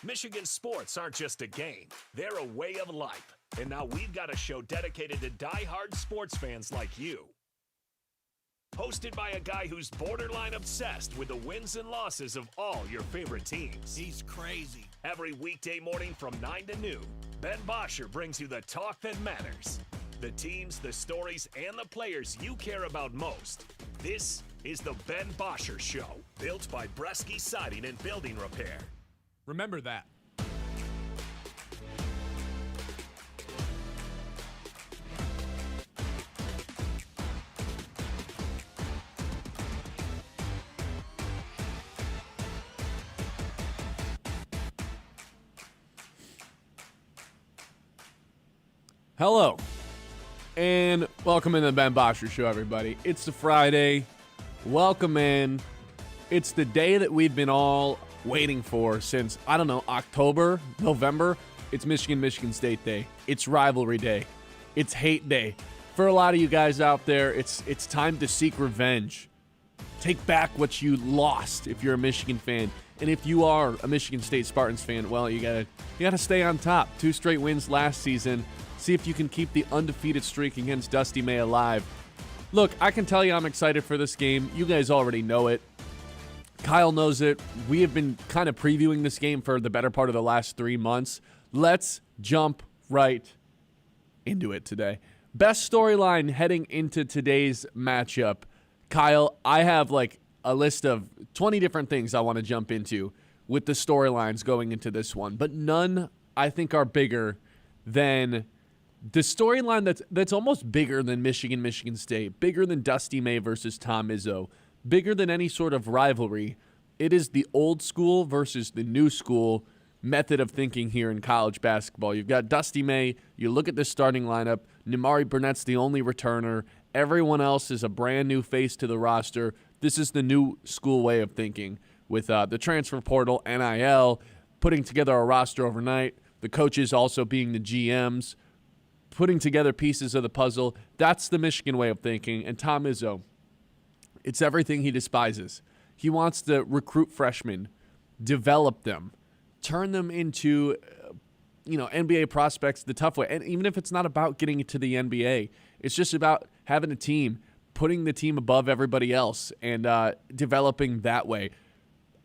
Michigan sports aren't just a game, they're a way of life. And now we've got a show dedicated to die-hard sports fans like you. Hosted by a guy who's borderline obsessed with the wins and losses of all your favorite teams. He's crazy. Every weekday morning from 9 to noon, Ben Bosscher brings you the talk that matters. The teams, the stories, and the players you care about most. This is the Ben Bosscher Show, built by Bresky Siding and Building Repair. Remember that. Hello, and welcome into the Ben Bosscher Show, everybody. It's the Friday. Welcome in. It's the day that we've been all waiting for since, I don't know, October, November. It's Michigan State Day. It's rivalry day. It's hate day. For a lot of you guys out there, it's time to seek revenge. Take back what you lost if you're a Michigan fan. And if you are a Michigan State Spartans fan, well, you gotta stay on top. 2 straight wins last season. See if you can keep the undefeated streak against Dusty May alive. Look, I can tell you I'm excited for this game. You guys already know it. Kyle knows it. We have been kind of previewing this game for the better part of the last 3 months. Let's jump right into it today. Best storyline heading into today's matchup. Kyle, I have like a list of 20 different things I want to jump into with the storylines going into this one, but none I think are bigger than the storyline that's almost bigger than Michigan State, bigger than Dusty May versus Tom Izzo, bigger than any sort of rivalry. It is the old school versus the new school method of thinking here in college basketball. You've got Dusty May. You look at the starting lineup. Nimari Burnett's the only returner. Everyone else is a brand new face to the roster. This is the new school way of thinking with the transfer portal, NIL, putting together a roster overnight, the coaches also being the GMs, putting together pieces of the puzzle. That's the Michigan way of thinking. And Tom Izzo, it's everything he despises. He wants to recruit freshmen, develop them, turn them into, NBA prospects the tough way. And even if it's not about getting into the NBA, it's just about having a team, putting the team above everybody else, and developing that way.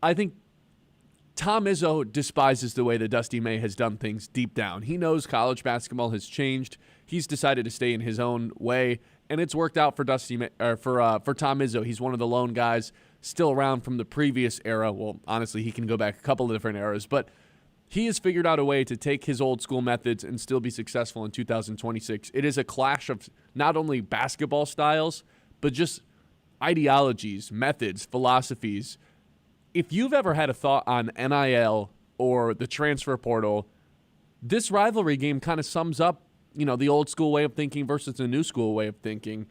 I think Tom Izzo despises the way that Dusty May has done things deep down. He knows college basketball has changed. He's decided to stay in his own way, and it's worked out for Tom Izzo. He's one of the lone guys still around from the previous era. Well, honestly, he can go back a couple of different eras, but he has figured out a way to take his old school methods and still be successful in 2026. It is a clash of not only basketball styles, but just ideologies, methods, philosophies. If you've ever had a thought on NIL or the transfer portal, this rivalry game kind of sums up, the old school way of thinking versus the new school way of thinking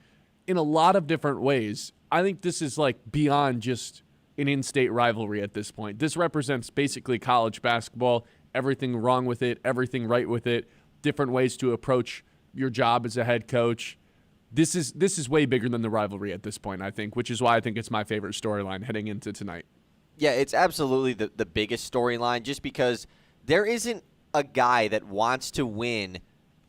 in a lot of different ways. I think this is like beyond just an in-state rivalry at this point. This represents basically college basketball, everything wrong with it, everything right with it, different ways to approach your job as a head coach. This is way bigger than the rivalry at this point, I think, which is why I think it's my favorite storyline heading into tonight. Yeah, it's absolutely the biggest storyline just because there isn't a guy that wants to win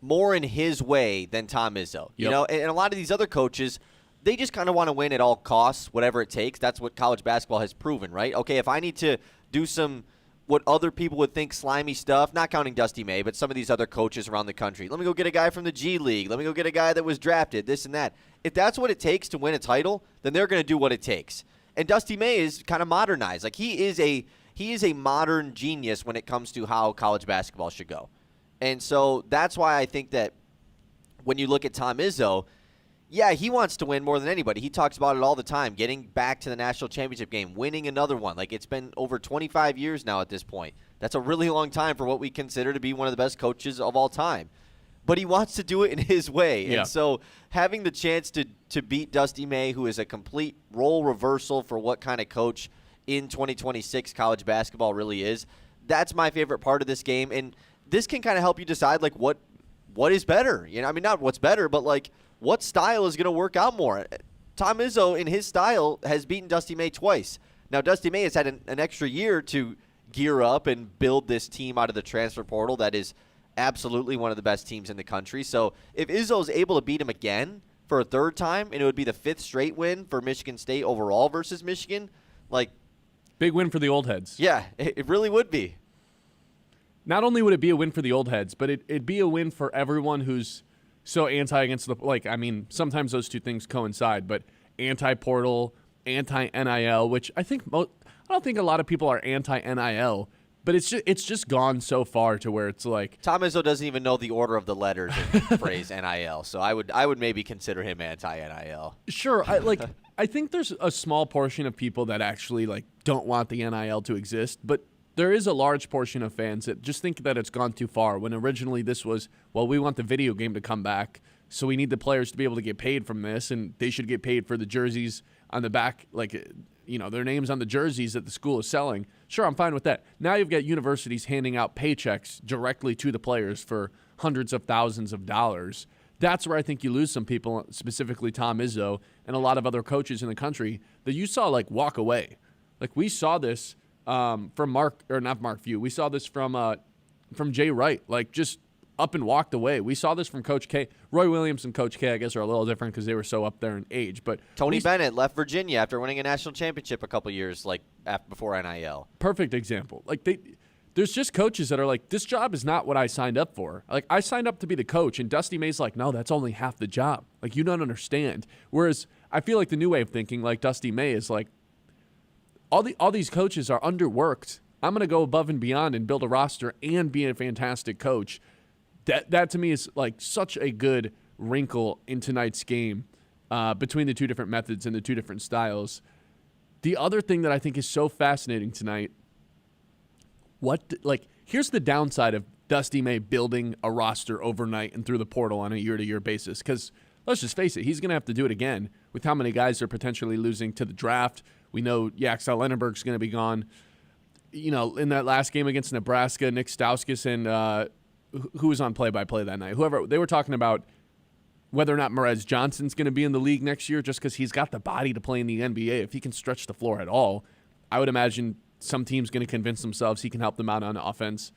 more in his way than Tom Izzo. You know, and a lot of these other coaches, they just kind of want to win at all costs, whatever it takes. That's what college basketball has proven, right? Okay, if I need to do some what other people would think slimy stuff, not counting Dusty May, but some of these other coaches around the country. Let me go get a guy from the G League. Let me go get a guy that was drafted, this and that. If that's what it takes to win a title, then they're going to do what it takes. And Dusty May is kind of modernized. Like he is a modern genius when it comes to how college basketball should go. And so that's why I think that when you look at Tom Izzo, yeah, he wants to win more than anybody. He talks about it all the time, getting back to the national championship game, winning another one. Like it's been over 25 years now at this point. That's a really long time for what we consider to be one of the best coaches of all time. But he wants to do it in his way. Yeah. And so having the chance to beat Dusty May, who is a complete role reversal for what kind of coach in 2026 college basketball really is, that's my favorite part of this game. And this can kind of help you decide, like, what is better. Not what's better, but, like, what style is going to work out more. Tom Izzo, in his style, has beaten Dusty May twice. Now, Dusty May has had an extra year to gear up and build this team out of the transfer portal that is absolutely one of the best teams in the country. So if Izzo's able to beat him again for a third time, and it would be the 5th straight win for Michigan State overall versus Michigan, like, big win for the old heads. yeah, it really would be. Not only would it be a win for the old heads, but it'd be a win for everyone who's so anti against the, like, I mean, sometimes those two things coincide, but anti-portal, anti-NIL, which I don't think a lot of people are anti-NIL, but it's just gone so far to where it's like Tom Izzo doesn't even know the order of the letters in the phrase NIL, so I would maybe consider him anti-NIL. Sure, I think there's a small portion of people that actually like don't want the NIL to exist, but there is a large portion of fans that just think that it's gone too far when originally this was, well, we want the video game to come back, so we need the players to be able to get paid from this, and they should get paid for the jerseys on the back, like, you know, their names on the jerseys that the school is selling. Sure, I'm fine with that. Now you've got universities handing out paychecks directly to the players for hundreds of thousands of dollars. That's where I think you lose some people, specifically Tom Izzo and a lot of other coaches in the country that you saw like walk away. Like we saw this from not Mark Few. We saw this from Jay Wright, like just up and walked away. We saw this from Coach K. Roy Williams and Coach K, I guess, are a little different because they were so up there in age. But Tony Bennett left Virginia after winning a national championship a couple years, like before NIL. Perfect example. Like there's just coaches that are like, this job is not what I signed up for. Like I signed up to be the coach, and Dusty May's like, no, that's only half the job. Like you don't understand. Whereas I feel like the new way of thinking, like Dusty May, is like, all these coaches are underworked. I'm going to go above and beyond and build a roster and be a fantastic coach. That to me is like such a good wrinkle in tonight's game between the two different methods and the two different styles. The other thing that I think is so fascinating tonight, here's the downside of Dusty May building a roster overnight and through the portal on a year-to-year basis. Because let's just face it, he's going to have to do it again with how many guys are potentially losing to the draft. We know Yaxel Lenneberg's going to be gone. You know, in that last game against Nebraska, Nick Stauskas and who was on play-by-play that night? Whoever, they were talking about whether or not Merez Johnson's going to be in the league next year just because he's got the body to play in the NBA. If he can stretch the floor at all, I would imagine some team's going to convince themselves he can help them out on offense.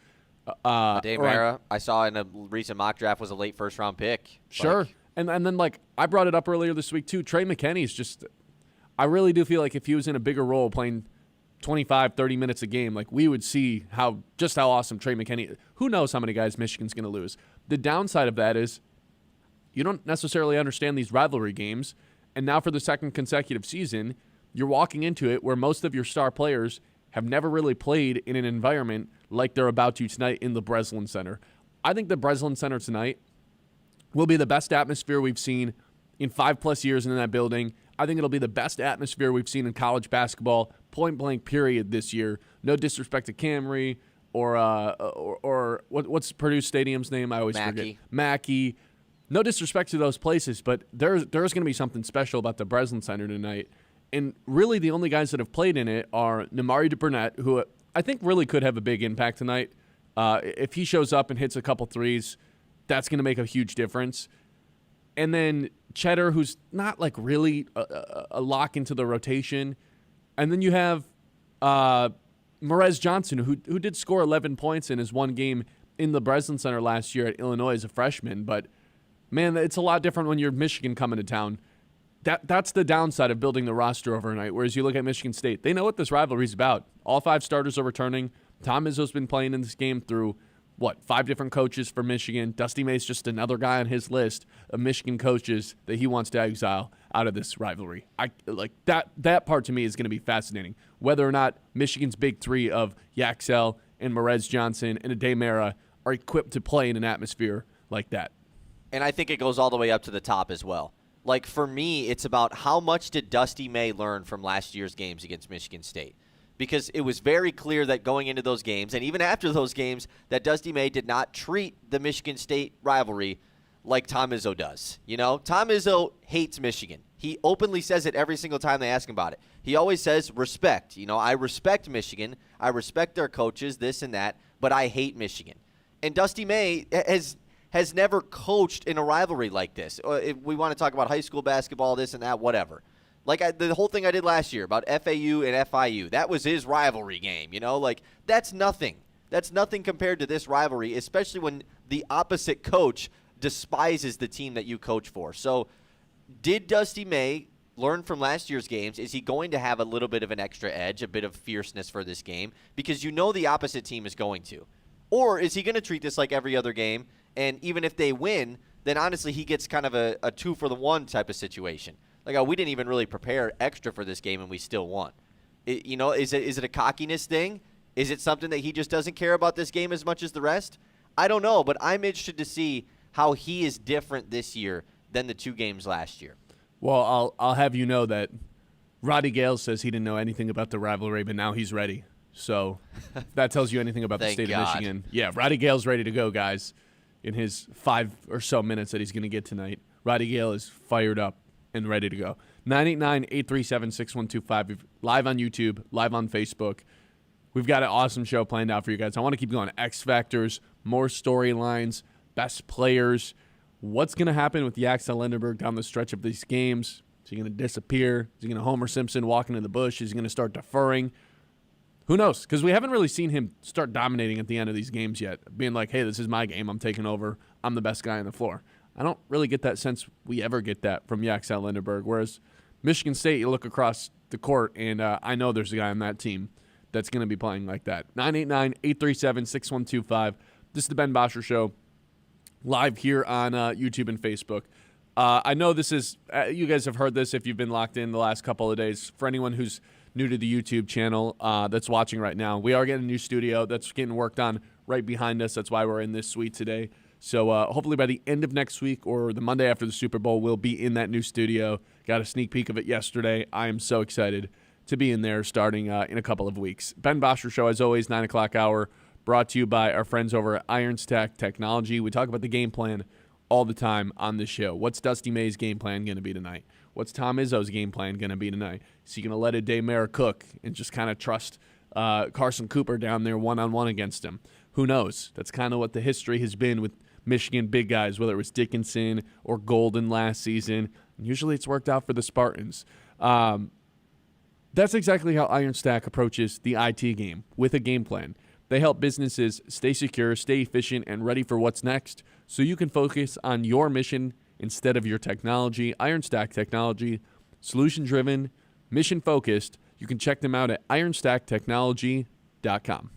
Dave Mara, I saw in a recent mock draft, was a late first-round pick. Sure. And then, like, I brought it up earlier this week, too. Trey McKinney's just – I really do feel like if he was in a bigger role playing 25, 30 minutes a game, like we would see how awesome Trey McKinney. Who knows how many guys Michigan's going to lose. The downside of that is you don't necessarily understand these rivalry games, and now for the second consecutive season, you're walking into it where most of your star players have never really played in an environment like they're about to tonight in the Breslin Center. I think the Breslin Center tonight will be the best atmosphere we've seen in 5+ years in that building. I think it'll be the best atmosphere we've seen in college basketball, point blank period, this year. No disrespect to Camry or what's Purdue Stadium's name? I always forget. Mackey. No disrespect to those places, but there's going to be something special about the Breslin Center tonight. And really the only guys that have played in it are Nemari DeBurnett, who I think really could have a big impact tonight. If he shows up and hits a couple threes, that's going to make a huge difference. And then Cheddar, who's not like really a lock into the rotation. And then you have Merez Johnson, who did score 11 points in his one game in the Breslin Center last year at Illinois as a freshman. But, man, it's a lot different when you're Michigan coming to town. That's the downside of building the roster overnight, whereas you look at Michigan State. They know what this rivalry is about. All 5 starters are returning. Tom Izzo's been playing in this game through 5 different coaches for Michigan. Dusty May's just another guy on his list of Michigan coaches that he wants to exile out of this rivalry. I like that part to me is going to be fascinating. Whether or not Michigan's big 3 of Yaxel and Merez Johnson and Ade Mara are equipped to play in an atmosphere like that. And I think it goes all the way up to the top as well. Like, for me, it's about how much did Dusty May learn from last year's games against Michigan State? Because it was very clear that going into those games, and even after those games, that Dusty May did not treat the Michigan State rivalry like Tom Izzo does. You know, Tom Izzo hates Michigan. He openly says it every single time they ask him about it. He always says respect. You know, I respect Michigan. I respect their coaches, this and that, but I hate Michigan. And Dusty May has never coached in a rivalry like this. If we want to talk about high school basketball, this and that, whatever. Like the whole thing I did last year about FAU and FIU, that was his rivalry game. Like that's nothing. That's nothing compared to this rivalry, especially when the opposite coach despises the team that you coach for. So did Dusty May learn from last year's games? Is he going to have a little bit of an extra edge, a bit of fierceness for this game? Because the opposite team is going to. Or is he going to treat this like every other game, and even if they win, then honestly he gets kind of a 2-for-the-1 type of situation? Like, we didn't even really prepare extra for this game, and we still won. Is it a cockiness thing? Is it something that he just doesn't care about this game as much as the rest? I don't know, but I'm interested to see how he is different this year than the 2 games last year. Well, I'll have you know that Roddy Gale says he didn't know anything about the rivalry, but now he's ready. So if that tells you anything about the state of Michigan. Yeah, Roddy Gale's ready to go, guys, in his 5 or so minutes that he's going to get tonight. Roddy Gale is fired up and ready to go. 989-837-6125. Live on YouTube, live on Facebook. We've got an awesome show planned out for you guys. I want to keep going. X Factors, more storylines, best players. What's going to happen with Axel Lindenberg down the stretch of these games? Is he going to disappear? Is he going to Homer Simpson walk into the bush? Is he going to start deferring? Who knows? Because we haven't really seen him start dominating at the end of these games yet, being like, hey, this is my game. I'm taking over. I'm the best guy on the floor. I don't really get that sense we ever get that from Axel Lindenberg, whereas Michigan State, you look across the court, and I know there's a guy on that team that's going to be playing like that. 989-837-6125. This is the Ben Bosscher Show, live here on YouTube and Facebook. I know this is you guys have heard this if you've been locked in the last couple of days. For anyone who's new to the YouTube channel that's watching right now, we are getting a new studio that's getting worked on right behind us. That's why we're in this suite today. So hopefully by the end of next week or the Monday after the Super Bowl, we'll be in that new studio. Got a sneak peek of it yesterday. I am so excited to be in there starting in a couple of weeks. Ben Bosscher Show, as always, 9 o'clock hour, brought to you by our friends over at Iron Stack Technology. We talk about the game plan all the time on this show. What's Dusty May's game plan going to be tonight? What's Tom Izzo's game plan going to be tonight? Is he going to let Ade Mara cook and just kind of trust Carson Cooper down there one-on-one against him? Who knows? That's kind of what the history has been with Michigan big guys, whether it was Dickinson or Golden last season. Usually it's worked out for the Spartans. That's exactly how Iron Stack approaches the IT game, with a game plan. They help businesses stay secure, stay efficient, and ready for what's next, so you can focus on your mission instead of your technology. Iron Stack Technology, solution-driven, mission-focused. You can check them out at ironstacktechnology.com.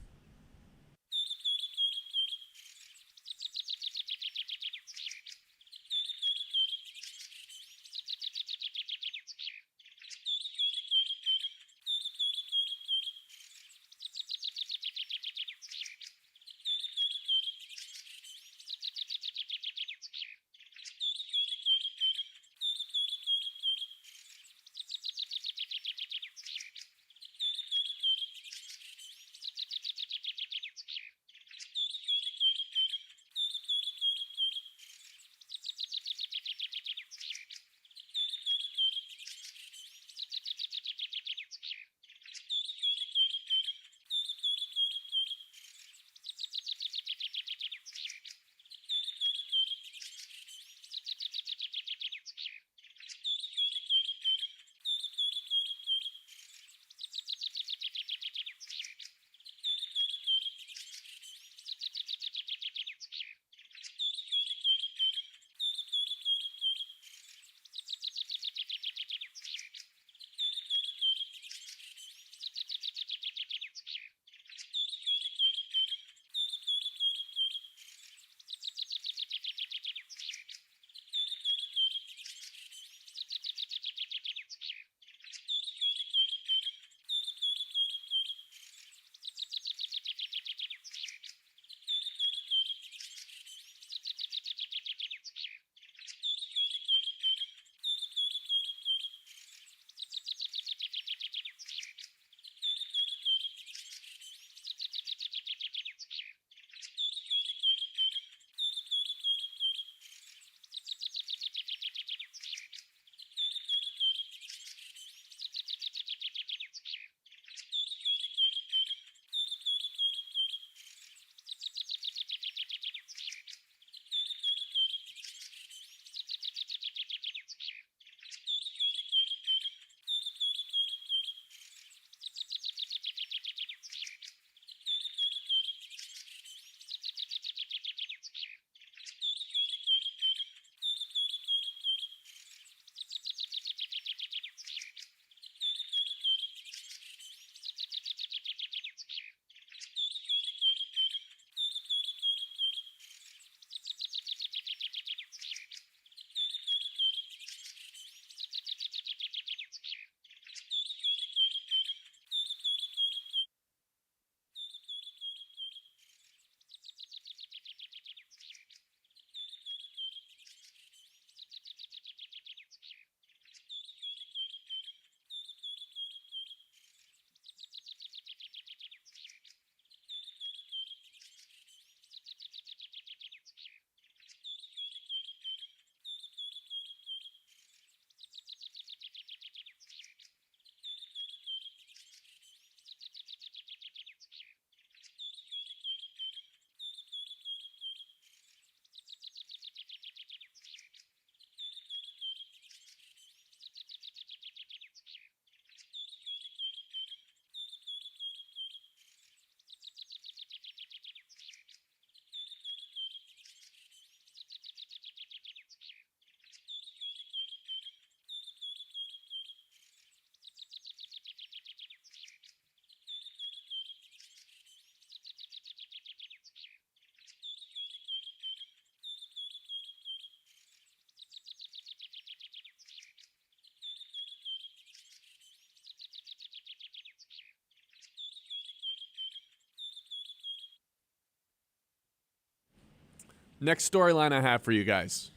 Next storyline I have for you guys.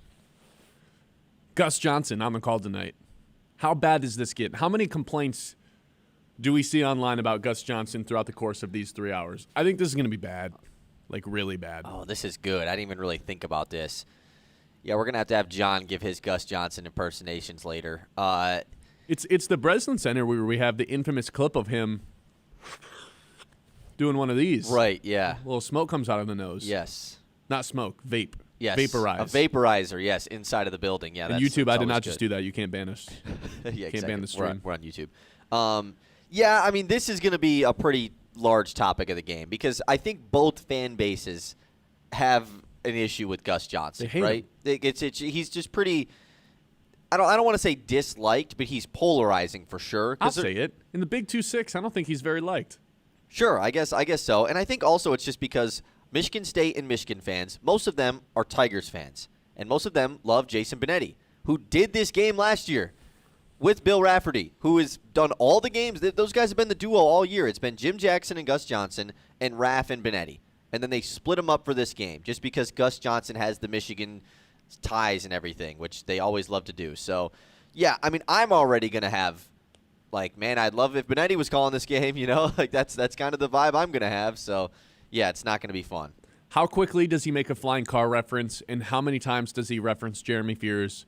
Gus Johnson on the call tonight. How bad does this get? How many complaints do we see online about Gus Johnson throughout the course of these 3 hours? I think this is going to be bad. Like, really bad. Oh, this is good. I didn't even really think about this. Yeah, we're going to have John give his Gus Johnson impersonations later. It's the Breslin Center where we have the infamous clip of him doing one of these. Right, yeah. A little smoke comes out of the nose. Yes. Not smoke, vape. Yes. Vaporize. A vaporizer, yes, inside of the building. Yeah. And YouTube, I did not just do that. You can't ban us. Yeah, Can't ban the stream. We're on YouTube. Yeah, I mean, this is going to be a pretty large topic of the game because I think both fan bases have an issue with Gus Johnson, They hate right? He's just pretty. I don't want to say disliked, but he's polarizing for sure. I'll say it. In the Big 2-6, I don't think he's very liked. Sure, I guess so. And I think also it's just because Michigan State and Michigan fans, most of them are Tigers fans, and most of them love Jason Benetti, who did this game last year with Bill Rafferty, who has done all the games. Those guys have been the duo all year. It's been Jim Jackson and Gus Johnson and Raff and Benetti. And then they split them up for this game just because Gus Johnson has the Michigan ties and everything, which they always love to do. So, yeah, I mean, I'm already going to have, like, man, I'd love if Benetti was calling this game, you know? Like, that's kind of the vibe I'm going to have. So, yeah, it's not going to be fun. How quickly does he make a flying car reference, and how many times does he reference Jeremy Fears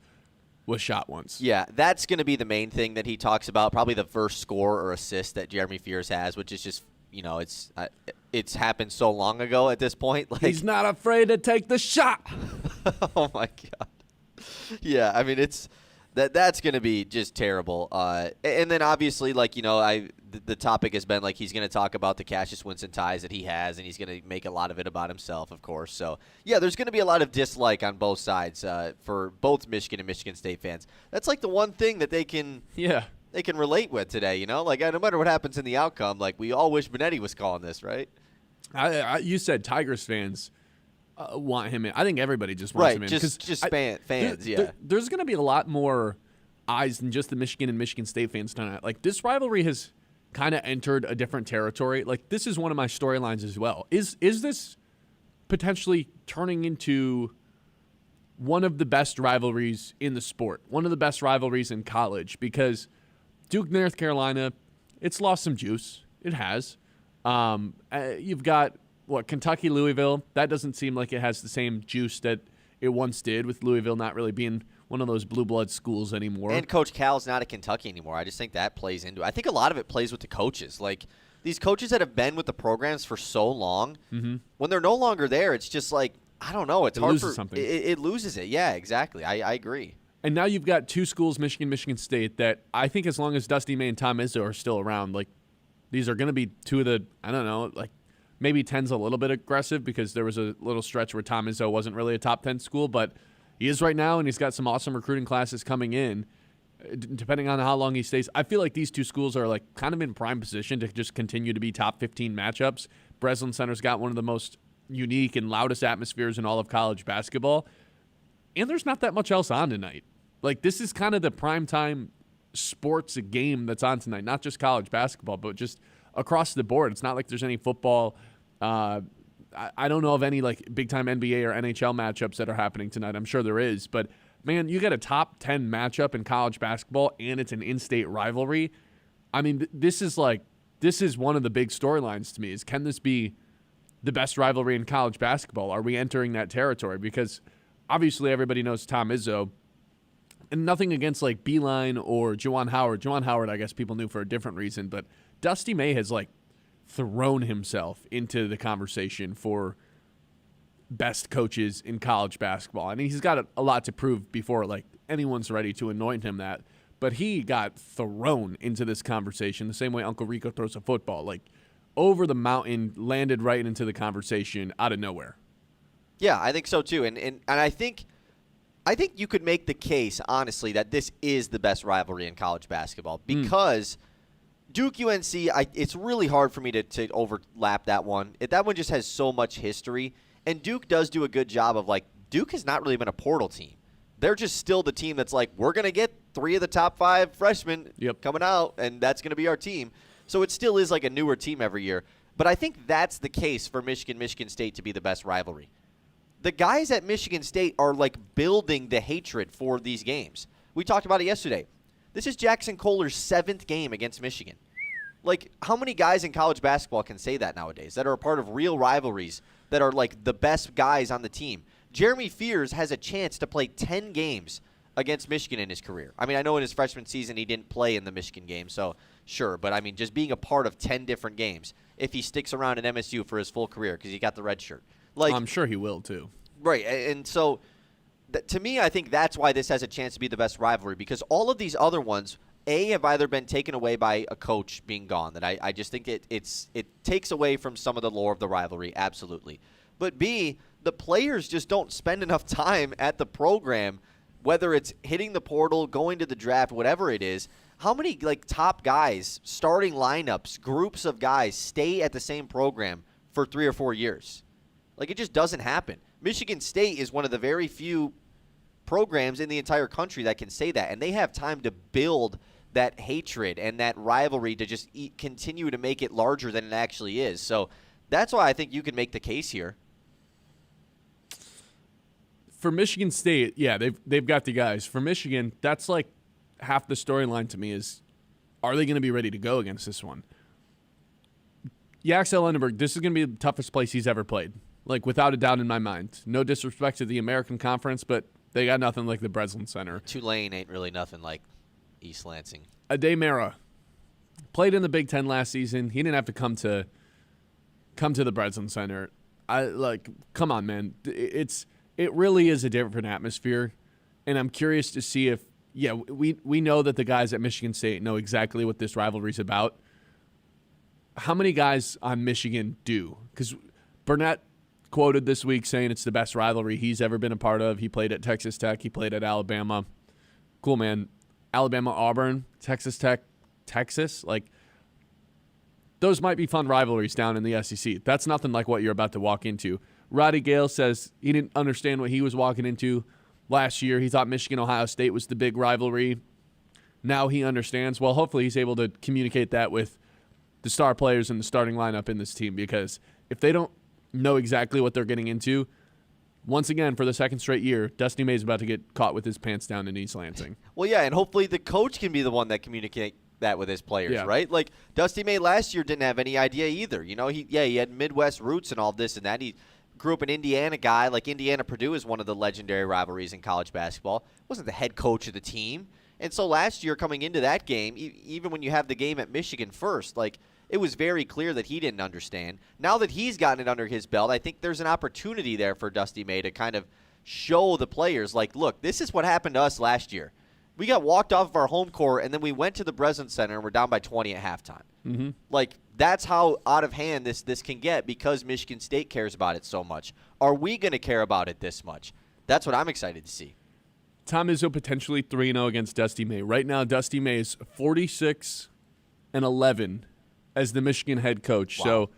was shot once? Yeah, that's going to be the main thing that he talks about, probably the first score or assist that Jeremy Fears has, which is just, you know, it's happened so long ago at this point. Like, he's not afraid to take the shot. Oh, my God. Yeah, I mean, that's going to be just terrible. And then, obviously, like, you know, the topic has been, like, he's going to talk about the Cassius Winston ties that he has, and he's going to make a lot of it about himself, of course. So, yeah, there's going to be a lot of dislike on both sides for both Michigan and Michigan State fans. That's, like, the one thing that they can relate with today, you know? Like, no matter what happens in the outcome, like, we all wish Benetti was calling this, right? You said Tigers fans want him in. I think everybody just wants him in. Just fans, yeah. There's going to be a lot more eyes than just the Michigan and Michigan State fans tonight. Like, this rivalry has kind of entered a different territory. Like, this is one of my storylines as well. Is this potentially turning into one of the best rivalries in the sport, one of the best rivalries in college? Because Duke, North Carolina, it's lost some juice. It has. You've got, Kentucky, Louisville. That doesn't seem like it has the same juice that it once did, with Louisville not really being one of those blue blood schools anymore. And Coach Cal's not at Kentucky anymore. I just think that plays into it. I think a lot of it plays with the coaches. Like, these coaches that have been with the programs for so long, when they're no longer there, it's just like, I don't know. It's hard loses something. It loses it. Yeah, exactly. I agree. And now you've got two schools, Michigan, Michigan State, that I think as long as Dusty May and Tom Izzo are still around, like, these are going to be two of the, I don't know, like, maybe 10's a little bit aggressive because there was a little stretch where Tom Izzo wasn't really a top 10 school, but he is right now, and he's got some awesome recruiting classes coming in. Depending on how long he stays, I feel like these two schools are like kind of in prime position to just continue to be top 15 matchups. Breslin Center's got one of the most unique and loudest atmospheres in all of college basketball, and there's not that much else on tonight. Like, this is kind of the primetime sports game that's on tonight, not just college basketball, but just across the board. It's not like there's any football. I don't know of any like big-time NBA or NHL matchups that are happening tonight. I'm sure there is, but man, you got a top 10 matchup in college basketball, and it's an in-state rivalry. I mean, this is one of the big storylines to me, is can this be the best rivalry in college basketball? Are we entering that territory? Because obviously everybody knows Tom Izzo, and nothing against like Beeline or Juwan Howard. Juwan Howard, I guess people knew for a different reason, but Dusty May has like thrown himself into the conversation for best coaches in college basketball. I mean, he's got a lot to prove before like anyone's ready to anoint him that, but he got thrown into this conversation the same way Uncle Rico throws a football, like over the mountain, landed right into the conversation out of nowhere. Yeah, I think so too. And I think you could make the case, honestly, that this is the best rivalry in college basketball because Duke UNC, it's really hard for me to overlap that one. That one just has so much history. And Duke does do a good job of, like, Duke has not really been a portal team. They're just still the team that's like, we're going to get 3 of the top 5 freshmen coming out, and that's going to be our team. So it still is like a newer team every year. But I think that's the case for Michigan State to be the best rivalry. the guys at Michigan State are like building the hatred for these games. We talked about it yesterday. This is Jackson Kohler's 7th game against Michigan. Like, how many guys in college basketball can say that nowadays, that are a part of real rivalries, that are like the best guys on the team? Jeremy Fears has a chance to play 10 games against Michigan in his career. I mean, I know in his freshman season he didn't play in the Michigan game, so sure. But, I mean, just being a part of 10 different games if he sticks around at MSU for his full career because he got the red shirt. Like, I'm sure he will, too. Right, and so to me, I think that's why this has a chance to be the best rivalry, because all of these other ones, A, have either been taken away by a coach being gone, that I just think it takes away from some of the lore of the rivalry, absolutely. But B, the players just don't spend enough time at the program, whether it's hitting the portal, going to the draft, whatever it is. How many like top guys, starting lineups, groups of guys stay at the same program for 3 or 4 years? Like, it just doesn't happen. Michigan State is one of the very few programs in the entire country that can say that, and they have time to build that hatred and that rivalry to just continue to make it larger than it actually is. So that's why I think you can make the case here. For Michigan State, yeah, they've got the guys. For Michigan, that's like half the storyline to me is, are they going to be ready to go against this one? Yaxel Lindenberg, this is going to be the toughest place he's ever played. Like, without a doubt in my mind. No disrespect to the American Conference, but they got nothing like the Breslin Center. Tulane ain't really nothing like East Lansing. Ade Mara played in the Big Ten last season. He didn't have to come to the Breslin Center. Come on, man. It really is a different atmosphere, and I'm curious to see if, we know that the guys at Michigan State know exactly what this rivalry's about. How many guys on Michigan do? Because Burnett quoted this week saying it's the best rivalry he's ever been a part of. He played at Texas Tech. He played at Alabama. Cool, man. Alabama, Auburn, Texas Tech, Texas. Like, those might be fun rivalries down in the SEC. That's nothing like what you're about to walk into. Roddy Gale says he didn't understand what he was walking into last year. He thought Michigan-Ohio State was the big rivalry. Now he understands. Well, hopefully he's able to communicate that with the star players in the starting lineup in this team, because if they don't know exactly what they're getting into, once again, for the second straight year, Dusty May's about to get caught with his pants down in East Lansing. Well, yeah, and hopefully the coach can be the one that communicates that with his players, right? Like, Dusty May last year didn't have any idea either. You know, he had Midwest roots and all this and that. He grew up an Indiana guy. Like, Indiana-Purdue is one of the legendary rivalries in college basketball. Wasn't the head coach of the team. And so last year, coming into that game, even when you have the game at Michigan first, like, it was very clear that he didn't understand. Now that he's gotten it under his belt, I think there's an opportunity there for Dusty May to kind of show the players, like, look, this is what happened to us last year. We got walked off of our home court, and then we went to the Breslin Center, and we're down by 20 at halftime. Mm-hmm. Like, that's how out of hand this can get, because Michigan State cares about it so much. Are we going to care about it this much? That's what I'm excited to see. Tom Izzo potentially 3-0 against Dusty May. Right now, Dusty May is 46-11 as the Michigan head coach. Wow. So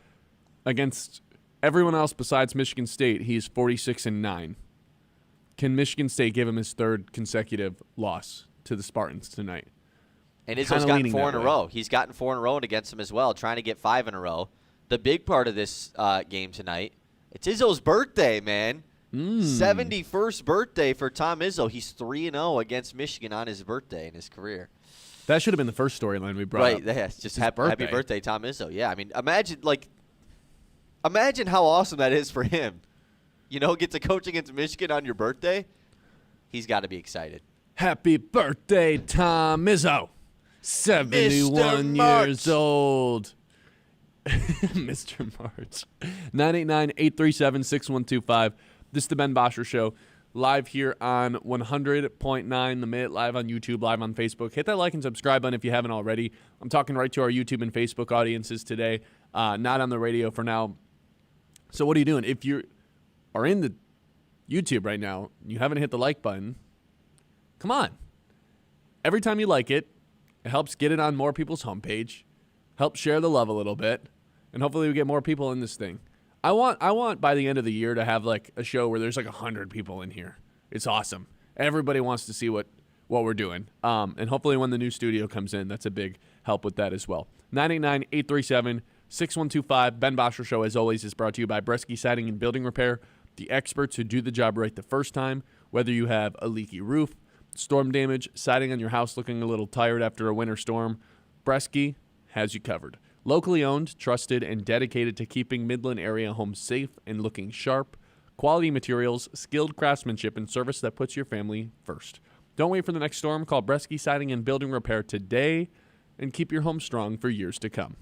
against everyone else besides Michigan State, he's 46-9. Can Michigan State give him his third consecutive loss to the Spartans tonight? And Izzo's gotten 4 in a row. He's gotten 4 in a row against them as well, trying to get 5 in a row. The big part of this game tonight, it's Izzo's birthday, man. 71st birthday for Tom Izzo. He's 3-0 against Michigan on his birthday in his career. That should have been the first storyline we brought up. Right, yeah, just happy birthday, Tom Izzo. Yeah, I mean, imagine how awesome that is for him. You know, get to coach against Michigan on your birthday. He's got to be excited. Happy birthday, Tom Izzo. 71 years old. Mr. March. 989-837-6125. This is the Ben Bosscher Show. Live here on 100.9 The Minute, live on YouTube, live on Facebook. Hit that like and subscribe button if you haven't already. I'm talking right to our YouTube and Facebook audiences today, not on the radio for now. So what are you doing? If you are in the YouTube right now, you haven't hit the like button, come on. Every time you like it, it helps get it on more people's homepage, helps share the love a little bit, and hopefully we get more people in this thing. I want by the end of the year to have like a show where there's like 100 people in here. It's awesome. Everybody wants to see what we're doing. And hopefully when the new studio comes in, that's a big help with that as well. 989-837-6125. Ben Bosscher Show, as always, is brought to you by Bresky Siding and Building Repair. The experts who do the job right the first time, whether you have a leaky roof, storm damage, siding on your house looking a little tired after a winter storm, Bresky has you covered. Locally owned, trusted, and dedicated to keeping Midland area homes safe and looking sharp. Quality materials, skilled craftsmanship, and service that puts your family first. Don't wait for the next storm. Call Bresky Siding and Building Repair today and keep your home strong for years to come.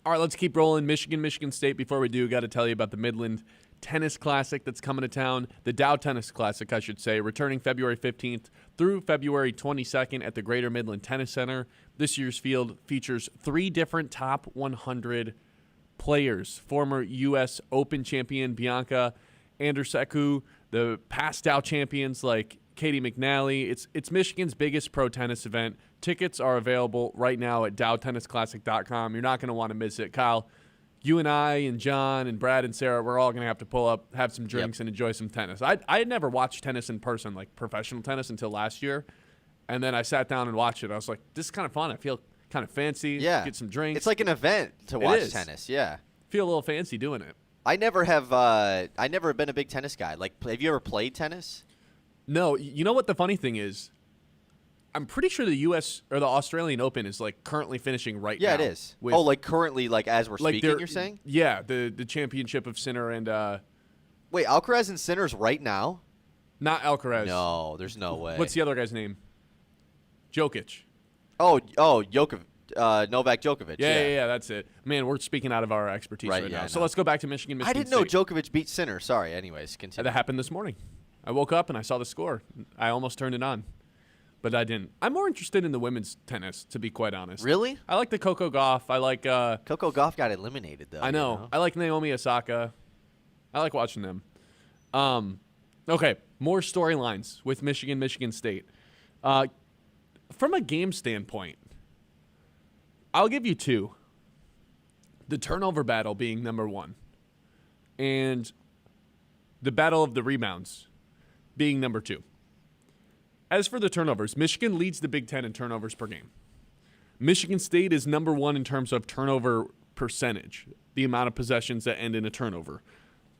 All right, let's keep rolling. Michigan State. Before we do, got to tell you about the Midland Tennis Classic that's coming to town. The Dow Tennis Classic, I should say, returning February 15th through February 22nd at the Greater Midland Tennis Center. This year's field features 3 different top 100 players. Former U.S. Open champion Bianca Andreescu, the past Dow champions like Katie McNally. It's Michigan's biggest pro tennis event. Tickets are available right now at dowtennisclassic.com. You're not going to want to miss it. Kyle, you and I and John and Brad and Sarah, we're all going to have to pull up, have some drinks, and enjoy some tennis. I had never watched tennis in person, like professional tennis, until last year. And then I sat down and watched it. I was like, this is kind of fun. I feel kind of fancy. Yeah. Get some drinks. It's like an event to watch tennis. Yeah. Feel a little fancy doing it. I never been a big tennis guy. Like, have you ever played tennis? No. You know what the funny thing is? I'm pretty sure the U.S. or the Australian Open is like currently finishing right now. Yeah, it is. Like currently, like as we're speaking, you're saying? Yeah, the championship of Sinner and wait, Alcaraz and Sinner's right now? Not Alcaraz. No, there's no way. What's the other guy's name? Jokic. Oh, Novak Djokovic. Yeah, that's it. Man, we're speaking out of our expertise right now. So let's go back to Michigan I didn't know Djokovic beat Sinner. Sorry. Anyways, continue. That happened this morning. I woke up and I saw the score. I almost turned it on, but I didn't. I'm more interested in the women's tennis, to be quite honest. Really? I like the Coco Gauff. I like Coco Gauff got eliminated though. I know. I like Naomi Osaka. I like watching them. Okay, more storylines with Michigan State. From a game standpoint, I'll give you 2. The turnover battle being number 1, and the battle of the rebounds being number 2. As for the turnovers, Michigan leads the Big Ten in turnovers per game. Michigan State is number 1 in terms of turnover percentage, the amount of possessions that end in a turnover.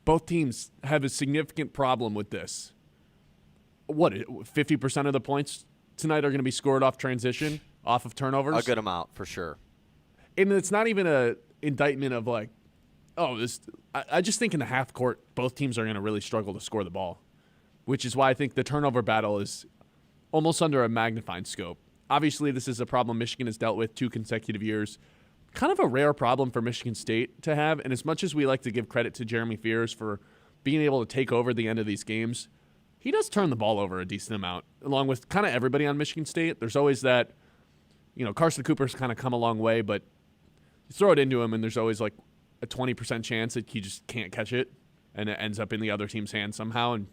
Both teams have a significant problem with this. 50% of the points tonight are going to be scored off transition, off of turnovers? A good amount, for sure. And it's not even an indictment of like, I just think in the half court, both teams are going to really struggle to score the ball, which is why I think the turnover battle is almost under a magnifying scope. Obviously, this is a problem Michigan has dealt with 2 consecutive years. Kind of a rare problem for Michigan State to have, and as much as we like to give credit to Jeremy Fears for being able to take over the end of these games, he does turn the ball over a decent amount, along with kind of everybody on Michigan State. There's always that, Carson Cooper's kind of come a long way, but you throw it into him, and there's always like a 20% chance that you just can't catch it, and it ends up in the other team's hands somehow, and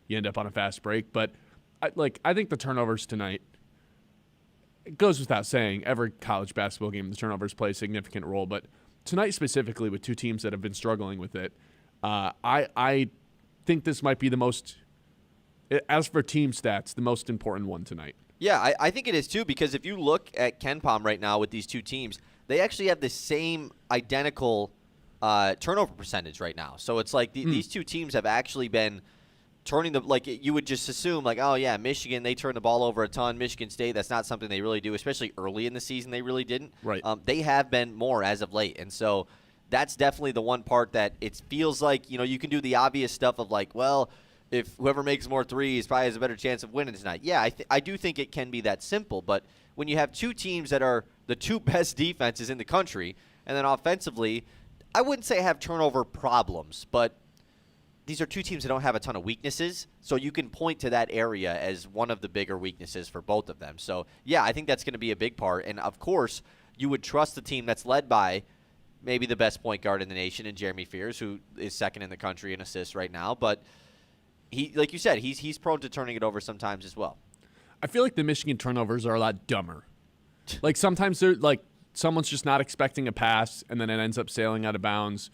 you end up on a fast break. But I think the turnovers tonight, it goes without saying, every college basketball game, the turnovers play a significant role. But tonight specifically, with 2 teams that have been struggling with it, I think this might be the most, as for team stats, the most important one tonight. Yeah, I think it is too, because if you look at KenPom right now with these 2 teams, they actually have the same identical turnover percentage right now. So it's like these 2 teams have actually been turning you would just assume like, oh yeah, Michigan, they turn the ball over a ton. Michigan State, that's not something they really do, especially early in the season they really didn't. Right. They have been more as of late. And so that's definitely the one part that it feels like, you can do the obvious stuff of like, well, if whoever makes more threes probably has a better chance of winning tonight. Yeah, I do think it can be that simple. But when you have 2 teams that are the 2 best defenses in the country, and then offensively, I wouldn't say have turnover problems, but these are 2 teams that don't have a ton of weaknesses, so you can point to that area as one of the bigger weaknesses for both of them. So, yeah, I think that's going to be a big part. And, of course, you would trust the team that's led by maybe the best point guard in the nation in Jeremy Fears, who is 2nd in the country in assists right now. But, he, like you said, he's prone to turning it over sometimes as well. I feel like the Michigan turnovers are a lot dumber. Like sometimes they're like someone's just not expecting a pass, and then it ends up sailing out of bounds.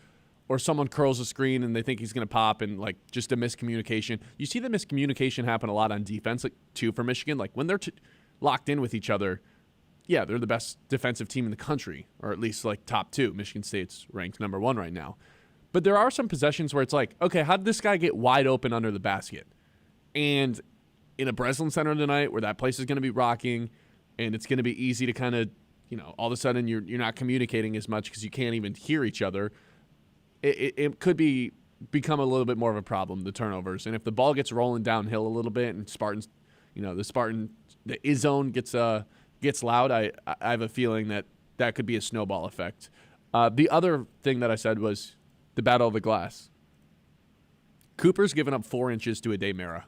Or someone curls a screen and they think he's going to pop, and like just a miscommunication. You see the miscommunication happen a lot on defense, too, for Michigan. Like when they're locked in with each other, yeah, they're the best defensive team in the country, or at least like top 2. Michigan State's ranked number 1 right now. But there are some possessions where it's like, okay, how did this guy get wide open under the basket? And in a Breslin Center tonight, where that place is going to be rocking, and it's going to be easy to kind of, all of a sudden you're not communicating as much because you can't even hear each other. It could become a little bit more of a problem, the turnovers. And if the ball gets rolling downhill a little bit and Spartans, the is zone gets loud, I have a feeling that could be a snowball effect. The other thing that I said was the Battle of the Glass. Cooper's given up 4 inches to Ade Mara.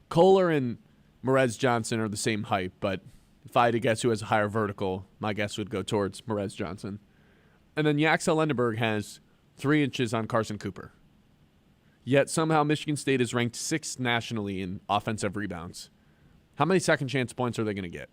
Kohler and Merez Johnson are the same height, but if I had to guess who has a higher vertical, my guess would go towards Merez Johnson. And then Yaxel Lendeberg has 3 inches on Carson Cooper. Yet somehow Michigan State is ranked 6th nationally in offensive rebounds. How many second chance points are they going to get?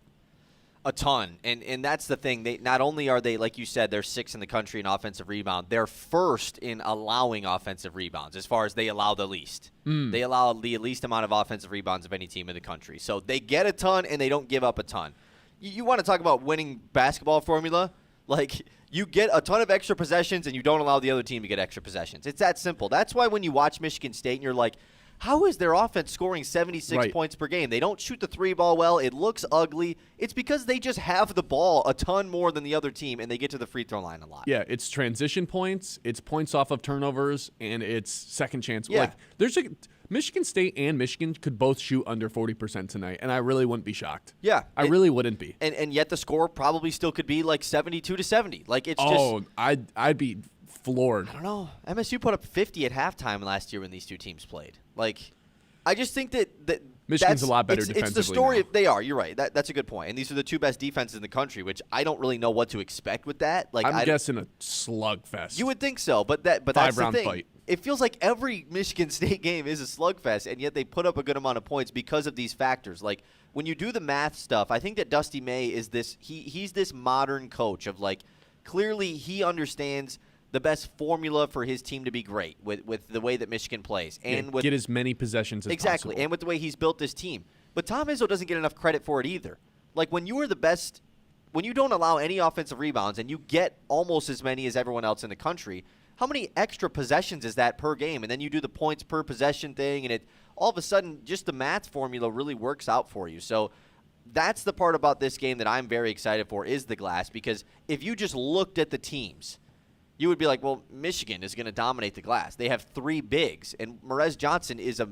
A ton, and that's the thing. They not only are they, like you said, they're 6th in the country in offensive rebound. They're 1st in allowing offensive rebounds, as far as they allow the least. They allow the least amount of offensive rebounds of any team in the country. So they get a ton, and they don't give up a ton. You want to talk about winning basketball formula? Like, you get a ton of extra possessions, and you don't allow the other team to get extra possessions. It's that simple. That's why when you watch Michigan State, and you're like, how is their offense scoring 76 points per game? They don't shoot the 3 ball well. It looks ugly. It's because they just have the ball a ton more than the other team, and they get to the free throw line a lot. Yeah, it's transition points, it's points off of turnovers, and it's second chance. Yeah. Like, Michigan State and Michigan could both shoot under 40% tonight, and I really wouldn't be shocked. Yeah. I really wouldn't be. And yet the score probably still could be like 72-70. Like, it's just. I'd be floored. I don't know. MSU put up 50 at halftime last year when these two teams played. Like, I just think that Michigan's a lot better defensively. It's the story. Now. They are. You're right. That's a good point. And these are the 2 best defenses in the country, which I don't really know what to expect with that. Like, I'm guessing a slugfest. You would think so, but that's the 5-round thing. fight. It feels like every Michigan State game is a slugfest, and yet they put up a good amount of points because of these factors. Like, when you do the math stuff, I think that Dusty May is this. He's this modern coach of, like, clearly he understands the best formula for his team to be great with the way that Michigan plays. And get as many possessions as exactly, possible. and with the way he's built this team. But Tom Izzo doesn't get enough credit for it either. Like, when you are the best, when you don't allow any offensive rebounds and you get almost as many as everyone else in the country, how many extra possessions is that per game? And then you do the points per possession thing, and it all of a sudden just the math formula really works out for you. So that's the part about this game that I'm very excited for is the glass, because if you just looked at the teams, you would be like, well, Michigan is going to dominate the glass. They have 3 bigs, and Merez Johnson is a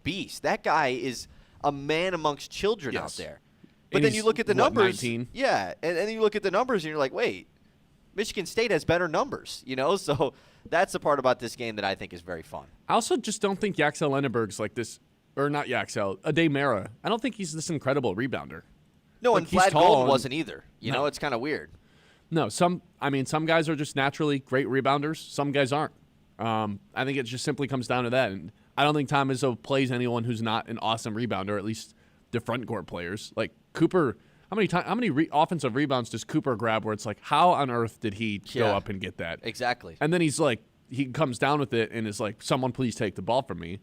beast. That guy is a man amongst children out there. But and then you look at the numbers. 19? Yeah, and then you look at the numbers, and you're like, wait, Michigan State has better numbers, you know? So that's the part about this game that I think is very fun. I also just don't think Yaxel Lendeberg's like this, or not Yaxel, Ade Mara. I don't think he's this incredible rebounder. No, like, and Vlad Golden wasn't either. You know, it's kind of weird. No, some guys are just naturally great rebounders. Some guys aren't. I think it just simply comes down to that. And I don't think Tom Izzo plays anyone who's not an awesome rebounder, at least the front court players. Like Cooper, how many offensive rebounds does Cooper grab where it's like, how on earth did he go up and get that? Exactly. And then he's like, he comes down with it and is like, someone please take the ball from me.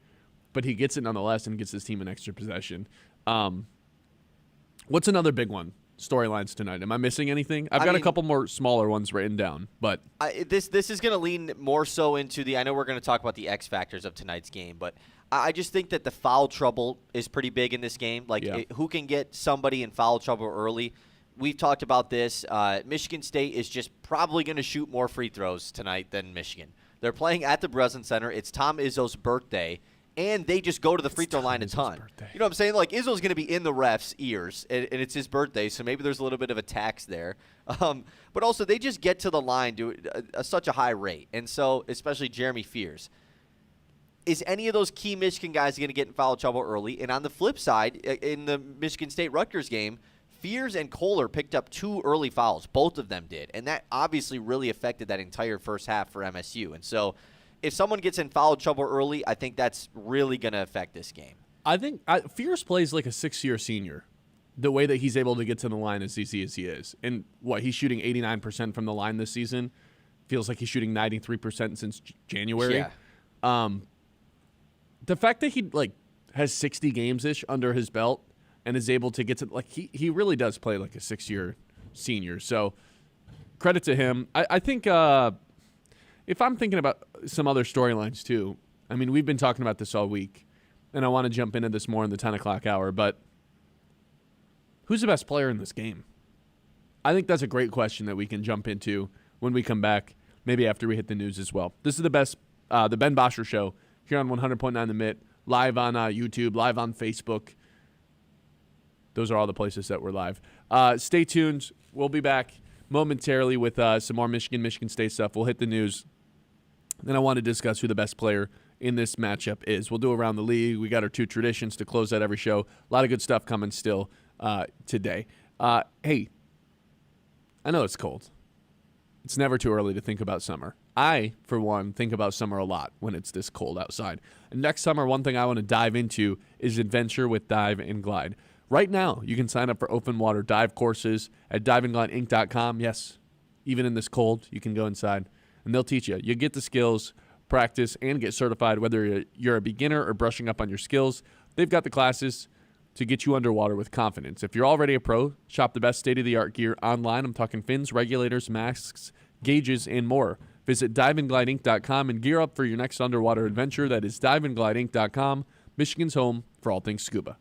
But he gets it nonetheless and gets his team an extra possession. What's another big one? Storylines tonight. Am I missing anything? I've got a couple more smaller ones written down, but this is going to lean more so into the. I know we're going to talk about the X factors of tonight's game, but I just think that the foul trouble is pretty big in this game. Like, who can get somebody in foul trouble early? We've talked about this. Michigan State is just probably going to shoot more free throws tonight than Michigan. They're playing at the Breslin Center. It's Tom Izzo's birthday. And they just go to the free throw line a ton. You know what I'm saying? Like, Izzo's going to be in the refs' ears, and it's his birthday, so maybe there's a little bit of a tax there. But also, they just get to the line to such a high rate. And so, especially Jeremy Fears. Is any of those key Michigan guys going to get in foul trouble early? And on the flip side, in the Michigan State-Rutgers game, Fears and Kohler picked up 2 early fouls. Both of them did. And that obviously really affected that entire first half for MSU. And so, if someone gets in foul trouble early, I think that's really going to affect this game. I think Fears plays like a 6-year senior, the way that he's able to get to the line as easy as he is. And he's shooting 89% from the line this season. Feels like he's shooting 93% since January. Yeah. The fact that he has 60 games-ish under his belt and is able to get to he really does play like a 6-year senior. So credit to him. I think if I'm thinking about some other storylines too, I mean, we've been talking about this all week, and I want to jump into this more in the 10 o'clock hour, but who's the best player in this game? I think that's a great question that we can jump into when we come back, maybe after we hit the news as well. This is the Ben Bosscher Show here on 100.9 The Mitt, live on YouTube, live on Facebook. Those are all the places that we're live. Stay tuned. We'll be back. momentarily with some more Michigan State stuff. We'll hit the news. Then I want to discuss who the best player in this matchup is. We'll do around the league. We got our 2 traditions to close out every show. A lot of good stuff coming still today. Hey, I know it's cold. It's never too early to think about summer. I, for one, think about summer a lot when it's this cold outside. And next summer, one thing I want to dive into is adventure with Dive and Glide. Right now, you can sign up for open water dive courses at diveandglideinc.com. Yes, even in this cold, you can go inside, and they'll teach you. You get the skills, practice, and get certified whether you're a beginner or brushing up on your skills. They've got the classes to get you underwater with confidence. If you're already a pro, shop the best state-of-the-art gear online. I'm talking fins, regulators, masks, gauges, and more. Visit diveandglideinc.com and gear up for your next underwater adventure. That is diveandglideinc.com, Michigan's home for all things scuba.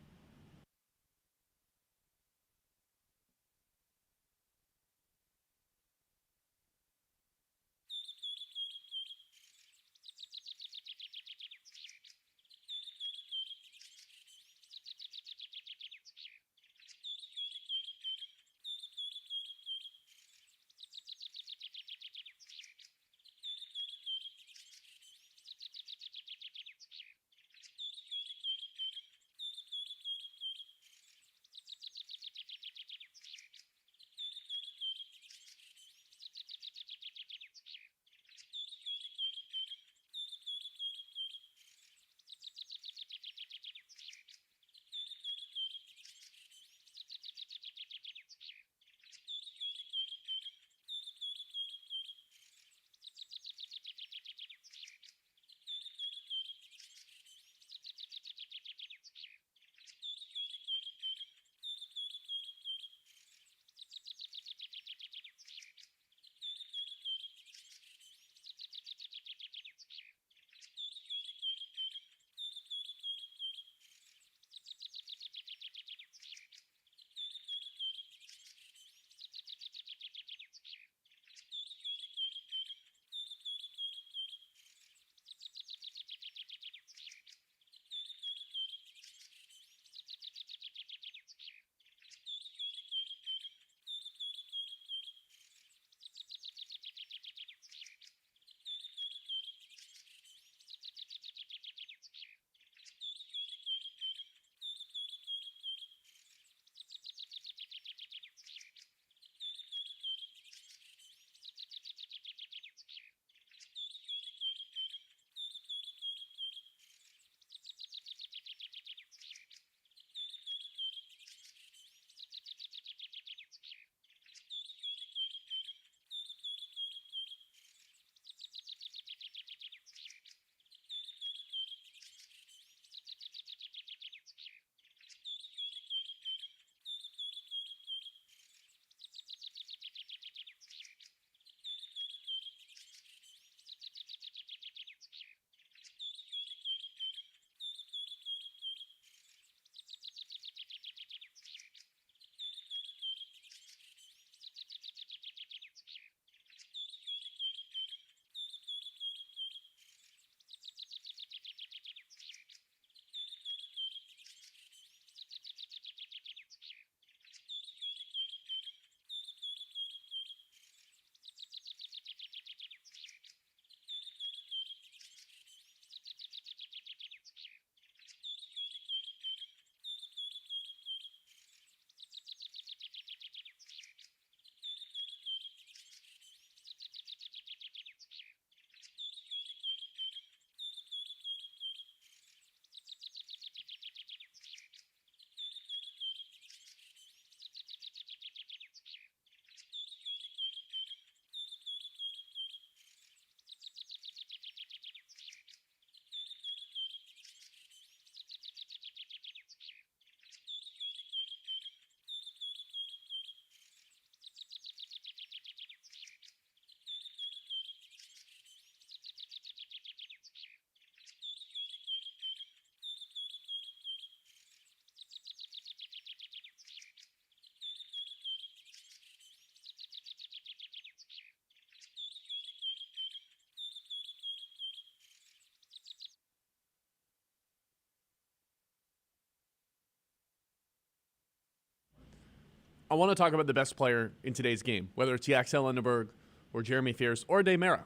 I want to talk about the best player in today's game, whether it's Yaxel Lindenberg or Jeremy Fierce or Daymera.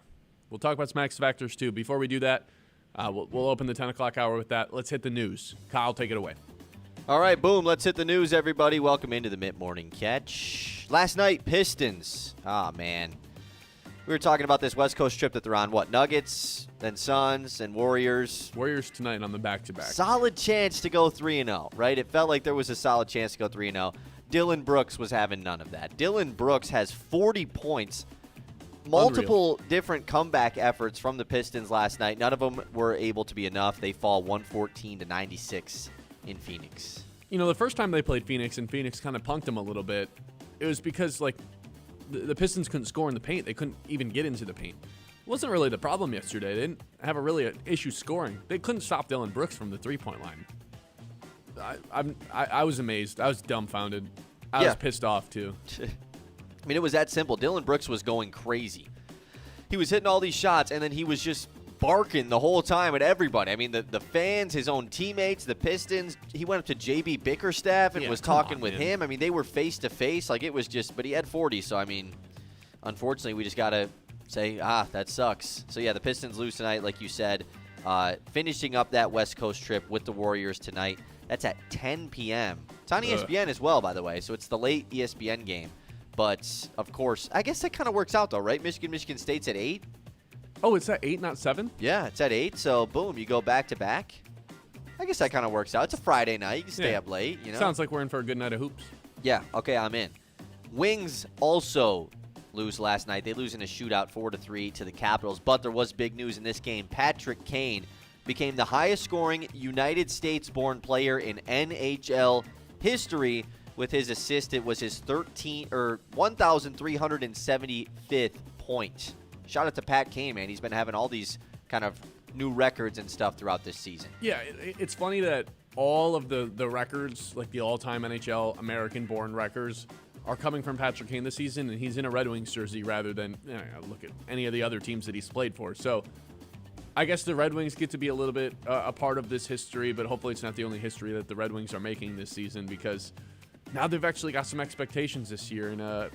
We'll talk about some X factors too. Before we do that, we'll open the 10 o'clock hour with that. Let's hit the news. Kyle, take it away. All right, boom. Let's hit the news, everybody. Welcome into the Mid-Morning Catch. Last night, Pistons. Ah, man. We were talking about this West Coast trip that they're on. What, Nuggets, then Suns, and Warriors. Warriors tonight on the back-to-back. Solid chance to go 3-0, right? It felt like there was a solid chance to go 3-0. Dylan Brooks was having none of that. Dylan Brooks has 40 points. Multiple different comeback efforts from the Pistons last night. None of them were able to be enough. They fall 114-96 in Phoenix. You know, the first time they played Phoenix and Phoenix kind of punked them a little bit, it was because, like, the Pistons couldn't score in the paint. They couldn't even get into the paint. It wasn't really the problem yesterday. They didn't have an issue scoring. They couldn't stop Dylan Brooks from the three-point line. I was amazed. I was dumbfounded. I was pissed off, too. I mean, it was that simple. Dylan Brooks was going crazy. He was hitting all these shots, and then he was just barking the whole time at everybody. I mean, the fans, his own teammates, the Pistons. He went up to J.B. Bickerstaff and was talking with him. I mean, they were face-to-face. Like, it was just – but he had 40, so, I mean, unfortunately, we just got to say, that sucks. So, yeah, the Pistons lose tonight, like you said. Finishing up that West Coast trip with the Warriors tonight. That's at 10 p.m. It's on ESPN as well, by the way, so it's the late ESPN game. But, of course, I guess that kind of works out, though, right? Michigan State's at 8. Oh, it's at 8, not 7? Yeah, it's at 8, so, boom, you go back-to-back. I guess that kind of works out. It's a Friday night. You can stay up late, you know? Sounds like we're in for a good night of hoops. Yeah, okay, I'm in. Wings also lose last night. They lose in a shootout 4-3 to the Capitals, but there was big news in this game. Patrick Kane became the highest-scoring United States-born player in NHL history. With his assist, it was his 1,375th point. Shout out to Pat Kane, man. He's been having all these kind of new records and stuff throughout this season. Yeah, it's funny that all of the records, like the all-time NHL American-born records, are coming from Patrick Kane this season, and he's in a Red Wings jersey rather than look at any of the other teams that he's played for. So I guess the Red Wings get to be a little bit a part of this history, but hopefully it's not the only history that the Red Wings are making this season, because now they've actually got some expectations this year. And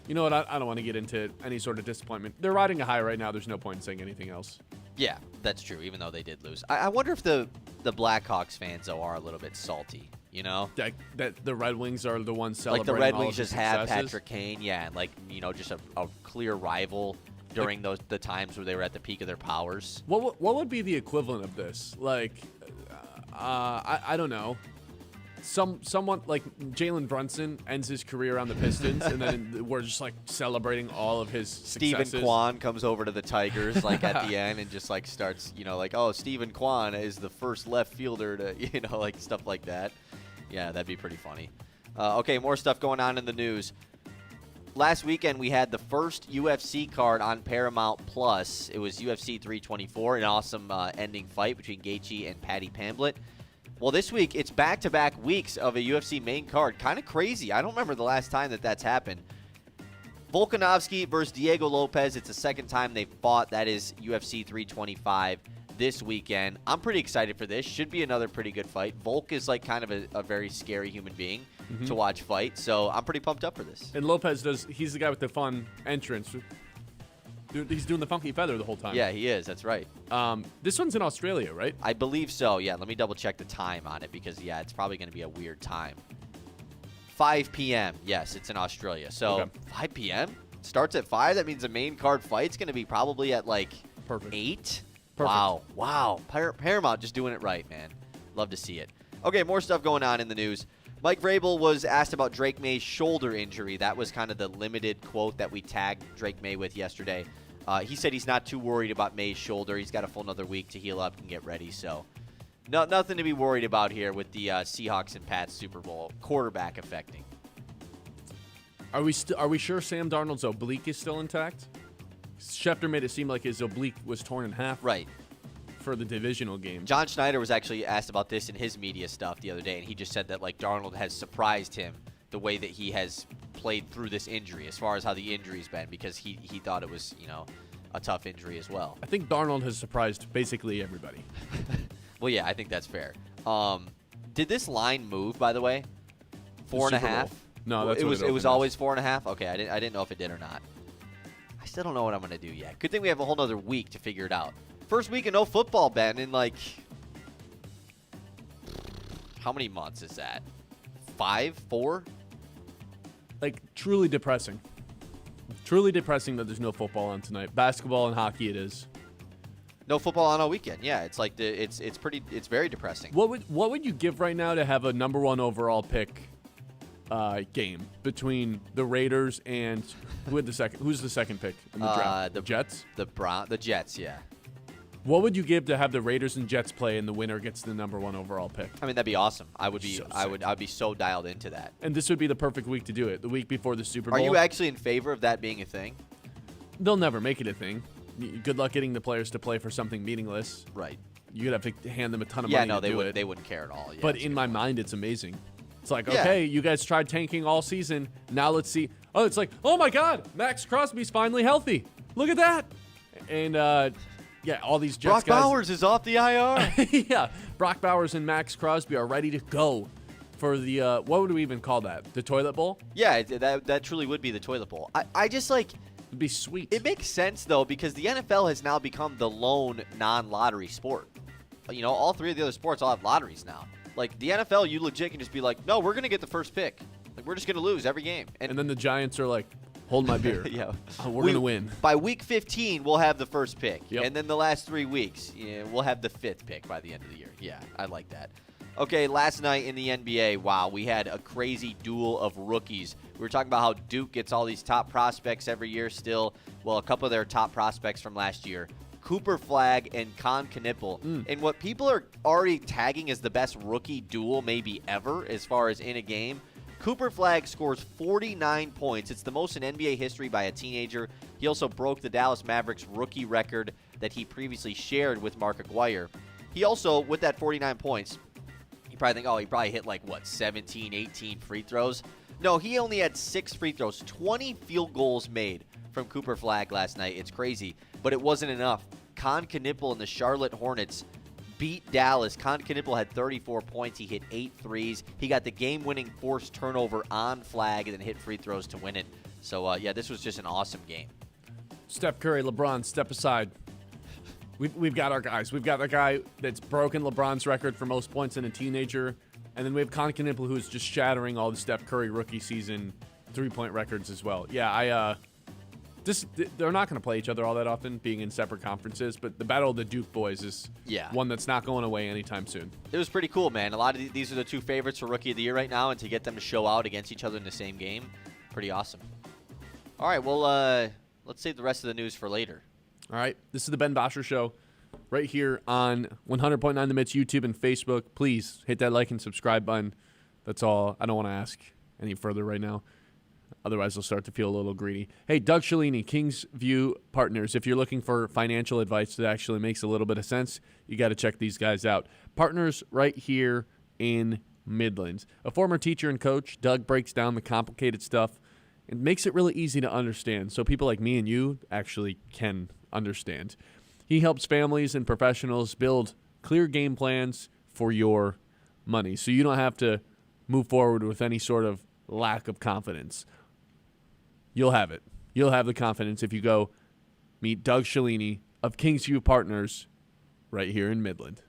you know what? I don't want to get into any sort of disappointment. They're riding a high right now. There's no point in saying anything else. Yeah, that's true, even though they did lose. I wonder if the Blackhawks fans, though, are a little bit salty, you know? That the Red Wings are the ones celebrating. Like the Red all Wings of just have Patrick Kane, and like, you know, just a clear rival during the times where they were at the peak of their powers. What would be the equivalent of this? Like, I don't know. Someone like Jalen Brunson ends his career on the Pistons, and then we're just like celebrating all of his successes. Stephen Kwan comes over to the Tigers like at the end and just like starts, you know, like, oh, Stephen Kwan is the first left fielder to, you know, like stuff like that. Yeah, that'd be pretty funny. Okay, more stuff going on in the news. Last weekend we had the first UFC card on Paramount Plus. It was UFC 324, an awesome ending fight between Gaethje and Paddy Pimblett. Well, this week, it's back-to-back weeks of a UFC main card. Kind of crazy. I don't remember the last time that's happened. Volkanovski versus Diego Lopez. It's the second time they've fought. That is UFC 325 this weekend. I'm pretty excited for this. Should be another pretty good fight. Volk is like kind of a very scary human being to watch fight, so I'm pretty pumped up for this. And Lopez he's the guy with the fun entrance. He's doing the funky feather the whole time. Yeah, he is. That's right. This one's in Australia, right? I believe so. Yeah, let me double check the time on it because, yeah, it's probably going to be a weird time. 5 p.m. Yes, it's in Australia. So, okay. 5 p.m.? Starts at 5? That means the main card fight's going to be probably at, like, 8? Perfect. Wow. Paramount just doing it right, man. Love to see it. Okay, more stuff going on in the news. Mike Vrabel was asked about Drake May's shoulder injury. That was kind of the limited quote that we tagged Drake May with yesterday. He said he's not too worried about May's shoulder. He's got a full another week to heal up and get ready. So nothing to be worried about here with the Seahawks and Pats Super Bowl quarterback affecting. Are we sure Sam Darnold's oblique is still intact? Schefter made it seem like his oblique was torn in half. Right. For the divisional game. John Schneider was actually asked about this in his media stuff the other day, and he just said that like Darnold has surprised him the way that he has played through this injury as far as how the injury's been, because he thought it was, you know, a tough injury as well. I think Darnold has surprised basically everybody. Well, yeah, I think that's fair. Did this line move, by the way? 4.5? No, that's it what was. It opened was as. always 4.5. Okay, I didn't know if it did or not. I still don't know what I'm gonna do yet. Good thing we have a whole nother week to figure it out. First week of no football, Ben, in like how many months is that? 5, 4? Like, truly depressing. Truly depressing that there's no football on tonight. Basketball and hockey it is. No football on all weekend. Yeah, it's like it's very depressing. What would you give right now to have a number 1 overall pick game between the Raiders and who's the second pick in the draft? The Jets? The Jets, yeah. What would you give to have the Raiders and Jets play and the winner gets the number 1 overall pick? I mean, that'd be awesome. I'd be so dialed into that. And this would be the perfect week to do it. The week before the Super Bowl. Are you actually in favor of that being a thing? They'll never make it a thing. Good luck getting the players to play for something meaningless. Right. You'd have to hand them a ton of Yeah, money no, to do it. they wouldn't care at all. Yeah, But in my mind, it's amazing. It's like, Yeah. okay, you guys tried tanking all season. Now let's see. Oh, it's like, oh my God, Max Crosby's finally healthy. Look at that. And yeah, all these Jets Brock guys. Bowers is off the IR. Yeah, Brock Bowers and Max Crosby are ready to go for the what would we even call that? The toilet bowl? Yeah, that truly would be the toilet bowl. I just like. It'd be sweet. It makes sense, though, because the NFL has now become the lone non-lottery sport. You know, all 3 of the other sports all have lotteries now. Like, the NFL, you legit can just be like, no, we're going to get the first pick. Like, we're just going to lose every game. And then the Giants are like, hold my beer. Yeah. We're going to win. By week 15, we'll have the first pick. Yep. And then the last 3 weeks, we'll have the 5th pick by the end of the year. Yeah, I like that. Okay, last night in the NBA, wow, we had a crazy duel of rookies. We were talking about how Duke gets all these top prospects every year still. Well, a couple of their top prospects from last year, Cooper Flagg and Con Knipple. And what people are already tagging as the best rookie duel maybe ever as far as in a game, Cooper Flagg scores 49 points. It's the most in NBA history by a teenager. He also broke the Dallas Mavericks rookie record that he previously shared with Mark Aguirre. He also, with that 49 points, you probably think, oh, he probably hit like, 17, 18 free throws? No, he only had 6 free throws, 20 field goals made from Cooper Flagg last night. It's crazy, but it wasn't enough. Con Knipple and the Charlotte Hornets beat Dallas. Con Knipple had 34 points. He hit 8 threes. He got the game-winning forced turnover on Flagg and then hit free throws to win it. So, yeah, this was just an awesome game. Steph Curry, LeBron, step aside. We've got our guys. We've got a guy that's broken LeBron's record for most points in a teenager. And then we have Con Knipple, who's just shattering all the Steph Curry rookie season three-point records as well. Yeah, they're not going to play each other all that often, being in separate conferences. But the Battle of the Duke Boys is one that's not going away anytime soon. It was pretty cool, man. A lot of these are the 2 favorites for Rookie of the Year right now, and to get them to show out against each other in the same game, pretty awesome. All right, well, let's save the rest of the news for later. All right, this is the Ben Bosscher Show right here on 100.9 The Mits, YouTube, and Facebook. Please hit that like and subscribe button. That's all. I don't want to ask any further right now. Otherwise, I'll start to feel a little greedy. Hey, Doug Cellini, Kingsview Partners. If you're looking for financial advice that actually makes a little bit of sense, you got to check these guys out. Partners right here in Midlands. A former teacher and coach, Doug breaks down the complicated stuff and makes it really easy to understand so people like me and you actually can understand. He helps families and professionals build clear game plans for your money so you don't have to move forward with any sort of lack of confidence. You'll have it. You'll have the confidence if you go meet Doug Cellini of Kingsview Partners right here in Midland.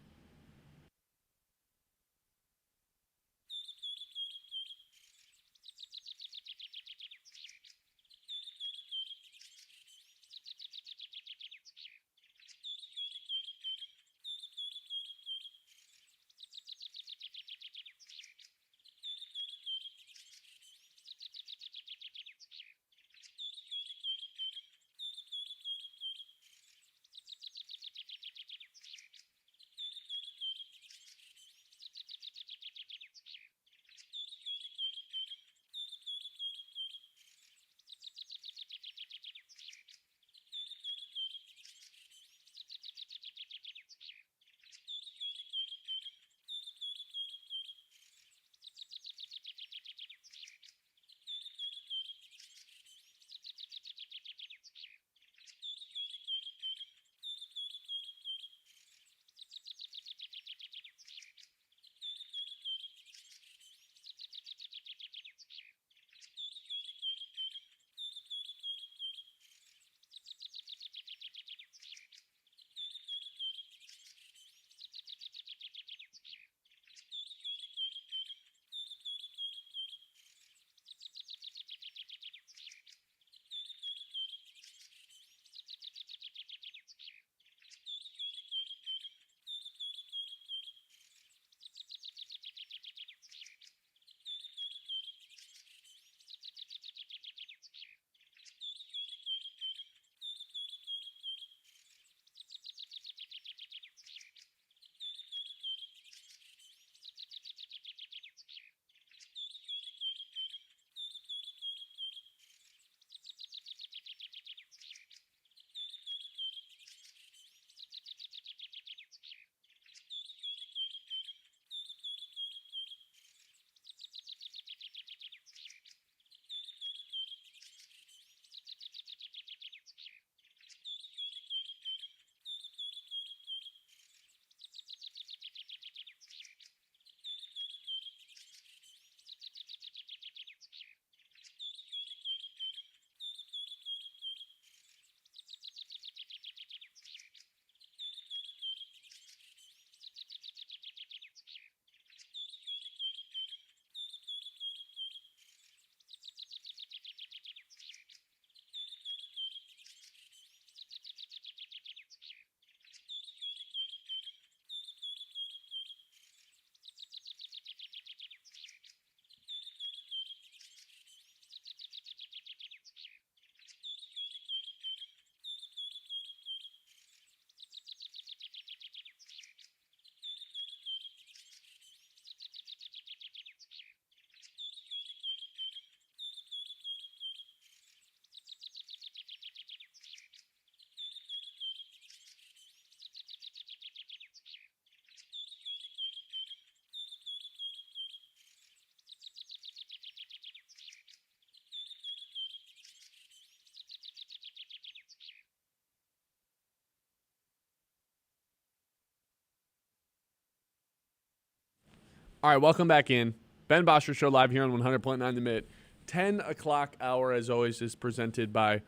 All right, welcome back in. Ben Bosscher Show live here on 100.9 The Mid. 10 o'clock hour, as always, is presented by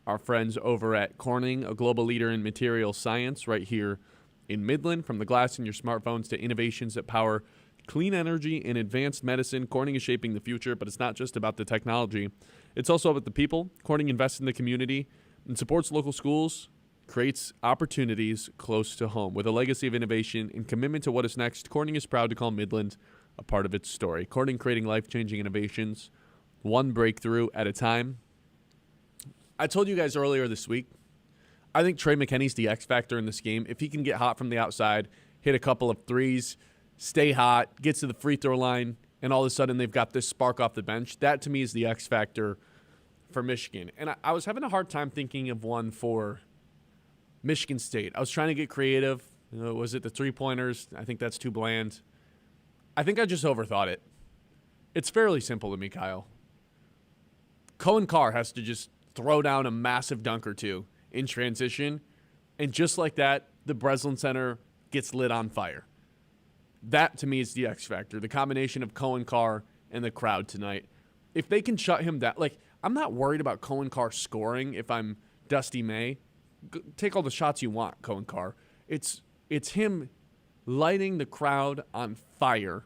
our friends over at Corning, a global leader in material science right here in Midland. From the glass in your smartphones to innovations that power clean energy and advanced medicine, Corning is shaping the future, but it's not just about the technology. It's also about the people. Corning invests in the community and supports local schools, creates opportunities close to home. With a legacy of innovation and commitment to what is next, Corning is proud to call Midland a part of its story. Corning creating life-changing innovations, one breakthrough at a time. I told you guys earlier this week, I think Trey McKinney's the X factor in this game. If he can get hot from the outside, hit a couple of threes, stay hot, get to the free throw line, and all of a sudden they've got this spark off the bench, that to me is the X factor for Michigan. And I was having a hard time thinking of one for Michigan State. I was trying to get creative. Was it the three-pointers? I think that's too bland. I think I just overthought it. It's fairly simple to me, Kyle. Cohen Carr has to just throw down a massive dunk or two in transition, and just like that, the Breslin Center gets lit on fire. That, to me, is the X factor, the combination of Cohen Carr and the crowd tonight. If they can shut him down, I'm not worried about Cohen Carr scoring if I'm Dusty May. Take all the shots you want, Cohen Carr. It's him lighting the crowd on fire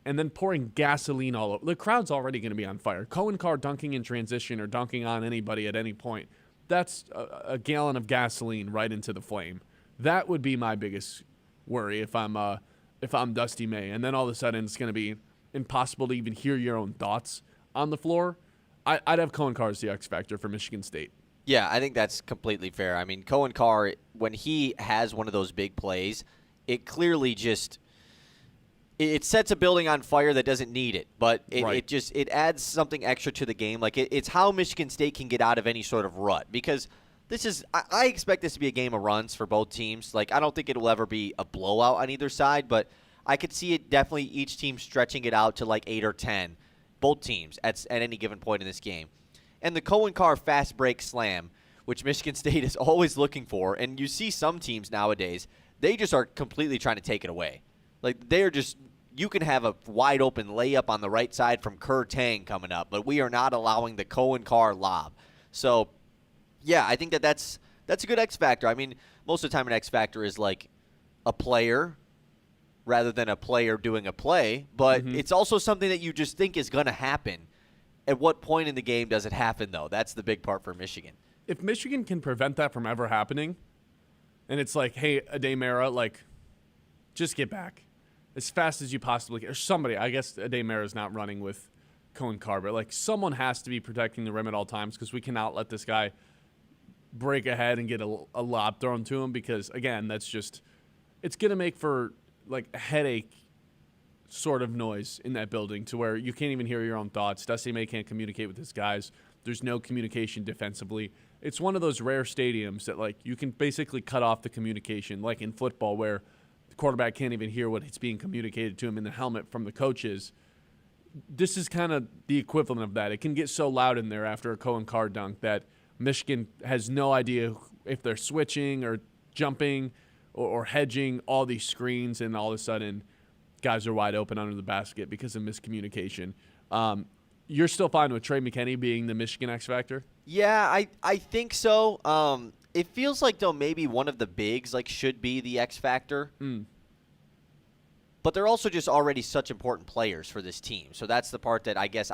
and then pouring gasoline all over. The crowd's already going to be on fire. Cohen Carr dunking in transition or dunking on anybody at any point, that's a gallon of gasoline right into the flame. That would be my biggest worry if I'm Dusty May. And then all of a sudden it's going to be impossible to even hear your own thoughts on the floor. I'd have Cohen Carr as the X factor for Michigan State. Yeah, I think that's completely fair. I mean, Cohen Carr, when he has one of those big plays, it clearly just it sets a building on fire that doesn't need it, but it adds something extra to the game. It's how Michigan State can get out of any sort of rut, because I expect this to be a game of runs for both teams. I don't think it will ever be a blowout on either side, but I could see it definitely each team stretching it out to 8 or 10, both teams at any given point in this game. And the Cohen Carr fast break slam, which Michigan State is always looking for, and you see some teams nowadays, they just are completely trying to take it away. They're just, you can have a wide open layup on the right side from Kerr Tang coming up, but we are not allowing the Cohen Carr lob. So, yeah, I think that's a good X factor. I mean, most of the time an X factor is a player rather than a player doing a play, but it's also something that you just think is going to happen. At what point in the game does it happen, though? That's the big part for Michigan. If Michigan can prevent that from ever happening, and it's hey, Ademera, just get back as fast as you possibly can. Or somebody, I guess Ademera's not running with Cohen Carr, but someone has to be protecting the rim at all times, because we cannot let this guy break ahead and get a lob thrown to him, because, again, that's just – it's going to make for, a headache sort of noise in that building to where you can't even hear your own thoughts. Dusty May can't communicate with his guys. There's no communication defensively. It's one of those rare stadiums that, you can basically cut off the communication, like in football, where the quarterback can't even hear what is being communicated to him in the helmet from the coaches. This is kind of the equivalent of that. It can get so loud in there after a Cohen Carr dunk that Michigan has no idea if they're switching or jumping or hedging all these screens, and all of a sudden guys are wide open under the basket because of miscommunication. You're still fine with Trey McKinney being the Michigan X factor? Yeah, I think so. It feels like, though, maybe one of the bigs should be the X factor. But they're also just already such important players for this team. So that's the part that I guess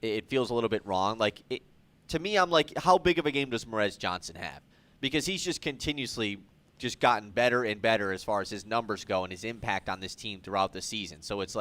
it feels a little bit wrong. To me, I'm how big of a game does Merez Johnson have? Because he's just continuously just gotten better and better as far as his numbers go and his impact on this team throughout the season. So it's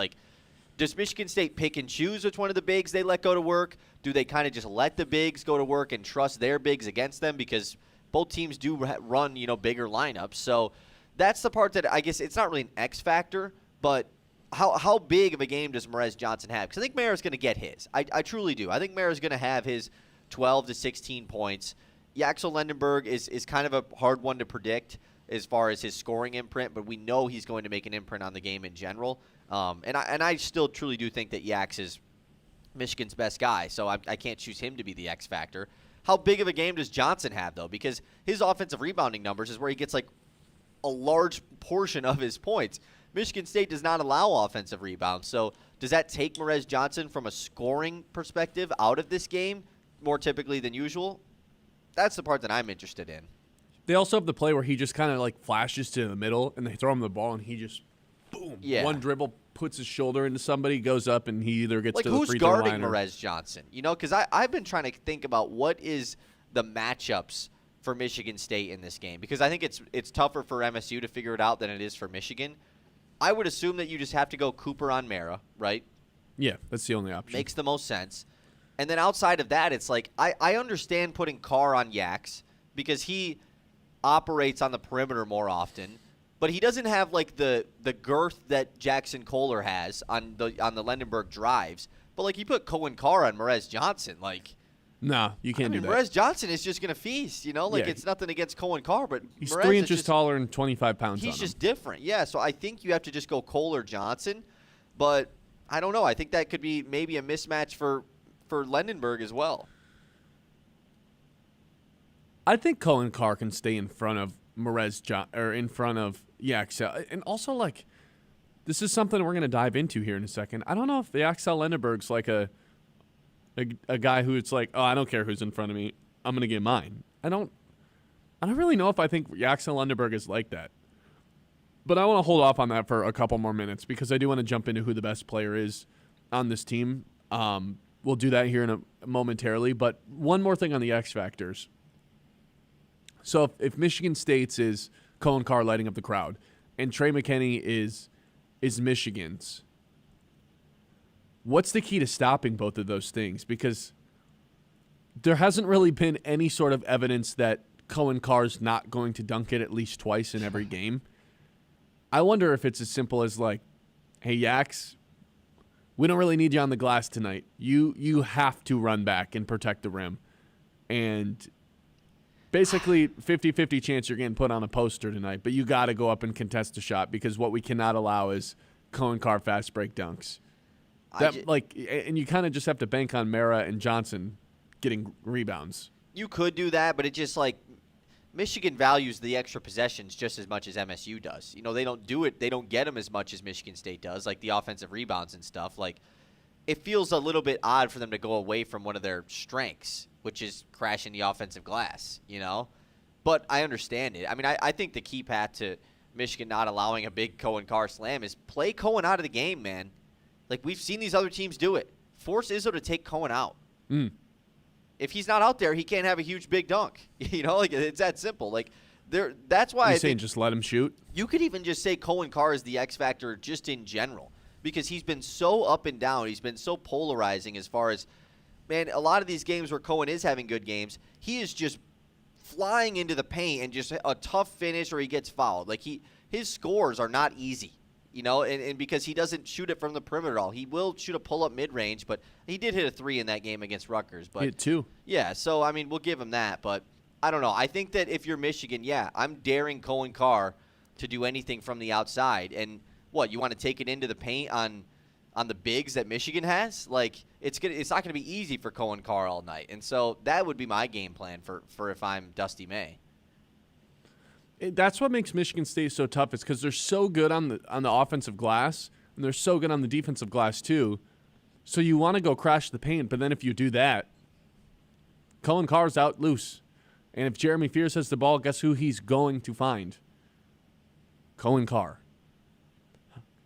does Michigan State pick and choose which one of the bigs they let go to work? Do they kind of just let the bigs go to work and trust their bigs against them? Because both teams do run, bigger lineups. So that's the part that I guess it's not really an X factor, but how big of a game does Merez Johnson have? Because I think Mara's going to get his. I truly do. I think Mara's going to have his 12 to 16 points. Yaxel Lendenberg is kind of a hard one to predict as far as his scoring imprint, but we know he's going to make an imprint on the game in general. And I still truly do think that Yax is Michigan's best guy, so I can't choose him to be the X factor. How big of a game does Johnson have, though? Because his offensive rebounding numbers is where he gets a large portion of his points. Michigan State does not allow offensive rebounds. So does that take Merez Johnson from a scoring perspective out of this game more typically than usual? That's the part that I'm interested in. They also have the play where he just kind of like flashes to the middle, and they throw him the ball, and he just, boom, one dribble, puts his shoulder into somebody, goes up, and he either gets to the free throw line. Who's guarding Merez Johnson? You know, because I've been trying to think about what is the matchups for Michigan State in this game, because I think it's tougher for MSU to figure it out than it is for Michigan. I would assume that you just have to go Cooper on Mara, right? Yeah, that's the only option. Makes the most sense. And then outside of that, it's like I understand putting Carr on Yax because he operates on the perimeter more often, but he doesn't have like the girth that Jackson Kohler has on the Lendenberg drives. But like you put Cohen Carr on Merez Johnson, like no, you can't do that. Merez Johnson is just gonna feast, you know, like it's nothing against Cohen Carr, but he's Merez 3 inches taller and 25 pounds. He's just different, yeah. So I think you have to just go Kohler Johnson, but I don't know. I think that could be maybe a mismatch for Lendenberg as well. I think Cohen Carr can stay in front of in front of Yaxel. And also, like, this is something we're going to dive into here in a second. I don't know if the Yaxel Lendenberg's like a guy who it's like, oh, I don't care who's in front of me. I'm going to get mine. I don't really know if I think Yaxel Lendenberg is like that. But I want to hold off on that for a couple more minutes because I do want to jump into who the best player is on this team. We'll do that here momentarily. But one more thing on the X factors. So if Michigan State's is Cohen Carr lighting up the crowd, and Trey McKinney is Michigan's, what's the key to stopping both of those things? Because there hasn't really been any sort of evidence that Cohen Carr's not going to dunk it at least twice in every game. I wonder if it's as simple as like, hey, Yax, we don't really need you on the glass tonight. You have to run back and protect the rim. And basically 50-50 chance you're getting put on a poster tonight, but you got to go up and contest a shot because what we cannot allow is Cohen Carr fast break dunks. And you kind of just have to bank on Mara and Johnson getting rebounds. You could do that, but it just like Michigan values the extra possessions just as much as MSU does. You know, they don't do it. They don't get them as much as Michigan State does, like the offensive rebounds and stuff. Like, it feels a little bit odd for them to go away from one of their strengths, which is crashing the offensive glass, you know? But I understand it. I mean, I think the key path to Michigan not allowing a big Cohen Carr slam is play Cohen out of the game, man. Like, we've seen these other teams do it. Force Izzo to take Cohen out. If he's not out there, he can't have a huge big dunk. You know, like it's that simple. Like that's why you're saying just let him shoot. You could even just say Cohen Carr is the X factor just in general because he's been so up and down. He's been so polarizing as far as, man, a lot of these games where Cohen is having good games, he is just flying into the paint and just a tough finish or he gets fouled. Like his scores are not easy. You know, and because he doesn't shoot it from the perimeter at all. He will shoot a pull-up mid-range, but he did hit a 3 in that game against Rutgers. But hit 2. Yeah, so, I mean, we'll give him that. But I don't know. I think that if you're Michigan, yeah, I'm daring Cohen Carr to do anything from the outside. And what, you want to take it into the paint on the bigs that Michigan has? Like, it's not going to be easy for Cohen Carr all night. And so that would be my game plan for if I'm Dusty May. That's what makes Michigan State so tough. It's because they're so good on the offensive glass, and they're so good on the defensive glass too. So you want to go crash the paint, but then if you do that, Cohen Carr's out loose. And if Jeremy Fears has the ball, guess who he's going to find? Cohen Carr.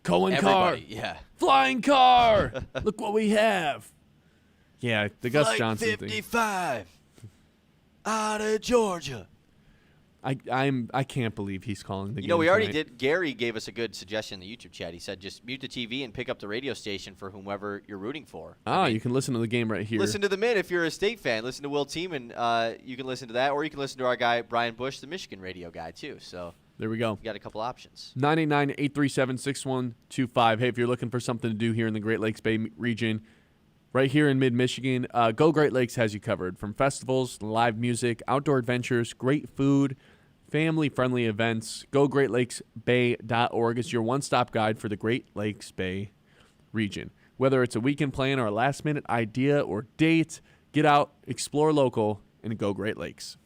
Carr. Yeah. Flying Carr. Look what we have. Yeah, the Gus Flight Johnson 55 out of Georgia. I can't believe he's calling the game. You know, we already tonight. did. Gary gave us a good suggestion in the YouTube chat. He said just mute the TV and pick up the radio station for whomever you're rooting for. You can listen to the game right here. Listen to the Mid if you're a State fan. Listen to Will Tiemann. You can listen to that, or you can listen to our guy Brian Bush, the Michigan radio guy too. So there we go. You got a couple options. 989-837-6125. Hey, if you're looking for something to do here in the Great Lakes Bay region, right here in mid-Michigan, Go Great Lakes has you covered. From festivals, live music, outdoor adventures, great food, family-friendly events. GoGreatLakesBay.org is your one-stop guide for the Great Lakes Bay region. Whether it's a weekend plan or a last-minute idea or date, get out, explore local, and go Great Lakes.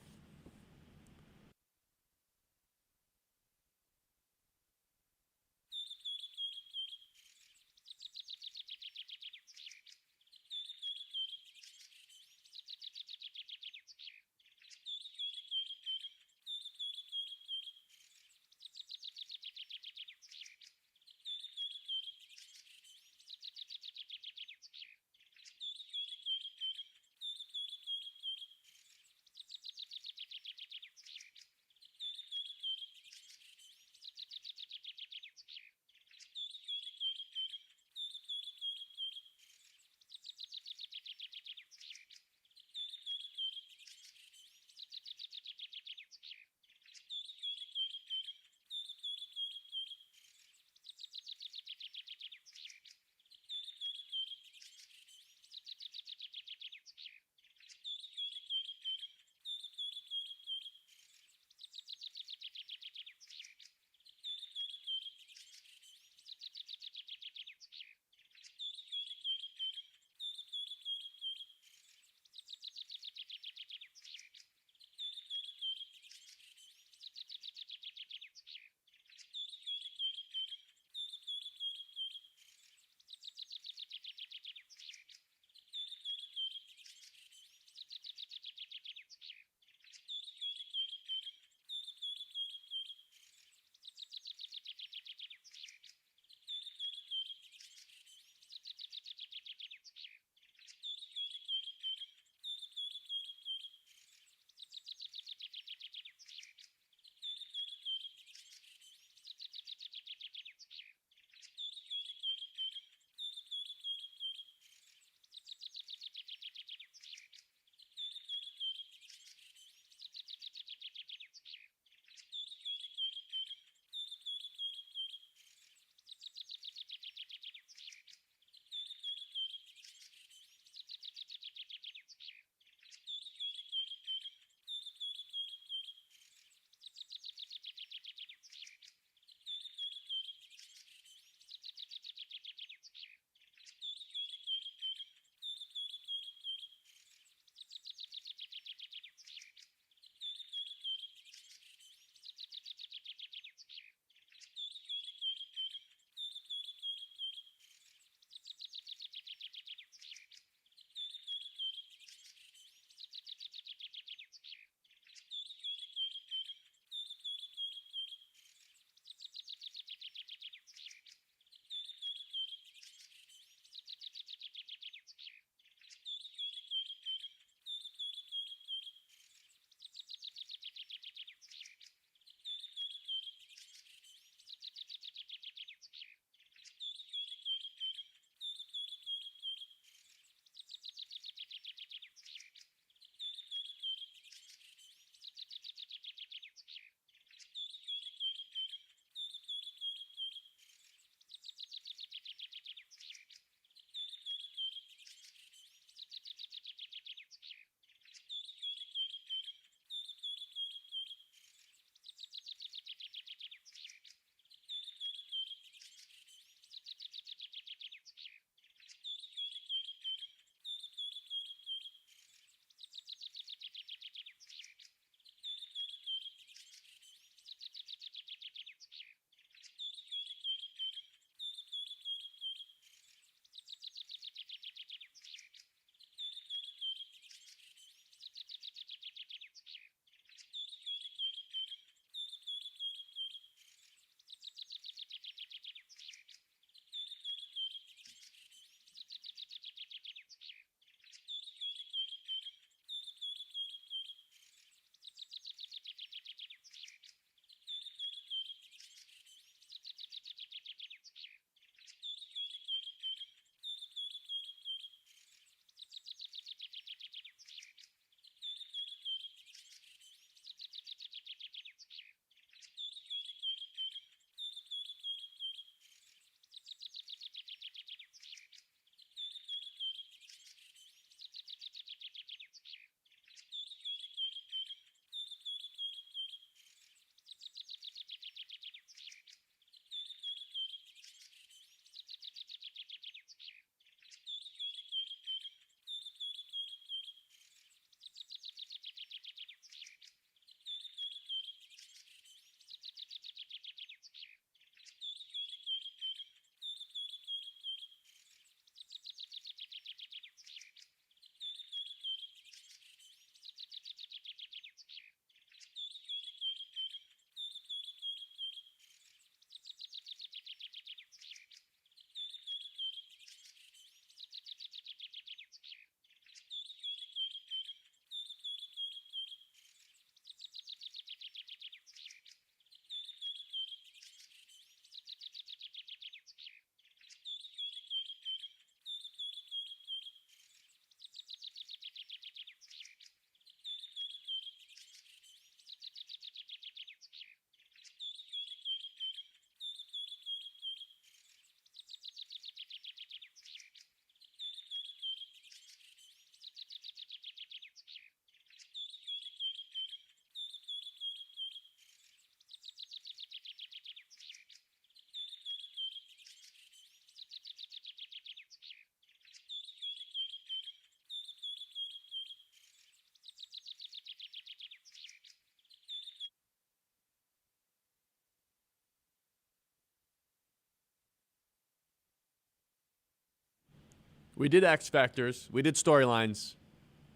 We did X Factors. We did storylines.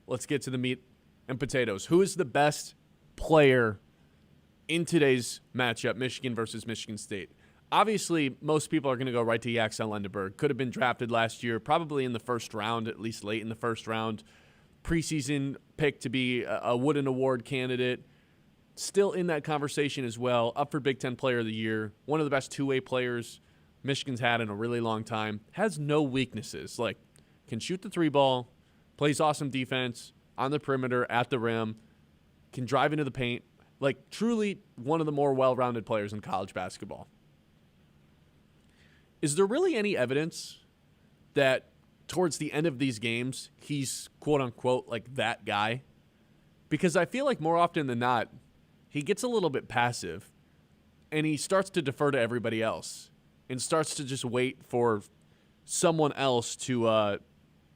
Let's get to the meat and potatoes. Who is the best player in today's matchup, Michigan versus Michigan State? Obviously, most people are going to go right to Yaxel Lendeberg. Could have been drafted last year, probably in the first round, at least late in the first round. Preseason pick to be a Wooden Award candidate. Still in that conversation as well. Up for Big Ten Player of the Year. One of the best two-way players Michigan's had in a really long time. Has no weaknesses. Like, can shoot the three ball, plays awesome defense on the perimeter, at the rim, can drive into the paint. Like, truly one of the more well-rounded players in college basketball. Is there really any evidence that towards the end of these games, he's quote-unquote like that guy? Because I feel like more often than not, he gets a little bit passive, and he starts to defer to everybody else and starts to just wait for someone else to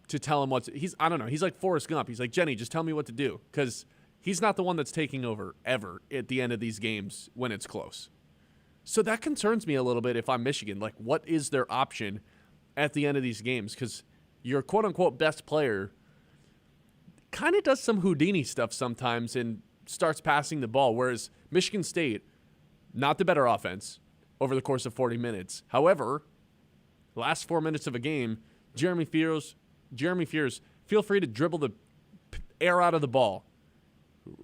tell him what to, I don't know. He's like Forrest Gump. He's like, Jenny, just tell me what to do. Because he's not the one that's taking over ever at the end of these games when it's close. So that concerns me a little bit if I'm Michigan. Like, what is their option at the end of these games? Because your quote-unquote best player kind of does some Houdini stuff sometimes and starts passing the ball, whereas Michigan State, not the better offense over the course of 40 minutes. However, last 4 minutes of a game, Jeremy Fears, feel free to dribble the air out of the ball.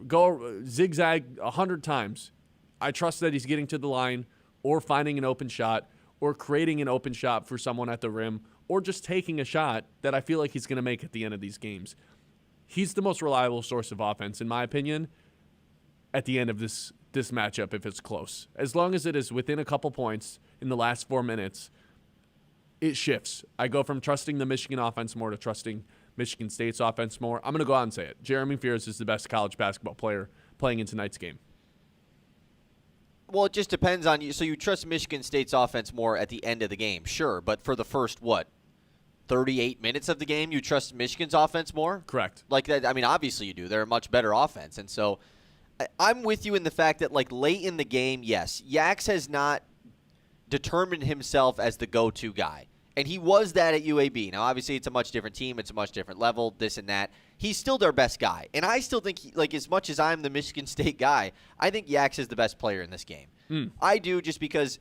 Go zigzag 100 times. I trust that he's getting to the line or finding an open shot or creating an open shot for someone at the rim or just taking a shot that I feel like he's going to make at the end of these games. He's the most reliable source of offense, in my opinion, at the end of this matchup if it's close. As long as it is within a couple points in the last 4 minutes, it shifts. I go from trusting the Michigan offense more to trusting Michigan State's offense more. I'm going to go out and say it. Jeremy Fears is the best college basketball player playing in tonight's game. Well, it just depends on you. So you trust Michigan State's offense more at the end of the game, sure. But for the first, 38 minutes of the game, you trust Michigan's offense more? Correct. Like that. I mean, obviously you do. They're a much better offense. And so I'm with you in the fact that, like, late in the game, yes, Yax has not determined himself as the go-to guy. And he was that at UAB. Now, obviously, it's a much different team. It's a much different level, this and that. He's still their best guy. And I still think, as much as I'm the Michigan State guy, I think Yax is the best player in this game. I do, just because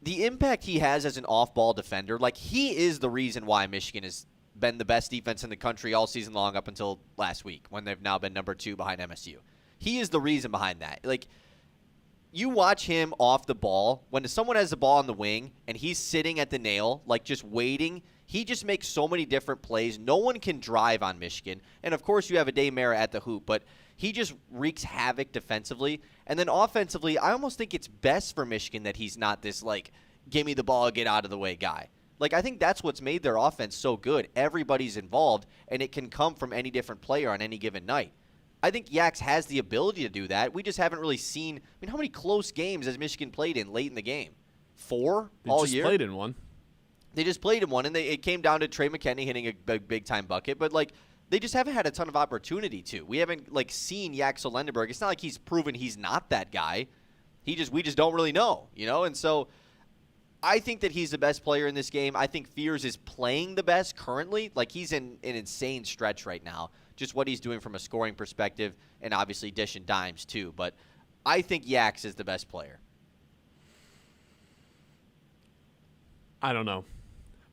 the impact he has as an off-ball defender, like, he is the reason why Michigan has been the best defense in the country all season long up until last week when they've now been number 2 behind MSU. He is the reason behind that. Like, you watch him off the ball, when someone has the ball on the wing and he's sitting at the nail, like just waiting, he just makes so many different plays. No one can drive on Michigan. And, of course, you have a Daymera at the hoop, but he just wreaks havoc defensively. And then offensively, I almost think it's best for Michigan that he's not this, like, give me the ball, get out of the way guy. Like, I think that's what's made their offense so good. Everybody's involved, and it can come from any different player on any given night. I think Yax has the ability to do that. We just haven't really seen. I mean, how many close games has Michigan played in late in the game? 4 all year? They just played in one. They just played in one, and it came down to Trey McKinney hitting a big-time bucket. But, like, they just haven't had a ton of opportunity to. We haven't, like, seen Yaxel Lendeberg. It's not like he's proven he's not that guy. We just don't really know, you know? And so I think that he's the best player in this game. I think Fears is playing the best currently. Like, he's in an insane stretch right now. Just what he's doing from a scoring perspective, and obviously dishing dimes too. But I think Yax is the best player. I don't know.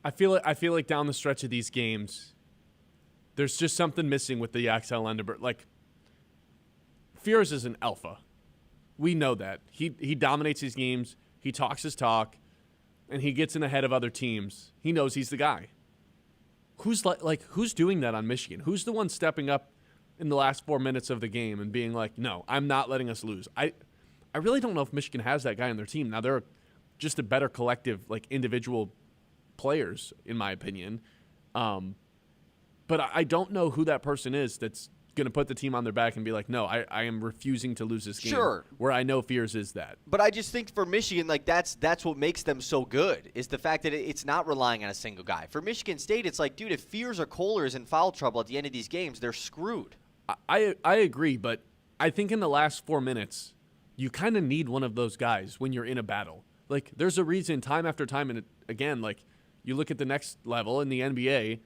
I feel like down the stretch of these games, there's just something missing with the Yaxel Lendeberg. Like, Fears is an alpha. We know that. He dominates his games. He talks his talk, and he gets in ahead of other teams. He knows he's the guy. Who's doing that on Michigan? Who's the one stepping up in the last 4 minutes of the game and being like, no, I'm not letting us lose? I really don't know if Michigan has that guy on their team. Now, they're just a better collective, like, individual players, in my opinion. But I don't know who that person is that's going to put the team on their back and be like, no, I am refusing to lose this game. Sure. Where I know Fears is that. But I just think for Michigan, like, that's what makes them so good, is the fact that it's not relying on a single guy. For Michigan State, it's like, dude, if Fears or Kohler is in foul trouble at the end of these games, they're screwed. I agree, but I think in the last 4 minutes, you kind of need one of those guys when you're in a battle. Like, there's a reason time after time, and again, like, you look at the next level in the NBA,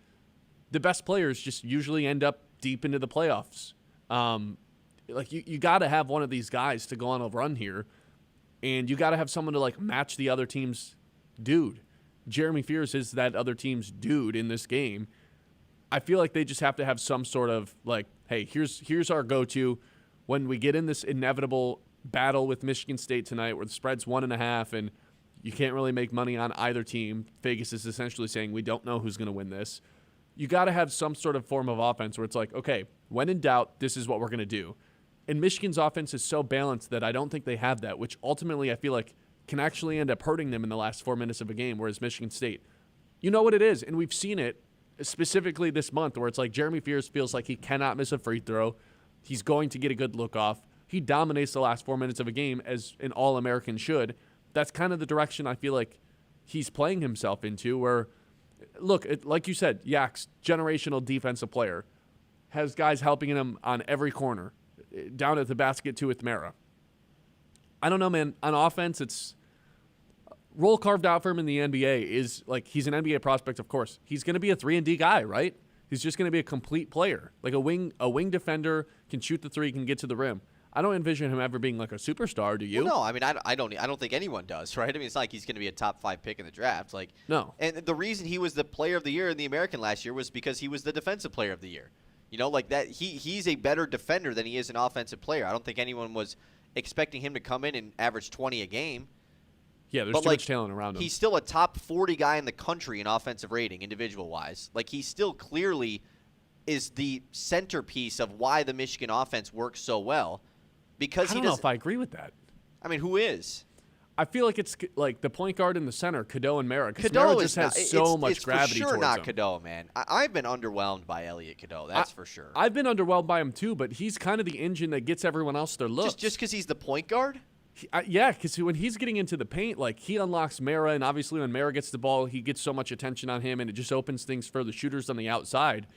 the best players just usually end up deep into the playoffs. Like you got to have one of these guys to go on a run here, and you got to have someone to like match the other team's dude. Jeremy Fears is that other team's dude in this game. I feel like they just have to have some sort of like, hey, here's our go-to when we get in this inevitable battle with Michigan State tonight where the spread's 1.5 and you can't really make money on either team. Vegas is essentially saying we don't know who's going to win this. You got to have some sort of form of offense where it's like, okay, when in doubt, this is what we're going to do. And Michigan's offense is so balanced that I don't think they have that, which ultimately I feel like can actually end up hurting them in the last 4 minutes of a game, whereas Michigan State, you know what it is, and we've seen it specifically this month where it's like Jeremy Fears feels like he cannot miss a free throw. He's going to get a good look off. He dominates the last 4 minutes of a game as an All-American should. That's kind of the direction I feel like he's playing himself into where, look, like you said, Yak's generational defensive player, has guys helping him on every corner, down at the basket too with Mara. I don't know, man. On offense, it's role carved out for him in the NBA is like he's an NBA prospect, of course. He's going to be a 3-and-D guy, right? He's just going to be a complete player. Like a wing defender, can shoot the three, can get to the rim. I don't envision him ever being like a superstar, do you? Well, no, I mean, I don't think anyone does, right? I mean, it's not like he's going to be a top 5 pick in the draft. Like, no. And the reason he was the player of the year in the American last year was because he was the defensive player of the year. You know, like that he's a better defender than he is an offensive player. I don't think anyone was expecting him to come in and average 20 a game. Yeah, there's too much talent around him. He's still a top 40 guy in the country in offensive rating, individual-wise. Like, he still clearly is the centerpiece of why the Michigan offense works so well. Because I don't know if I agree with that. I mean, who is? I feel like it's like the point guard in the center, Cadeau and Mara. Because Cadeau Mara just has so much gravity towards him. towards It's for sure not Cadeau, man. I've been underwhelmed by Elliot Cadeau. That's for sure. I've been underwhelmed by him too, but he's kind of the engine that gets everyone else their looks. Just because he's the point guard? Yeah, because when he's getting into the paint, like he unlocks Mara, and obviously when Mara gets the ball, he gets so much attention on him, and it just opens things for the shooters on the outside.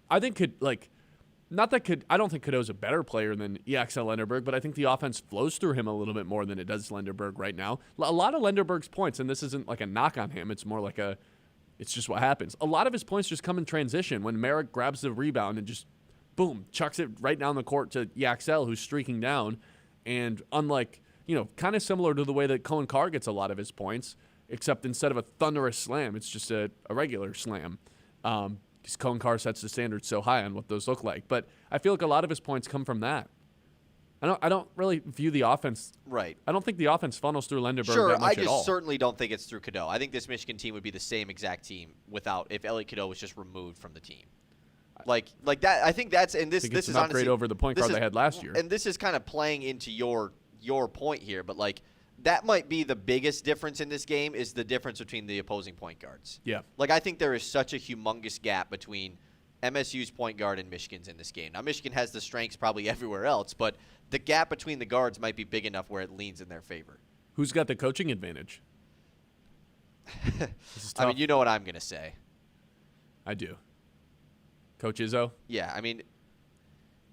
I think I don't think Cadeau's a better player than EXL Lenderberg, but I think the offense flows through him a little bit more than it does Lenderberg right now. A lot of Lenderberg's points, and this isn't like a knock on him, it's more like it's just what happens. A lot of his points just come in transition when Merrick grabs the rebound and just, boom, chucks it right down the court to EXL, who's streaking down. And unlike, kind of similar to the way that Cohen Carr gets a lot of his points, except instead of a thunderous slam, it's just a regular slam. Because Cohen Carr sets the standard so high on what those look like. But I feel like a lot of his points come from that. I don't really view the offense. Right. I don't think the offense funnels through Lenderberg Sure, that much I at all. just certainly don't think it's through Cadeau. I think this Michigan team would be the same exact team if Elliot Cadeau was just removed from the team. Like that. I think that's and this is an upgrade honestly over the point guard they had last year. And this is kind of playing into your point here, but like that might be the biggest difference in this game is the difference between the opposing point guards. Yeah. Like I think there is such a humongous gap between MSU's point guard and Michigan's in this game. Now, Michigan has the strengths probably everywhere else, but the gap between the guards might be big enough where it leans in their favor. Who's got the coaching advantage? I mean, you know what I'm going to say. I do. Coach Izzo? Yeah, I mean,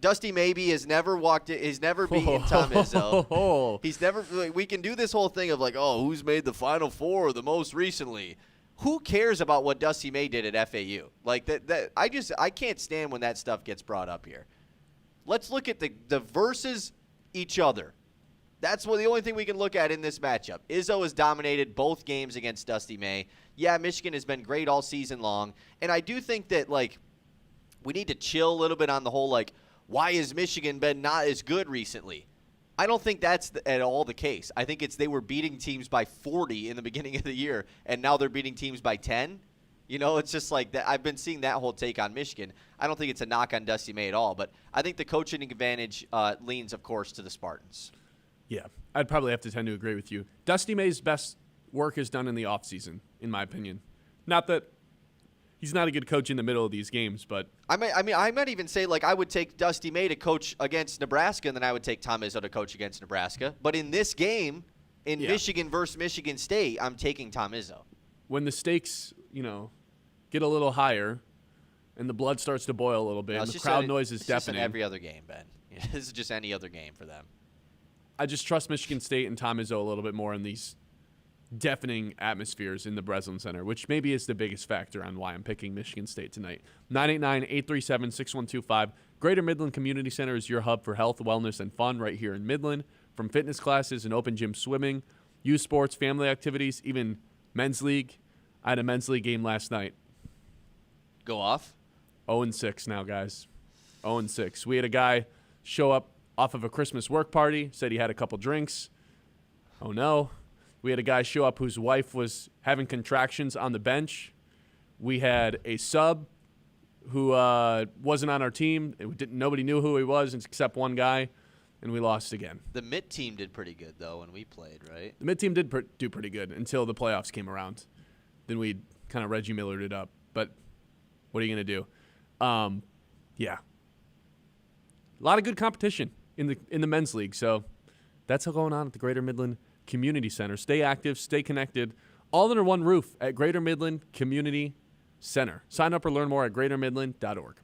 Dusty Maybe has never beaten Tom Izzo. He's never. We can do this whole thing of like, oh, who's made the Final Four the most recently? Who cares about what Dusty May did at FAU? Like that I can't stand when that stuff gets brought up here. Let's look at the versus each other. That's the only thing we can look at in this matchup. Izzo has dominated both games against Dusty May. Yeah, Michigan has been great all season long, and I do think that like we need to chill a little bit on the whole like why has Michigan been not as good recently? I don't think that's at all the case. I think they were beating teams by 40 in the beginning of the year, and now they're beating teams by 10. It's just like that. I've been seeing that whole take on Michigan. I don't think it's a knock on Dusty May at all, but I think the coaching advantage leans, of course, to the Spartans. Yeah, I'd probably have to tend to agree with you. Dusty May's best work is done in the offseason, in my opinion. Not that he's not a good coach in the middle of these games, but I might even say like I would take Dusty May to coach against Nebraska, and then I would take Tom Izzo to coach against Nebraska. But in this game, Michigan versus Michigan State, I'm taking Tom Izzo. When the stakes, get a little higher, and the blood starts to boil a little bit, and the crowd noise is deafening. It's just every other game, Ben. This is just any other game for them. I just trust Michigan State and Tom Izzo a little bit more in these deafening atmospheres in the Breslin Center, which maybe is the biggest factor on why I'm picking Michigan State tonight. 989-837-6125. Greater Midland Community Center is your hub for health, wellness, and fun right here in Midland. From fitness classes and open gym swimming, youth sports, family activities, even men's league. I had a men's league game last night. Go off? 0-6 now, guys. 0-6. We had a guy show up off of a Christmas work party, said he had a couple drinks. Oh, no. We had a guy show up whose wife was having contractions on the bench. We had a sub who wasn't on our team. Nobody knew who he was except one guy, and we lost again. The mid team did pretty good, though, when we played, right? The mid team did do pretty good until the playoffs came around. Then we kind of Reggie Millered it up. But what are you going to do? Yeah. A lot of good competition in the men's league. So that's what's going on at the Greater Midland Community Center. Stay active, stay connected, all under one roof at Greater Midland Community Center. Sign up or learn more at greatermidland.org.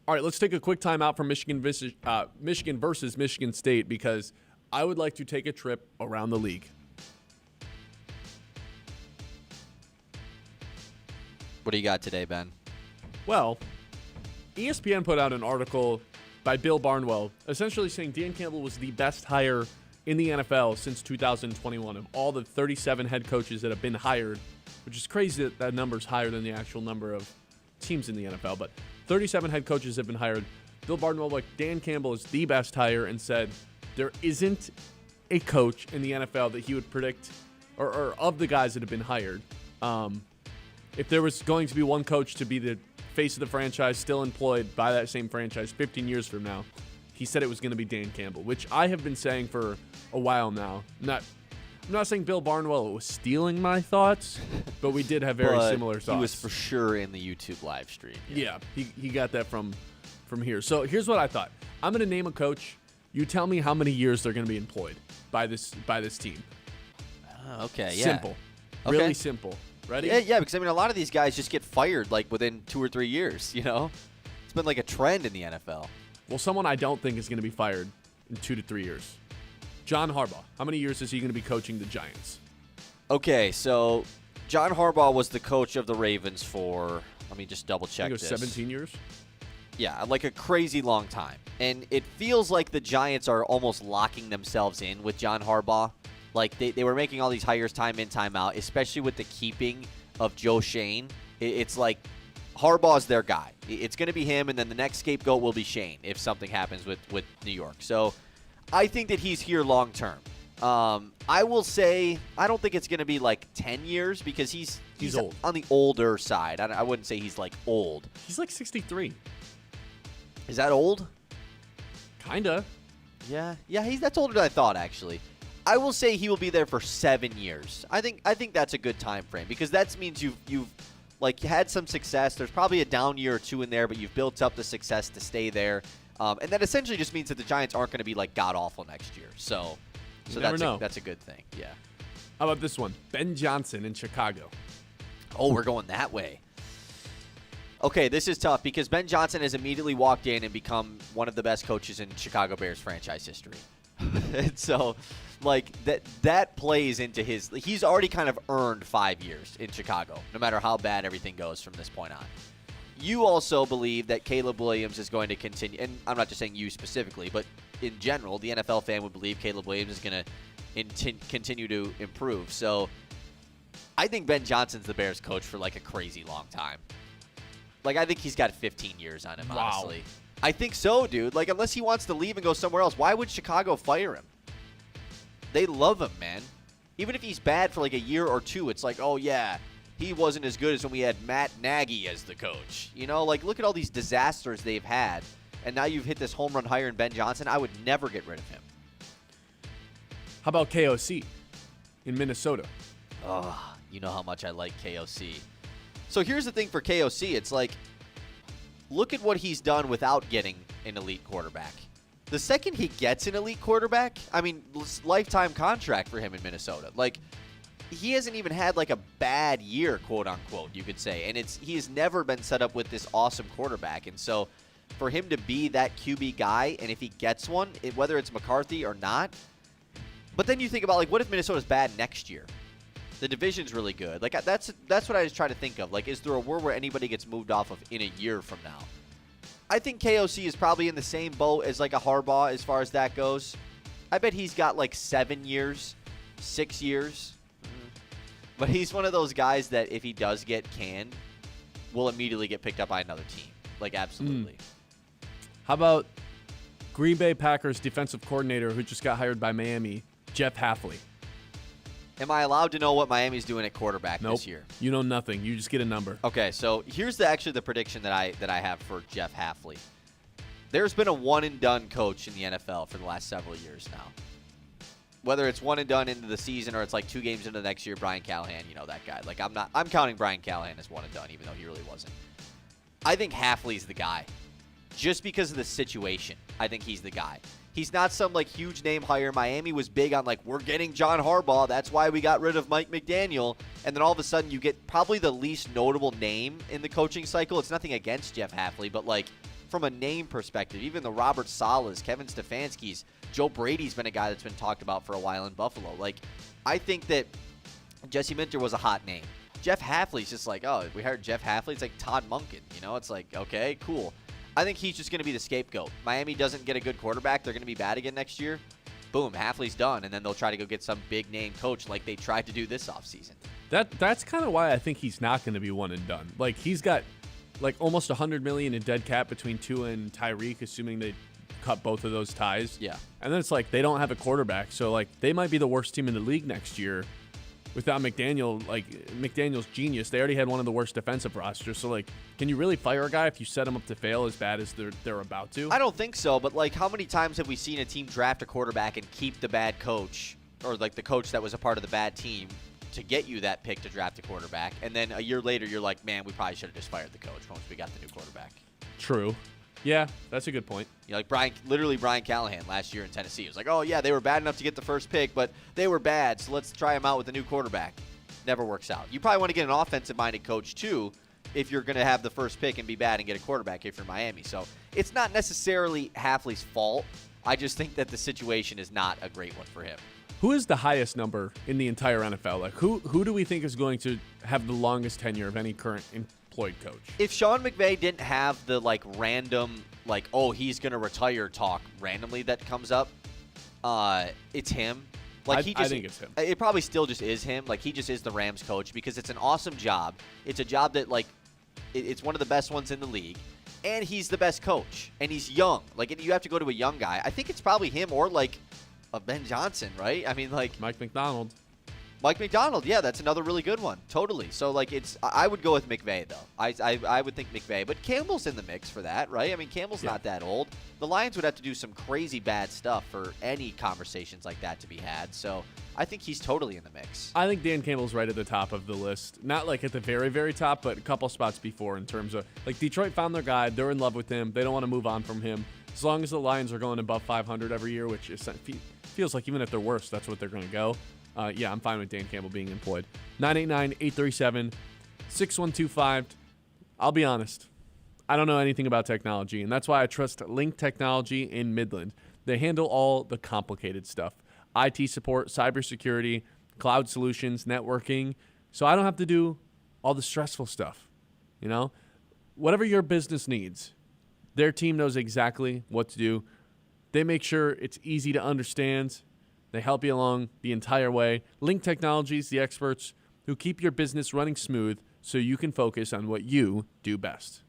All right, let's take a quick time out from Michigan versus Michigan State because I would like to take a trip around the league. What do you got today, Ben? Well, ESPN put out an article by Bill Barnwell essentially saying Dan Campbell was the best hire in the NFL since 2021 of all the 37 head coaches that have been hired, which is crazy that that number's higher than the actual number of teams in the NFL, but 37 head coaches have been hired. Bill Barnwell, like Dan Campbell, is the best hire and said there isn't a coach in the NFL that he would predict, or of the guys that have been hired. If there was going to be one coach to be the face of the franchise, still employed by that same franchise 15 years from now, he said it was going to be Dan Campbell, which I have been saying for a while now. I'm not saying Bill Barnwell was stealing my thoughts, but we did have very similar thoughts. He was for sure in the YouTube live stream. Yeah, he got that from here. So here's what I thought. I'm going to name a coach. You tell me how many years they're going to be employed by this team. Okay, yeah. Simple. Okay. Really simple. Ready? Yeah, because, I mean, a lot of these guys just get fired, like, within 2 or 3 years, you know? It's been like a trend in the NFL. Well, someone I don't think is going to be fired in 2 to 3 years. John Harbaugh. How many years is he going to be coaching the Giants? Okay, so John Harbaugh was the coach of the Ravens for, let me just double check I think it was 17 years. Yeah, like a crazy long time. And it feels like the Giants are almost locking themselves in with John Harbaugh. Like, they were making all these hires time in, time out, especially with the keeping of Joe Shane. It's like Harbaugh's their guy. It's going to be him, and then the next scapegoat will be Shane if something happens with New York. So I think that he's here long term. I will say I don't think it's going to be like 10 years because he's old. On the older side. I wouldn't say he's like old. He's like 63. Is that old? Kinda. Yeah, that's older than I thought, actually. I will say he will be there for 7 years. I think that's a good time frame because that means you've like had some success. There's probably a down year or two in there, but you've built up the success to stay there. And that essentially just means that the Giants aren't going to be like god awful next year. So that's a good thing. Yeah. How about this one? Ben Johnson in Chicago. Oh, we're going that way. Okay, this is tough because Ben Johnson has immediately walked in and become one of the best coaches in Chicago Bears franchise history. And so, like, that plays into he's already kind of earned 5 years in Chicago, no matter how bad everything goes from this point on. You also believe that Caleb Williams is going to continue, and I'm not just saying you specifically, but in general, the NFL fan would believe Caleb Williams is going to continue to improve. So I think Ben Johnson's the Bears coach for like a crazy long time. Like, I think he's got 15 years on him, honestly. I think so, dude. Like, unless he wants to leave and go somewhere else, why would Chicago fire him? They love him, man. Even if he's bad for like a year or two, it's like, oh, yeah, he wasn't as good as when we had Matt Nagy as the coach. You know, like, look at all these disasters they've had, and now you've hit this home run hire in Ben Johnson. I would never get rid of him. How about KOC in Minnesota? Oh, you know how much I like KOC. So here's the thing for KOC. It's like, look at what he's done without getting an elite quarterback. The second he gets an elite quarterback, I mean, lifetime contract for him in Minnesota. Like, he hasn't even had like a bad year, quote unquote, you could say. And he has never been set up with this awesome quarterback. And so for him to be that QB guy, and if he gets one, whether it's McCarthy or not, but then you think about, like, what if Minnesota's bad next year? The division's really good. Like, that's what I just try to think of. Like, is there a world where anybody gets moved off of in a year from now? I think KOC is probably in the same boat as, like, a Harbaugh as far as that goes. I bet he's got, like, 7 years, 6 years. But he's one of those guys that if he does get canned, will immediately get picked up by another team. Like, absolutely. How about Green Bay Packers defensive coordinator who just got hired by Miami, Jeff Hafley? Am I allowed to know what Miami's doing at quarterback this year? You know nothing. You just get a number. Okay, so here's actually the prediction that I have for Jeff Hafley. There's been a one-and-done coach in the NFL for the last several years now. Whether it's one-and-done into the season or it's like 2 games into the next year, Brian Callahan, you know that guy. Like, I'm counting Brian Callahan as one-and-done, even though he really wasn't. I think Hafley's the guy. Just because of the situation, I think he's the guy. He's not some, like, huge name hire. Miami was big on, like, we're getting John Harbaugh. That's why we got rid of Mike McDaniel. And then all of a sudden you get probably the least notable name in the coaching cycle. It's nothing against Jeff Hafley, but, like, from a name perspective, even the Robert Salas, Kevin Stefanski's, Joe Brady's been a guy that's been talked about for a while in Buffalo. Like, I think that Jesse Minter was a hot name. Jeff Hafley's just like, oh, we hired Jeff Hafley. It's like Todd Monken. You know, it's like, okay, cool. I think he's just going to be the scapegoat. Miami doesn't get a good quarterback. They're going to be bad again next year. Boom, Hafley's done, and then they'll try to go get some big-name coach like they tried to do this offseason. That's kind of why I think he's not going to be one and done. Like, he's got like almost $100 million in dead cap between Tua and Tyreek, assuming they cut both of those ties. Yeah. And then it's like they don't have a quarterback, so like they might be the worst team in the league next year without McDaniel. Like, McDaniel's genius. They already had one of the worst defensive rosters. So like, can you really fire a guy if you set him up to fail as bad as they're about to? I don't think so, but like, how many times have we seen a team draft a quarterback and keep the bad coach, or like the coach that was a part of the bad team, to get you that pick to draft a quarterback, and then a year later you're like, man, we probably should have just fired the coach once we got the new quarterback. True. Yeah, that's a good point. You know, like Brian Callahan last year in Tennessee. It was like, oh yeah, they were bad enough to get the first pick, but they were bad, so let's try them out with a new quarterback. Never works out. You probably want to get an offensive-minded coach too if you're going to have the first pick and be bad and get a quarterback if you're Miami. So it's not necessarily Hafley's fault. I just think that the situation is not a great one for him. Who is the highest number in the entire NFL? Like, who do we think is going to have the longest tenure of any current employed coach? If Sean McVay didn't have the like random, like, oh, he's going to retire talk randomly that comes up, it's him. Like, I think it's him. It probably still just is him. Like, he just is the Rams coach because it's an awesome job. It's a job that, like, it's one of the best ones in the league. And he's the best coach. And he's young. Like, you have to go to a young guy. I think it's probably him or, like, a Ben Johnson, right? I mean, like, Mike McDonald. Mike McDonald, yeah, that's another really good one. Totally. So, like, I would go with McVay, though. I would think McVay. But Campbell's in the mix for that, right? I mean, Campbell's not that old. The Lions would have to do some crazy bad stuff for any conversations like that to be had. So, I think he's totally in the mix. I think Dan Campbell's right at the top of the list. Not, like, at the very, very top, but a couple spots before in terms of, like, Detroit found their guy. They're in love with him. They don't want to move on from him. As long as the Lions are going above 500 every year, which feels like even if they're worse, that's what they're going to go. Yeah, I'm fine with Dan Campbell being employed. 989-837-6125. I'll be honest. I don't know anything about technology, and that's why I trust Link Technology in Midland. They handle all the complicated stuff. IT support, cybersecurity, cloud solutions, networking. So I don't have to do all the stressful stuff. You know? Whatever your business needs, their team knows exactly what to do. They make sure it's easy to understand. They help you along the entire way. Link Technologies, the experts who keep your business running smooth so you can focus on what you do best.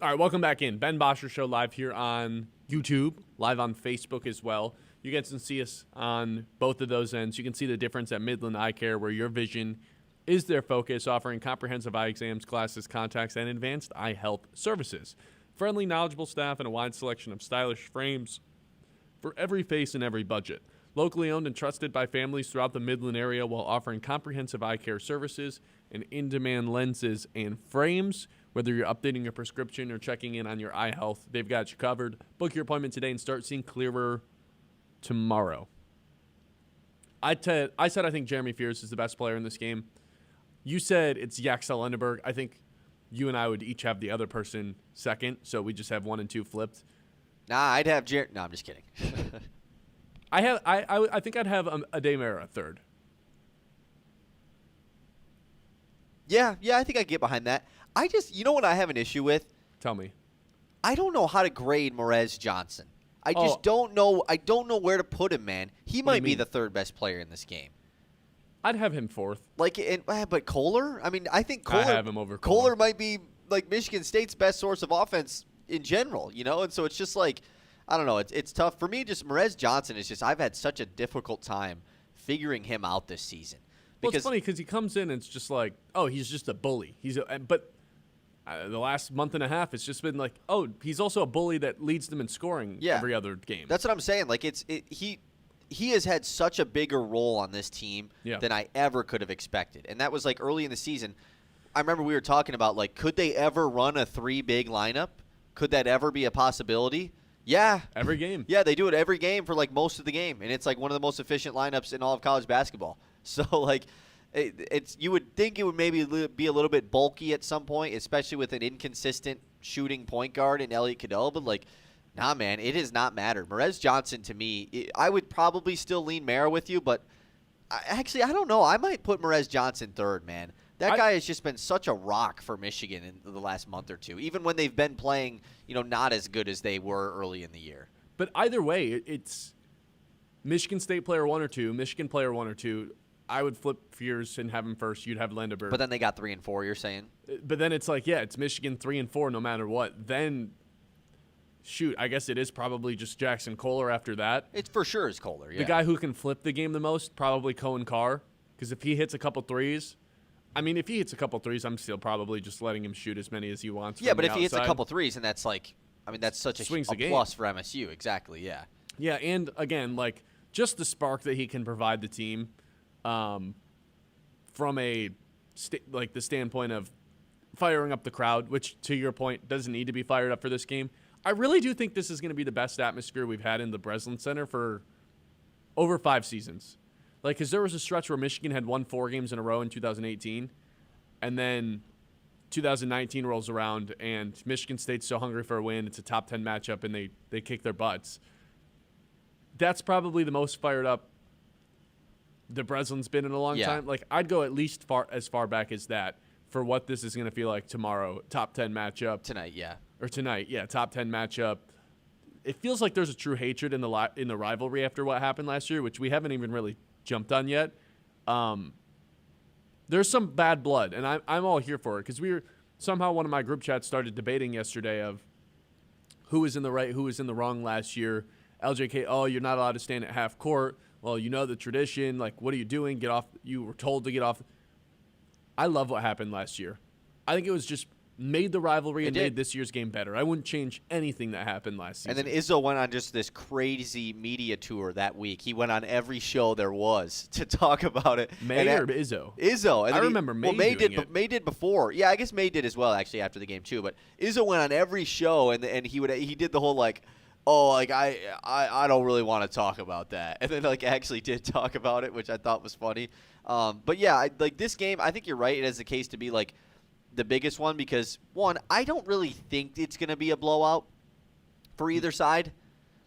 All right, welcome back in. Ben Bosscher Show live here on YouTube, live on Facebook as well. You guys can see us on both of those ends. You can see the difference at Midland Eye Care, where your vision is their focus, offering comprehensive eye exams, glasses, contacts, and advanced eye health services. Friendly, knowledgeable staff and a wide selection of stylish frames for every face and every budget. Locally owned and trusted by families throughout the Midland area while offering comprehensive eye care services and in-demand lenses and frames. Whether you're updating your prescription or checking in on your eye health, they've got you covered. Book your appointment today and start seeing clearer tomorrow. I said I think Jeremy Fears is the best player in this game. You said it's Yaxel Lendeberg. I think you and I would each have the other person second, so we just have 1 and 2 flipped. Nah, I'd have No, I'm just kidding. I think I'd have Ademir third. Yeah, I think I get behind that. You know what I have an issue with? Tell me. I don't know how to grade Merez Johnson. I just don't know. I don't know where to put him, man. He might be the third best player in this game. I'd have him fourth. But Kohler? I mean, I think Kohler. I have him over Kohler might be like Michigan State's best source of offense in general, you know? And so it's just like, I don't know. It's tough. For me, just Merez Johnson is just, I've had such a difficult time figuring him out this season. Well, it's funny because he comes in and it's just like, oh, he's just a bully. But the last month and a half, it's just been like, oh, he's also a bully that leads them in scoring every other game. That's what I'm saying. Like, he has had such a bigger role on this team than I ever could have expected. And that was like early in the season. I remember we were talking about, like, could they ever run a 3-big lineup? Could that ever be a possibility? Yeah. Every game. Yeah, they do it every game for, like, most of the game. And it's, like, one of the most efficient lineups in all of college basketball. So, like, you would think it would maybe be a little bit bulky at some point, especially with an inconsistent shooting point guard in Elliot Cadeau. But, like, nah, man, it has not mattered. Merez Johnson, to me, I would probably still lean Mara with you. But, I don't know. I might put Merez Johnson third, man. That guy has just been such a rock for Michigan in the last month or two, even when they've been playing, not as good as they were early in the year. But either way, it's Michigan State player 1 or 2, Michigan player 1 or 2. I would flip Fears and have him first. You'd have Lendeberg. But then they got 3 and 4, you're saying? But then it's like, yeah, it's Michigan 3 and 4 no matter what. Then, shoot, I guess it is probably just Jackson Kohler after that. It's for sure is Kohler, yeah. The guy who can flip the game the most, probably Cohen Carr. Because if he hits a couple threes, if he hits a couple threes, I'm still probably just letting him shoot as many as he wants. Yeah, but if he hits a couple threes, and that's like, that's such a plus for MSU. Exactly, yeah. Yeah, and again, like, just the spark that he can provide the team from the standpoint of firing up the crowd, which, to your point, doesn't need to be fired up for this game. I really do think this is going to be the best atmosphere we've had in the Breslin Center for over 5 seasons. Like, because there was a stretch where Michigan had won 4 games in a row in 2018, and then 2019 rolls around, and Michigan State's so hungry for a win. It's a top 10 matchup, and they kick their butts. That's probably the most fired up the Breslin's been in a long time. Like, I'd go at least as far back as that for what this is going to feel like tomorrow. Top 10 matchup. Tonight, yeah. Top 10 matchup. It feels like there's a true hatred in the rivalry after what happened last year, which we haven't even really jumped on yet. There's some bad blood, and I'm all here for it, because somehow one of my group chats started debating yesterday of who was in the right, who was in the wrong last year. LJK, oh, you're not allowed to stand at half court. Well, the tradition. Like, what are you doing? Get off. You were told to get off. I love what happened last year. I think it was just made the rivalry and made this year's game better. I wouldn't change anything that happened last season. And then Izzo went on just this crazy media tour that week. He went on every show there was to talk about it. May or Izzo? Izzo. And I remember May doing it. May did before. Yeah, I guess May did as well, actually, after the game too. But Izzo went on every show, and he did the whole, like, oh, like, I don't really want to talk about that. And then, like, actually did talk about it, which I thought was funny. But, yeah, like, this game, I think you're right. It has the case to be, like, the biggest one because, one, I don't really think it's going to be a blowout for either side.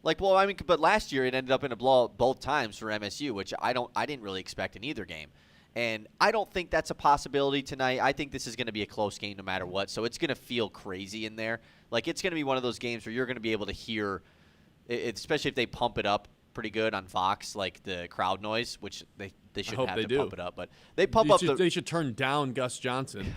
Like, well, but last year it ended up in a blowout both times for MSU, which I didn't really expect in either game. And I don't think that's a possibility tonight. I think this is going to be a close game no matter what, so it's going to feel crazy in there. Like, it's going to be one of those games where you're going to be able to hear, especially if they pump it up pretty good on Fox, like the crowd noise, which they they should hope have they to do. pump it up. But they pump up They should turn down Gus Johnson.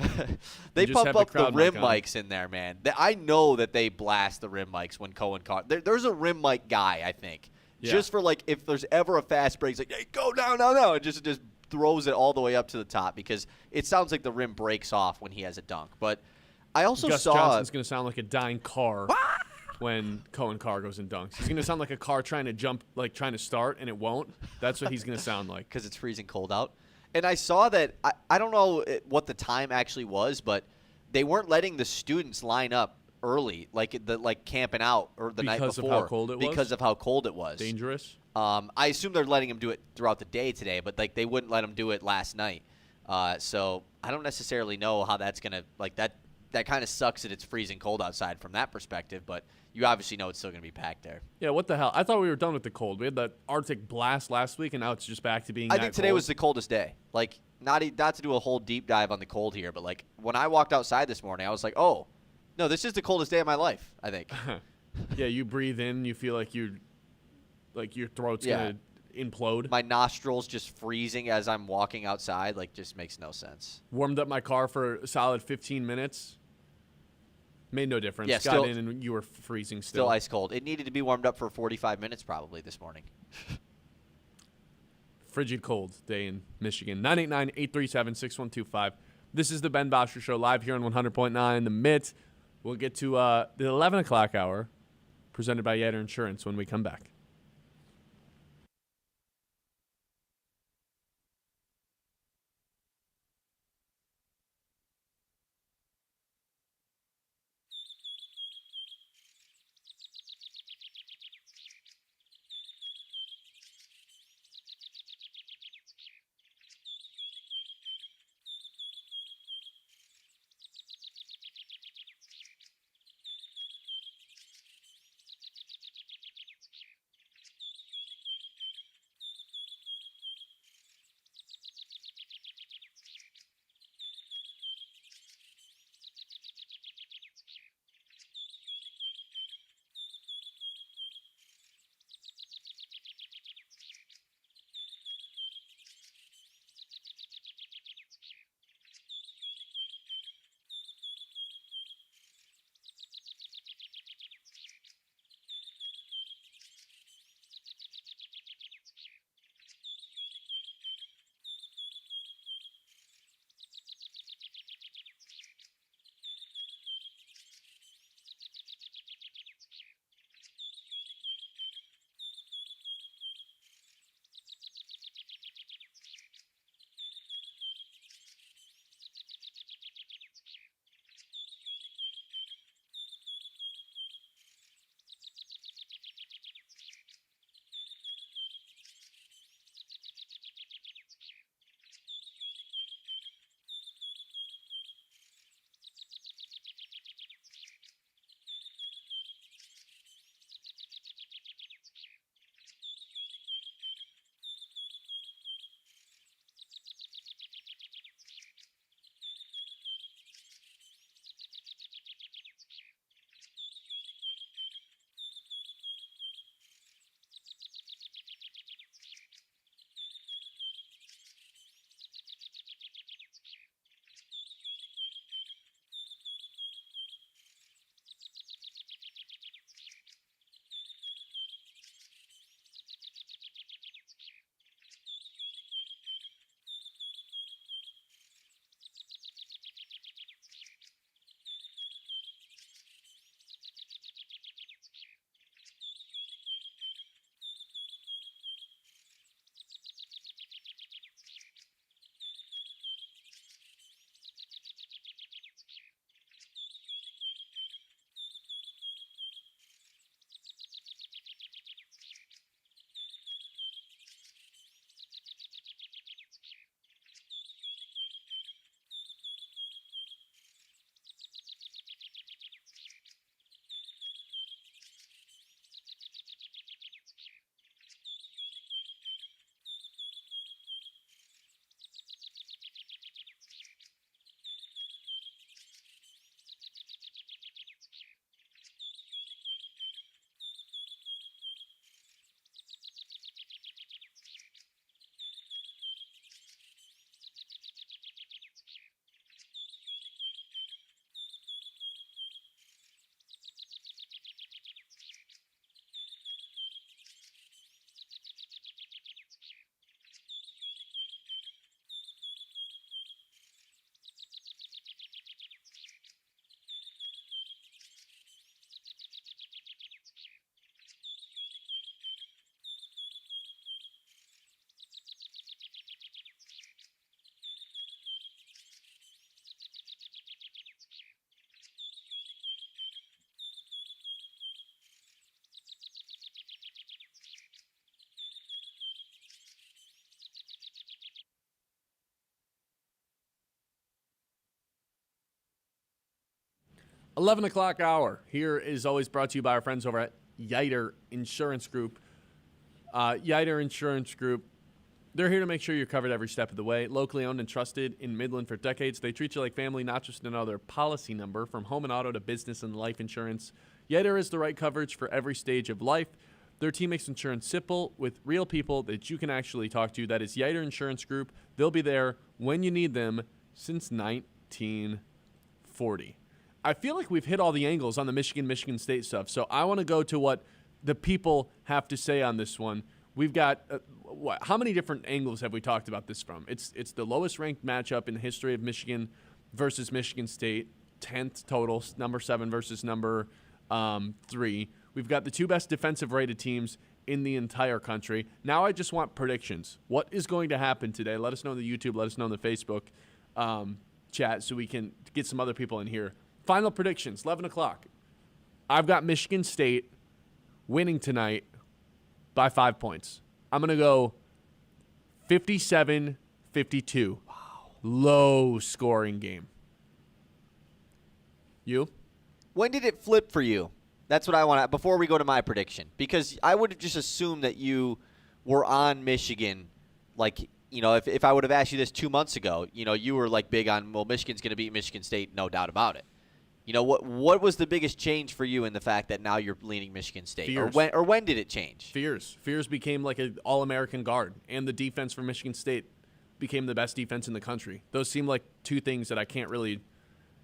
they just pump have up the the crowd rim mic on. mics in there, man. I know that they blast the rim mics when Cohen Carr. There's a rim mic guy, I think. Yeah. Just for, like, if there's ever a fast break, it's like, hey, go down, and just throws it all the way up to the top because it sounds like the rim breaks off when he has a dunk. But I also Gus saw Johnson's going to sound like a dying car when Cohen Carr goes and dunks. He's going to sound like a car trying to jump, like trying to start, and it won't. That's what he's going to sound like. because it's freezing cold out. And I saw that, I don't know what the time actually was, but they weren't letting the students line up early, like camping out or the night before. Because of how cold it was? Because of how cold it was. Dangerous. I assume they're letting them do it throughout the day today, but like they wouldn't let them do it last night. So I don't necessarily know how that's gonna that kind of sucks that it's freezing cold outside from that perspective. But you obviously know it's still gonna be packed there. Yeah, what the hell? I thought we were done with the cold. We had that Arctic blast last week, and now it's just back to being. I think today was the coldest day. Like not to do a whole deep dive on the cold here, but like when I walked outside this morning, I was like, oh, no, this is the coldest day of my life. I think. Yeah, you breathe in, you feel like your throat's gonna implode. My nostrils just freezing as I'm walking outside, like just makes no sense. Warmed up my car for a solid 15 minutes. Made no difference. Yeah, Got still- in and you were freezing Still ice cold. It needed to be warmed up for 45 minutes probably this morning. Frigid cold day in Michigan. 989-837-6125. This is the Ben Bosscher Show live here on 100.9 The Mitt. We'll get to the 11 o'clock hour presented by Yetter Insurance when we come back. 11 o'clock hour here is always brought to you by our friends over at Yiter Insurance Group. Yiter Insurance Group, they're here to make sure you're covered every step of the way. Locally owned and trusted in Midland for decades. They treat you like family, not just another policy number. From home and auto to business and life insurance, Yiter is the right coverage for every stage of life. Their team makes insurance simple with real people that you can actually talk to. That is Yiter Insurance Group. They'll be there when you need them since 1940. I feel like we've hit all the angles on the Michigan State stuff, so I want to go to what the people have to say on this one. We've got how many different angles have we talked about this from? It's the lowest ranked matchup in the history of Michigan versus Michigan State, 10th total, number 7 versus number 3. We've got the 2 best defensive rated teams in the entire country. Now I just want predictions. What is going to happen today? Let us know in the YouTube. Let us know in the Facebook chat so we can get some other people in here. Final predictions, 11 o'clock. I've got Michigan State winning tonight by 5 points. I'm going to go 57-52. Wow. Low scoring game. You? When did it flip for you? That's what I want to, before we go to my prediction. Because I would have just assumed that you were on Michigan. Like, you know, if I would have asked you this 2 months ago, you know, you were like big on, well, Michigan's going to beat Michigan State, no doubt about it. You know, what was the biggest change for you in the fact that now you're leaning Michigan State? Fears. Or when did it change? Fears. Fears became like an all-American guard, and the defense for Michigan State became the best defense in the country. Those seem like two things that I can't really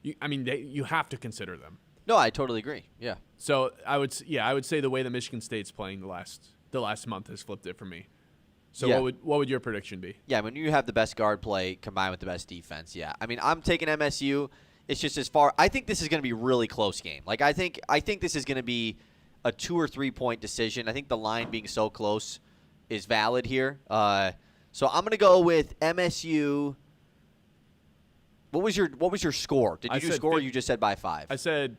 you have to consider them. No, I totally agree. Yeah. So I would say the way that Michigan State's playing the last month has flipped it for me. So yeah. what would your prediction be? Yeah, when you have the best guard play combined with the best defense, yeah. I mean, I'm taking MSU. It's just as far. I think this is going to be a really close game. Like I think this is going to be a 2 or 3 point decision. I think the line being so close is valid here. So I'm going to go with MSU. What was your score? Did you do score? Or you just said by 5. I said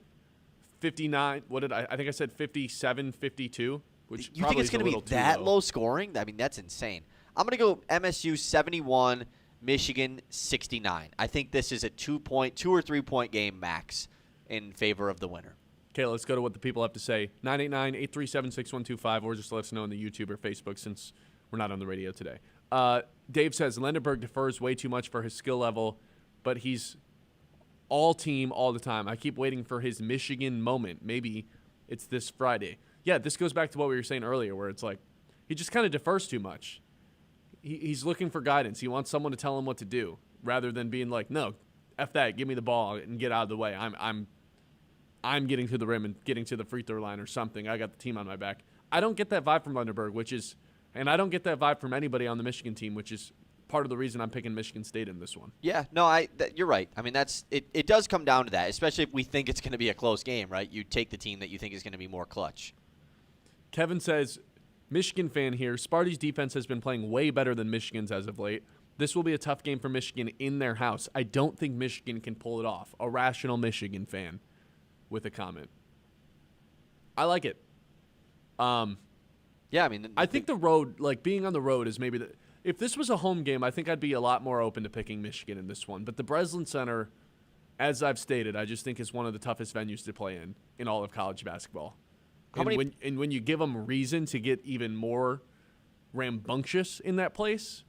59. What did I think I said 57-52. Which you think it's going to be that low scoring? I mean, that's insane. I'm going to go MSU 71. Michigan 69. I think this is a 2 or 3 point game max in favor of the winner. Okay, let's go to what the people have to say. 989-837-6125, or just let us know on the YouTube or Facebook since we're not on the radio today. Dave says Lenderberg defers way too much for his skill level, but he's all team all the time. I keep waiting for his Michigan moment. Maybe it's this Friday. Yeah, this goes back to what we were saying earlier, where it's like he just kind of defers too much. He's looking for guidance. He wants someone to tell him what to do, rather than being like, "No, F that, give me the ball and get out of the way. I'm getting to the rim and getting to the free throw line or something. I got the team on my back." I don't get that vibe from Lunderberg, and I don't get that vibe from anybody on the Michigan team, which is part of the reason I'm picking Michigan State in this one. Yeah, no, you're right. I mean, it does come down to that, especially if we think it's going to be a close game, right? You take the team that you think is going to be more clutch. Kevin says, Michigan fan here, Sparty's defense has been playing way better than Michigan's as of late. This will be a tough game for Michigan in their house. I don't think Michigan can pull it off. A rational Michigan fan with a comment. I like it. Yeah, I mean, I think the road, like being on the road is maybe if this was a home game, I think I'd be a lot more open to picking Michigan in this one. But the Breslin Center, as I've stated, I just think is one of the toughest venues to play in all of college basketball. When you give them reason to get even more rambunctious in that place,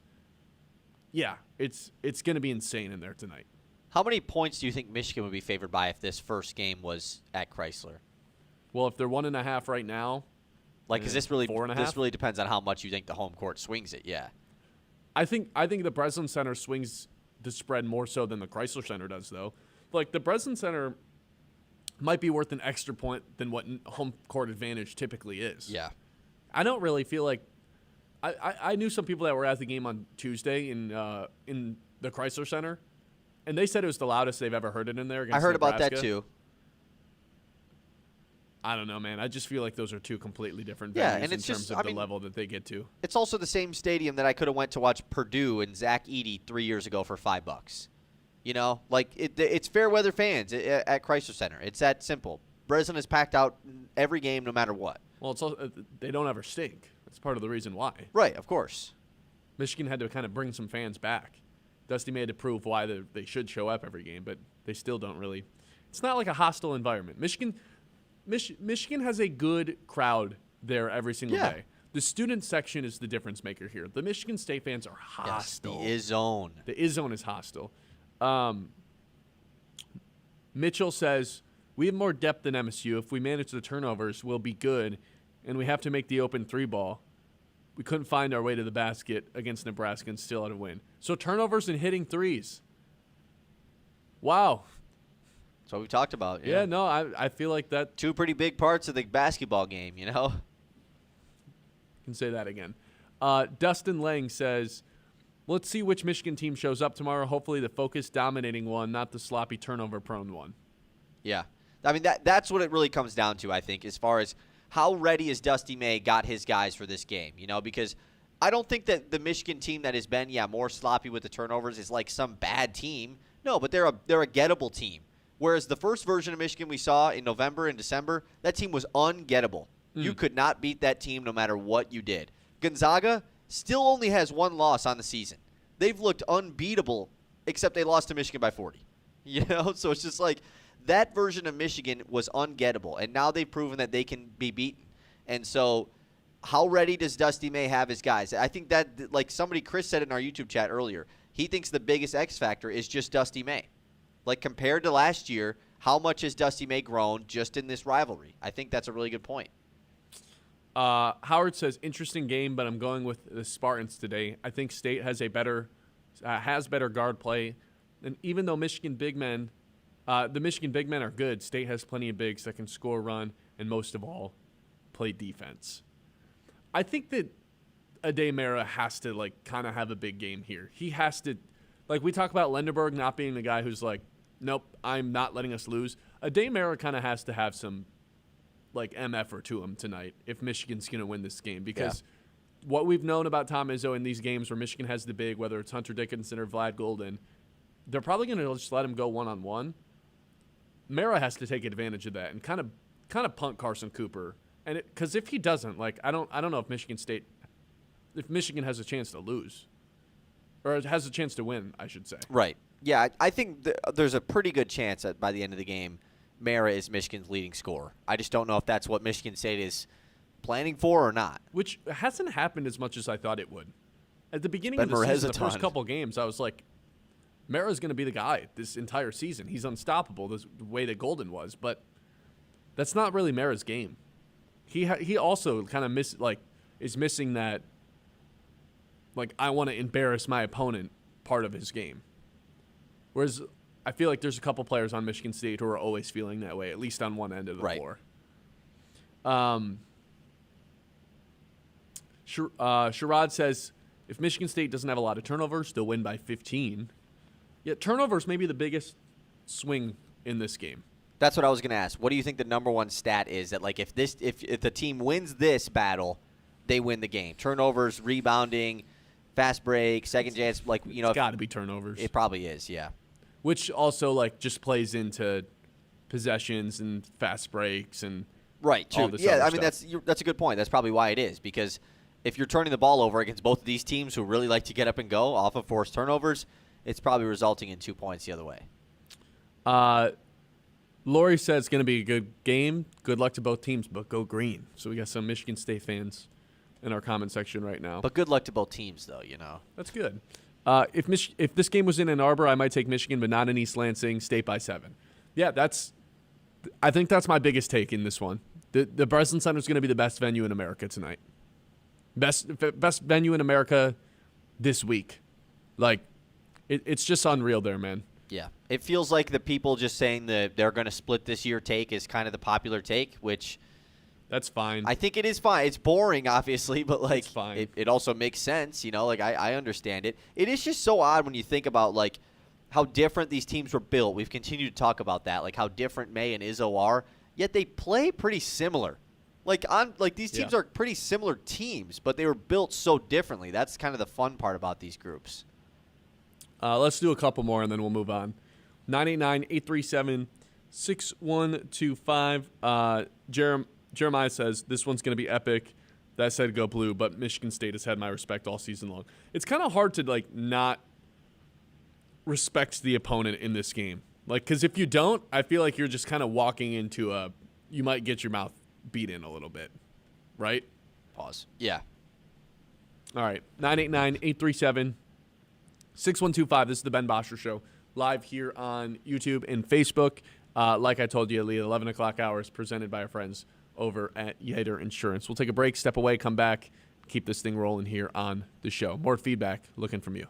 yeah, it's going to be insane in there tonight. How many points do you think Michigan would be favored by if this first game was at Chrysler? Well, if they're 1.5 right now, like, is this really 4.5? This really depends on how much you think the home court swings it. Yeah, I think the Breslin Center swings the spread more so than the Chrysler Center does, though. Like the Breslin Center might be worth an extra point than what home court advantage typically is. Yeah. I don't really feel like I knew some people that were at the game on Tuesday in the Chrysler Center, and they said it was the loudest they've ever heard it in there against I heard Nebraska. about that too. I don't know, man. I just feel like those are two completely different venues and in terms of the level that they get to. It's also the same stadium that I could have went to watch Purdue and Zach Edey 3 years ago for $5. You know, like it's fair weather fans at Chrysler Center. It's that simple. Breslin is packed out every game, no matter what. Well, it's also, they don't ever stink. That's part of the reason why. Right, of course. Michigan had to kind of bring some fans back. Dusty made to prove why they should show up every game, but they still don't really It's not like a hostile environment. Michigan has a good crowd there every single day. The student section is the difference maker here. The Michigan State fans are hostile. Yes, the is-zone. The is-zone is hostile. Mitchell says, we have more depth than MSU. If we manage the turnovers, we'll be good, and we have to make the open 3-ball. We couldn't find our way to the basket against Nebraska and still had a win. So turnovers and hitting threes. Wow. That's what we talked about. Yeah, no, I feel like that. Two pretty big parts of the basketball game, you know? Can say that again. Dustin Lang says, let's see which Michigan team shows up tomorrow. Hopefully the focused, dominating one, not the sloppy, turnover-prone one. Yeah. I mean, that's what it really comes down to, I think, as far as how ready has Dusty May got his guys for this game, you know, because I don't think that the Michigan team that has been, more sloppy with the turnovers is like some bad team. No, but they're a gettable team. Whereas the first version of Michigan we saw in November and December, that team was ungettable. You could not beat that team no matter what you did. Gonzaga still only has one loss on the season. They've looked unbeatable, except they lost to Michigan by 40. You know, so it's just like that version of Michigan was ungettable, and now they've proven that they can be beaten. And so how ready does Dusty May have his guys? I think that, like Chris said in our YouTube chat earlier, he thinks the biggest X factor is just Dusty May. Like, compared to last year, how much has Dusty May grown just in this rivalry? I think that's a really good point. Howard says, interesting game, but I'm going with the Spartans today. I think State has better guard play. And even though the Michigan big men are good, State has plenty of bigs that can score, run, and most of all, play defense. I think that Ade Mara has to, kind of have a big game here. He has to, we talk about Lenderberg not being the guy who's like, nope, I'm not letting us lose. Ade Mara kind of has to have some, MF to him tonight if Michigan's going to win this game. Because what we've known about Tom Izzo in these games where Michigan has the big, whether it's Hunter Dickinson or Vlad Golden, they're probably going to just let him go one-on-one. Mara has to take advantage of that and kind of punt Carson Cooper. And because if he doesn't, I don't know if Michigan has a chance to lose. Or has a chance to win, I should say. Right. Yeah, I think there's a pretty good chance that by the end of the game, Mara is Michigan's leading scorer. I just don't know if that's what Michigan State is planning for or not. Which hasn't happened as much as I thought it would. At the beginning of the season, the first couple games, I was like, Mara's going to be the guy this entire season. He's unstoppable the way that Golden was. But that's not really Mara's game. He also kind of is missing that, I want to embarrass my opponent part of his game. Whereas I feel like there's a couple players on Michigan State who are always feeling that way, at least on one end of the floor. Sherrod says, if Michigan State doesn't have a lot of turnovers, they'll win by 15. Yet turnovers may be the biggest swing in this game. That's what I was going to ask. What do you think the number one stat is that, if the team wins this battle, they win the game? Turnovers, rebounding, fast break, second chance, It's got to be turnovers. It probably is, yeah. Which also just plays into possessions and fast breaks and right. True. All this yeah, other stuff. That's a good point. That's probably why it is, because if you're turning the ball over against both of these teams who really like to get up and go off of forced turnovers, it's probably resulting in 2 points the other way. Lori said it's going to be a good game. Good luck to both teams, but go green. So we got some Michigan State fans in our comment section right now. But good luck to both teams, though, That's good. If this game was in Ann Arbor, I might take Michigan, but not in East Lansing. State by 7. Yeah, I think that's my biggest take in this one. The Breslin Center is going to be the best venue in America tonight. Best venue in America this week. It's just unreal there, man. Yeah. It feels like the people just saying that they're going to split this year take is kind of the popular take, which that's fine. I think it is fine. It's boring, obviously, but it's fine. It also makes sense, I understand it. It is just so odd when you think about how different these teams were built. We've continued to talk about that, how different May and Izzo are, yet they play pretty similar. These teams are pretty similar teams, but they were built so differently. That's kind of the fun part about these groups. Let's do a couple more, and then we'll move on. 989-837-6125. Jeremiah says, this one's going to be epic. That said, go blue, but Michigan State has had my respect all season long. It's kind of hard to, not respect the opponent in this game. Like, because if you don't, I feel like you're just kind of walking into you might get your mouth beat in a little bit, right? Pause. Yeah. All right, 989-837-6125. This is the Ben Bosscher Show, live here on YouTube and Facebook. Like I told you, Lee, 11 o'clock hours presented by our friends over at Yater Insurance. We'll take a break, step away, come back, keep this thing rolling here on the show. More feedback looking from you.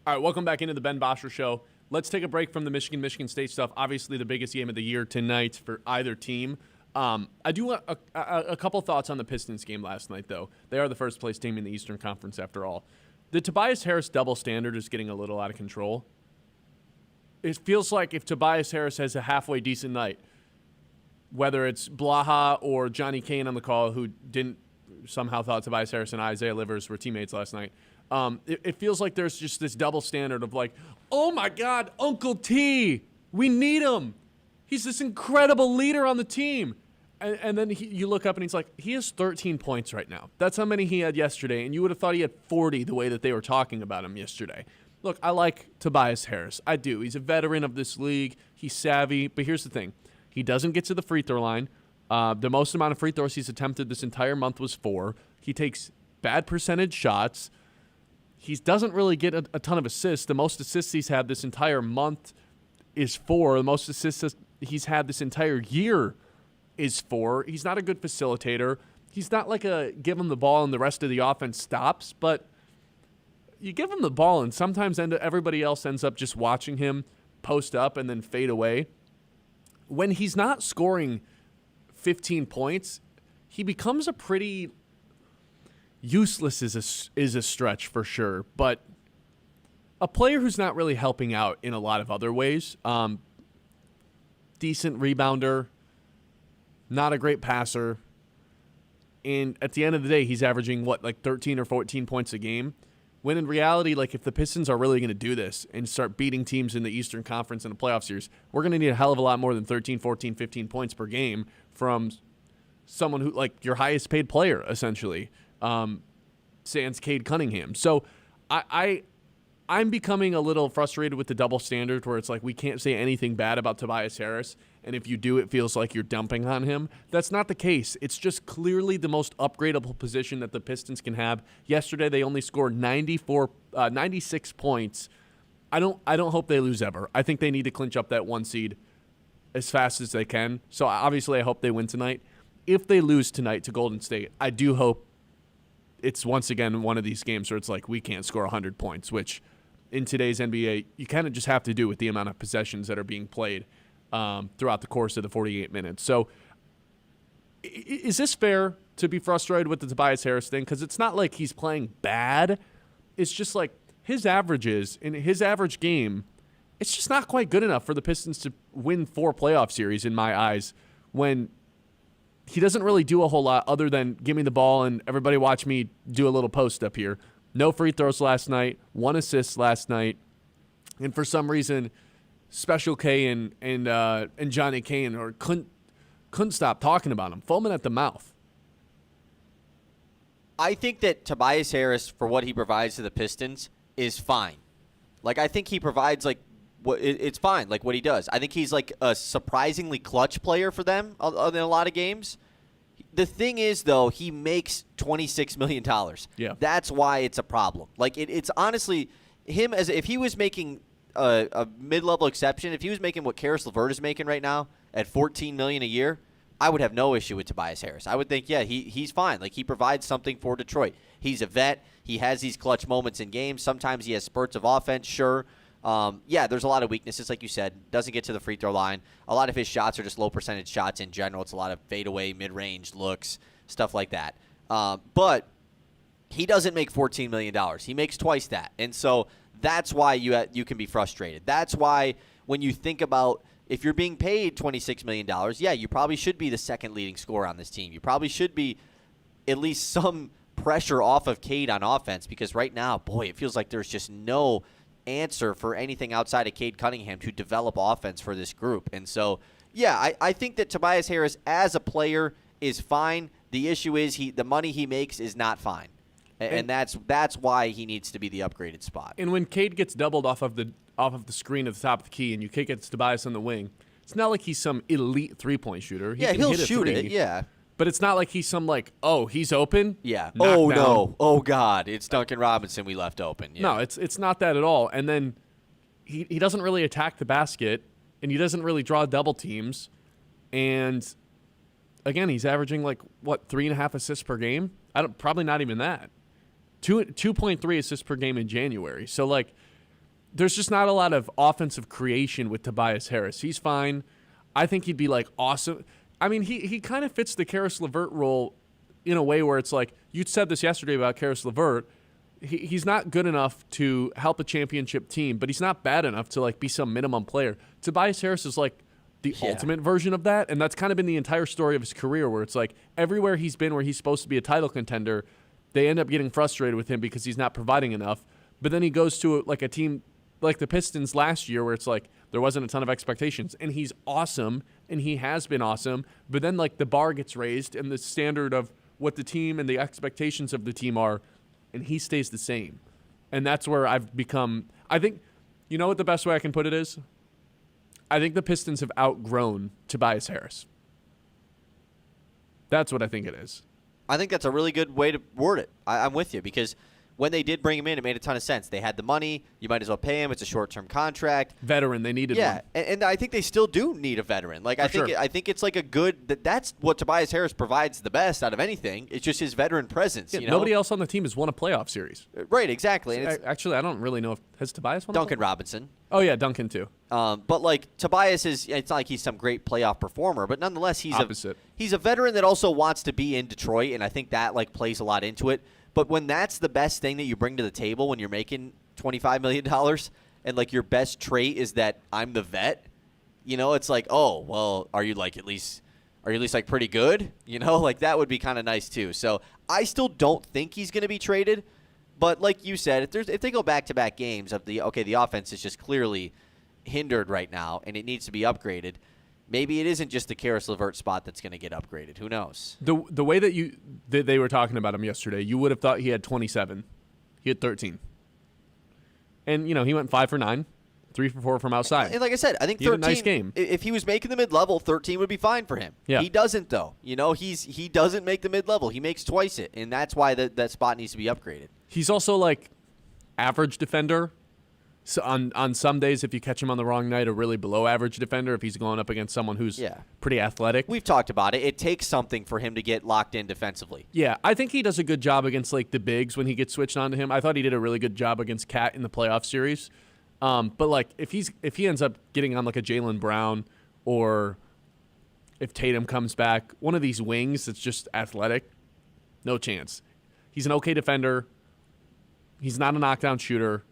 All right, welcome back into the Ben Bosscher Show. Let's take a break from the Michigan State stuff. Obviously, the biggest game of the year tonight for either team. I do want a couple thoughts on the Pistons game last night, though. They are the first-place team in the Eastern Conference, after all. The Tobias Harris double standard is getting a little out of control. It feels like if Tobias Harris has a halfway decent night, whether it's Blaha or Johnny Kane on the call, who didn't somehow thought Tobias Harris and Isaiah Livers were teammates last night, it feels like there's just this double standard of like, oh my God, Uncle T, we need him. He's this incredible leader on the team. And then you look up and he's like, he has 13 points right now. That's how many he had yesterday, and you would have thought he had 40 the way that they were talking about him yesterday. Look, I like Tobias Harris. I do. He's a veteran of this league. He's savvy. But here's the thing. He doesn't get to the free throw line. The most amount of free throws he's attempted this entire month was 4. He takes bad percentage shots. He doesn't really get a ton of assists. The most assists he's had this entire month is 4. The most assists he's had this entire year is 4. He's not a good facilitator. He's not like a give him the ball and the rest of the offense stops, but you give him the ball and sometimes everybody else ends up just watching him post up and then fade away. When he's not scoring 15 points, he becomes a pretty useless is a stretch for sure, but a player who's not really helping out in a lot of other ways. Decent rebounder, not a great passer, and at the end of the day, he's averaging, 13 or 14 points a game, when in reality, if the Pistons are really going to do this and start beating teams in the Eastern Conference in a playoff series, we're going to need a hell of a lot more than 13, 14, 15 points per game from someone who, your highest paid player, essentially, sans Cade Cunningham. So I'm becoming a little frustrated with the double standard where it's like we can't say anything bad about Tobias Harris, and if you do, it feels like you're dumping on him. That's not the case. It's just clearly the most upgradable position that the Pistons can have. Yesterday, they only scored 96 points. I don't hope they lose ever. I think they need to clinch up that 1 seed as fast as they can. So obviously, I hope they win tonight. If they lose tonight to Golden State, I do hope it's once again one of these games where it's like we can't score 100 points, which in today's NBA, you kind of just have to do with the amount of possessions that are being played throughout the course of the 48 minutes. So is this fair to be frustrated with the Tobias Harris thing? Because it's not like he's playing bad. It's just like his averages in his average game, it's just not quite good enough for the Pistons to win 4 playoff series in my eyes when he doesn't really do a whole lot other than give me the ball and everybody watch me do a little post up here. No free throws last night, 1 assist last night, and for some reason, Special K and Johnny Kane couldn't stop talking about him, foaming at the mouth. I think that Tobias Harris, for what he provides to the Pistons, is fine. I think he provides it's fine, what he does. I think he's a surprisingly clutch player for them in a lot of games. The thing is, though, he makes $26 million. Yeah. That's why it's a problem. It's honestly him if he was making a mid-level exception, if he was making what Karis LeVert is making right now at $14 million a year, I would have no issue with Tobias Harris. I would think, yeah, he's fine. He provides something for Detroit. He's a vet. He has these clutch moments in games. Sometimes he has spurts of offense, sure. There's a lot of weaknesses, like you said. Doesn't get to the free throw line. A lot of his shots are just low percentage shots in general. It's a lot of fadeaway, mid-range looks, stuff like that. But he doesn't make $14 million. He makes twice that. And so that's why you can be frustrated. That's why when you think about if you're being paid $26 million, yeah, you probably should be the second leading scorer on this team. You probably should be at least some pressure off of Cade on offense because right now, boy, it feels like there's just no answer for anything outside of Cade Cunningham to develop offense for this group. And so, yeah, I think that Tobias Harris as a player is fine. The issue is the money he makes is not fine. And that's why he needs to be the upgraded spot. And when Cade gets doubled off of the screen at the top of the key and you kick it to Tobias on the wing, it's not like he's some elite three-point shooter. He'll shoot it, yeah. But it's not like he's some he's open. Yeah. Oh, down. No. Oh, God. It's Duncan Robinson we left open. Yeah. No, it's not that at all. And then he doesn't really attack the basket, and he doesn't really draw double teams. And, again, he's averaging 3.5 assists per game? Probably not even that. 2.3 assists per game in January. So, there's just not a lot of offensive creation with Tobias Harris. He's fine. I think he'd be like awesome. I mean, he kind of fits the Karis LeVert role in a way where it's like, you said this yesterday about Karis LeVert. He's not good enough to help a championship team, but he's not bad enough to like be some minimum player. Tobias Harris is like the ultimate version of that, and that's kind of been the entire story of his career, where it's like everywhere he's been where he's supposed to be a title contender, they end up getting frustrated with him because he's not providing enough. But then he goes to like a team like the Pistons last year, where it's like there wasn't a ton of expectations, and he's awesome, and he has been awesome, but then like the bar gets raised and the standard of what the team and the expectations of the team are, and he stays the same. And that's where I've become, I think, you know what the best way I can put it is? I think the Pistons have outgrown Tobias Harris. That's what I think it is. I think that's a really good way to word it. I'm with you, because when they did bring him in, it made a ton of sense. They had the money. You might as well pay him. It's a short-term contract. Veteran, they needed one. Yeah, and I think they still do need a veteran. Like, I think it's like a good that's what Tobias Harris provides the best out of anything. It's just his veteran presence. Yeah, you know? Nobody else on the team has won a playoff series. Right, exactly. And Actually, I don't really know if has Tobias won. Duncan Robinson. Oh yeah, Duncan too. But like Tobias is, it's not like he's some great playoff performer, but nonetheless he's Opposite. He's a veteran that also wants to be in Detroit, and I think that like plays a lot into it. But when that's the best thing that you bring to the table when you're making $25 million, and like your best trait is that I'm the vet, you know, it's like, oh well, are you at least like pretty good? You know, like that would be kind of nice too. So I still don't think he's going to be traded. But like you said, if they go back-to-back games of the offense is just clearly hindered right now and it needs to be upgraded, maybe it isn't just the Karis LeVert spot that's going to get upgraded. Who knows? The way that they were talking about him yesterday, you would have thought he had 27. He had 13. And, you know, he went 5 for 9, 3 for 4 from outside. And like I said, I think 13, he had a nice game. If he was making the mid-level, 13 would be fine for him. Yeah. He doesn't, though. You know, he doesn't make the mid-level. He makes twice it, and that's why that spot needs to be upgraded. He's also like average defender. So on some days, if you catch him on the wrong night, a really below average defender, if he's going up against someone who's pretty athletic. We've talked about it. It takes something for him to get locked in defensively. Yeah, I think he does a good job against like the bigs when he gets switched on to him. I thought he did a really good job against Cat in the playoff series. But like if he ends up getting on like a Jaylen Brown, or if Tatum comes back, one of these wings that's just athletic, no chance. He's an okay defender. He's not a knockdown shooter.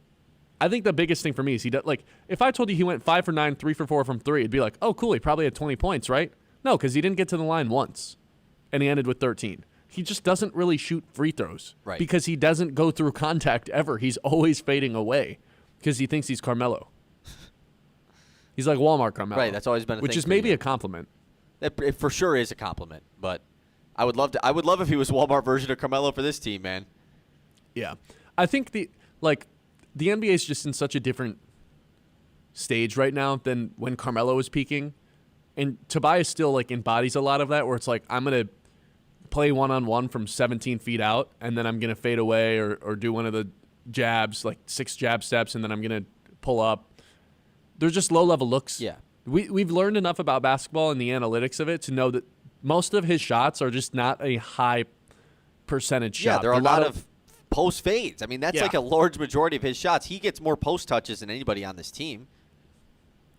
I think the biggest thing for me is he does, like, if I told you he went 5 for 9, 3 for 4 from 3, it'd be like, oh, cool, he probably had 20 points, right? No, because he didn't get to the line once, and he ended with 13. He just doesn't really shoot free throws, right? Because he doesn't go through contact ever. He's always fading away because he thinks he's Carmelo. He's like Walmart Carmelo, right? That's always been a which thing is for maybe you. a compliment. It for sure is a compliment, but I would love if he was Walmart version of Carmelo for this team, man. Yeah, I think the NBA is just in such a different stage right now than when Carmelo was peaking. And Tobias still like embodies a lot of that, where it's like, I'm going to play one-on-one from 17 feet out, and then I'm going to fade away or do one of the jabs, like 6 jab steps, and then I'm going to pull up. They're just low-level looks. Yeah. We've learned enough about basketball and the analytics of it to know that most of his shots are just not a high percentage shot. Yeah, there are a lot of post fades. I mean, that's like a large majority of his shots. He gets more post touches than anybody on this team.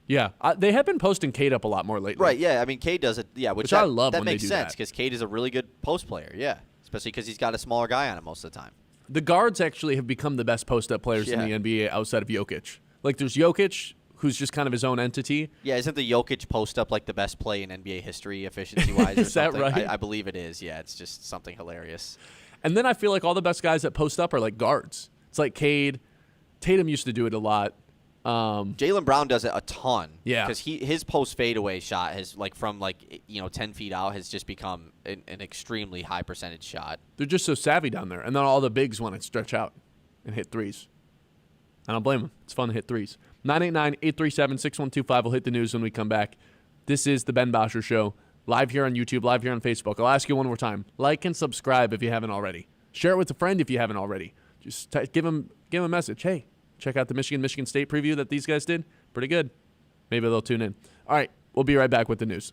Yeah, they have been posting Cade up a lot more lately. Right, yeah. I mean, Cade does it. Yeah, which I love that when they makes do sense that. because Cade is a really good post player, yeah. Especially because he's got a smaller guy on him most of the time. The guards actually have become the best post-up players in the NBA outside of Jokic. Like, there's Jokic, who's just kind of his own entity. Yeah, isn't the Jokic post-up like the best play in NBA history efficiency-wise? Is that right? I believe it is, yeah. It's just something hilarious. And then I feel like all the best guys that post up are like guards. It's like Cade. Tatum used to do it a lot. Jaylen Brown does it a ton. Yeah. Because his post fadeaway shot has, like, from, 10 feet out has just become an extremely high percentage shot. They're just so savvy down there. And then all the bigs want to stretch out and hit threes. I don't blame them. It's fun to hit threes. 989-837-6125. We'll hit the news when we come back. This is the Ben Bosscher Show. Live here on YouTube, live here on Facebook. I'll ask you one more time. Like and subscribe if you haven't already. Share it with a friend if you haven't already. Just give them a message. Hey, check out the Michigan State preview that these guys did. Pretty good. Maybe they'll tune in. All right, we'll be right back with the news.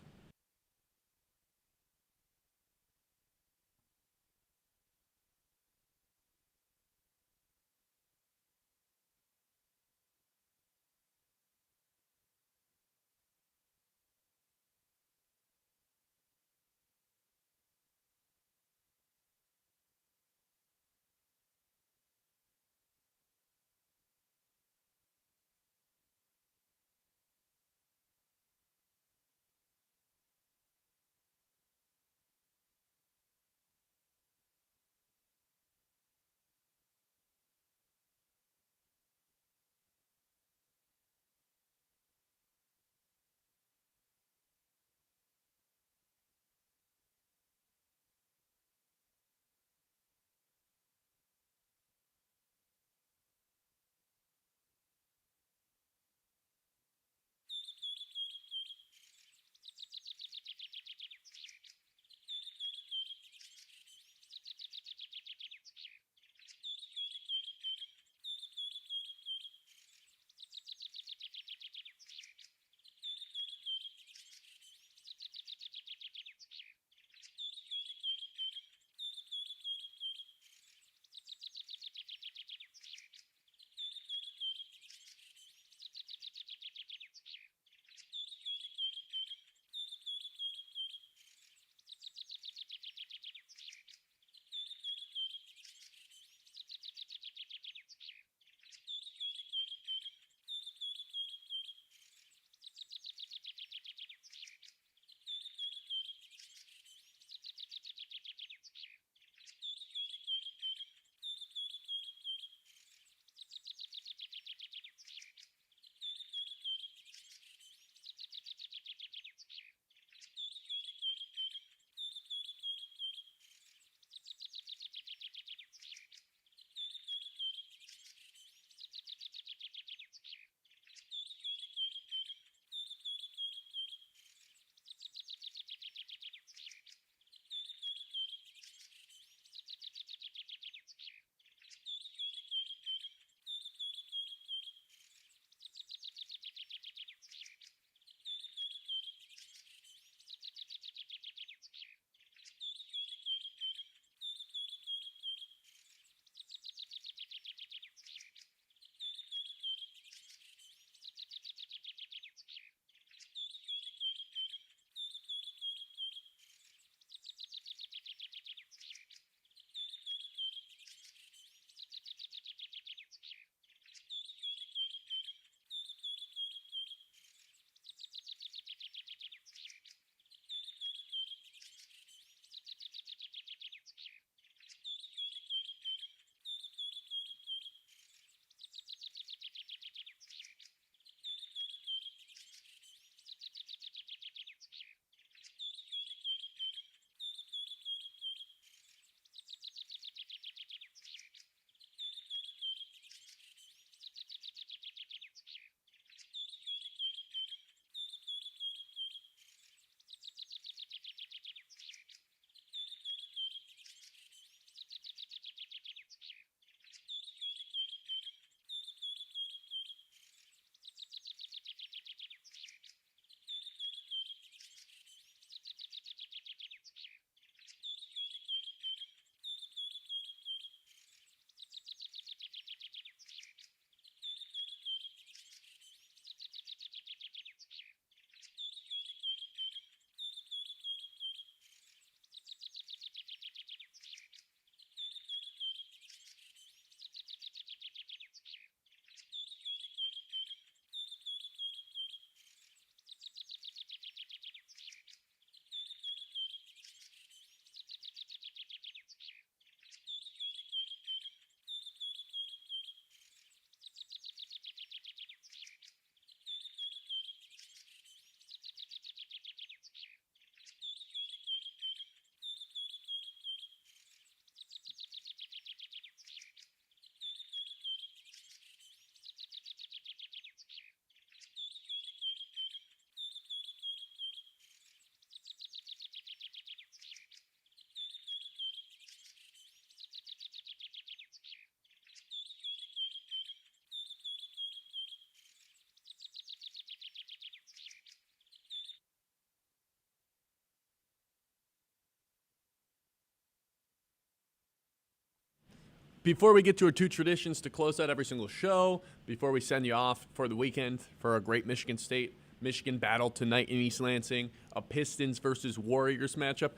before we get to our two traditions to close out every single show, before we send you off for the weekend for a great Michigan battle tonight in East Lansing, a Pistons versus Warriors matchup.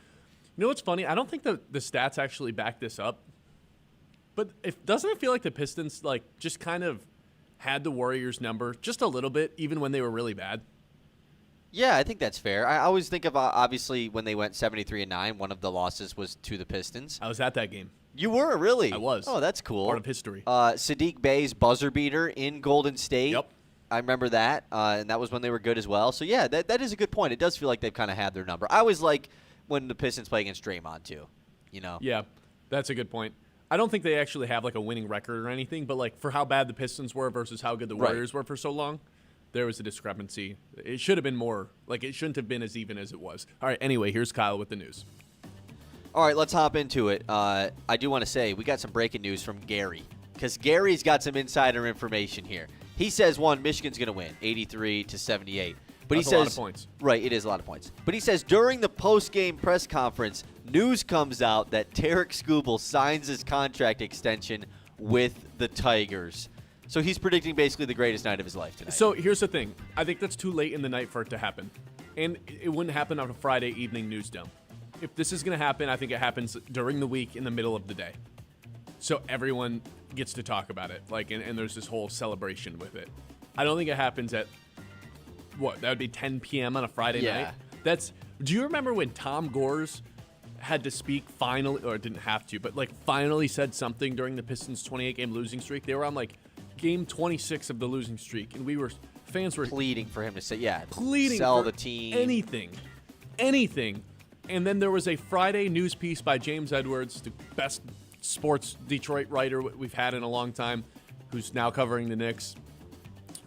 You know what's funny? I don't think the stats actually back this up. But doesn't it feel like the Pistons just kind of had the Warriors number just a little bit, even when they were really bad? Yeah, I think that's fair. I always think of, obviously, when they went 73-9, one of the losses was to the Pistons. I was at that game. You were, really? I was. Oh, that's cool. Part of history. Sadiq Bey's buzzer beater in Golden State. Yep. I remember that, and that was when they were good as well. So, yeah, that is a good point. It does feel like they've kind of had their number. I always like when the Pistons play against Draymond, too. Yeah, that's a good point. I don't think they actually have, a winning record or anything, but, for how bad the Pistons were versus how good the Warriors were for so long, there was a discrepancy. It should have been more. It shouldn't have been as even as it was. All right, anyway, here's Kyle with the news. All right, let's hop into it. I do want to say we got some breaking news from Gary, because Gary's got some insider information here. He says, Michigan's going to win, 83-78. But That's he says, a lot of points. Right, it is a lot of points. But he says during the post-game press conference, news comes out that Tarek Skubal signs his contract extension with the Tigers. So he's predicting basically the greatest night of his life tonight. So here's the thing. I think that's too late in the night for it to happen. And it wouldn't happen on a Friday evening news dump. If this is going to happen, I think it happens during the week in the middle of the day. So everyone gets to talk about it. And there's this whole celebration with it. I don't think it happens at, that would be 10 p.m. on a Friday night? Do you remember when Tom Gores had to speak finally, or didn't have to, but finally said something during the Pistons' 28-game losing streak? They were on game 26 of the losing streak, and fans were pleading for him to say, pleading sell for the team, anything. And then there was a Friday news piece by James Edwards, the best sports Detroit writer we've had in a long time, who's now covering the Knicks.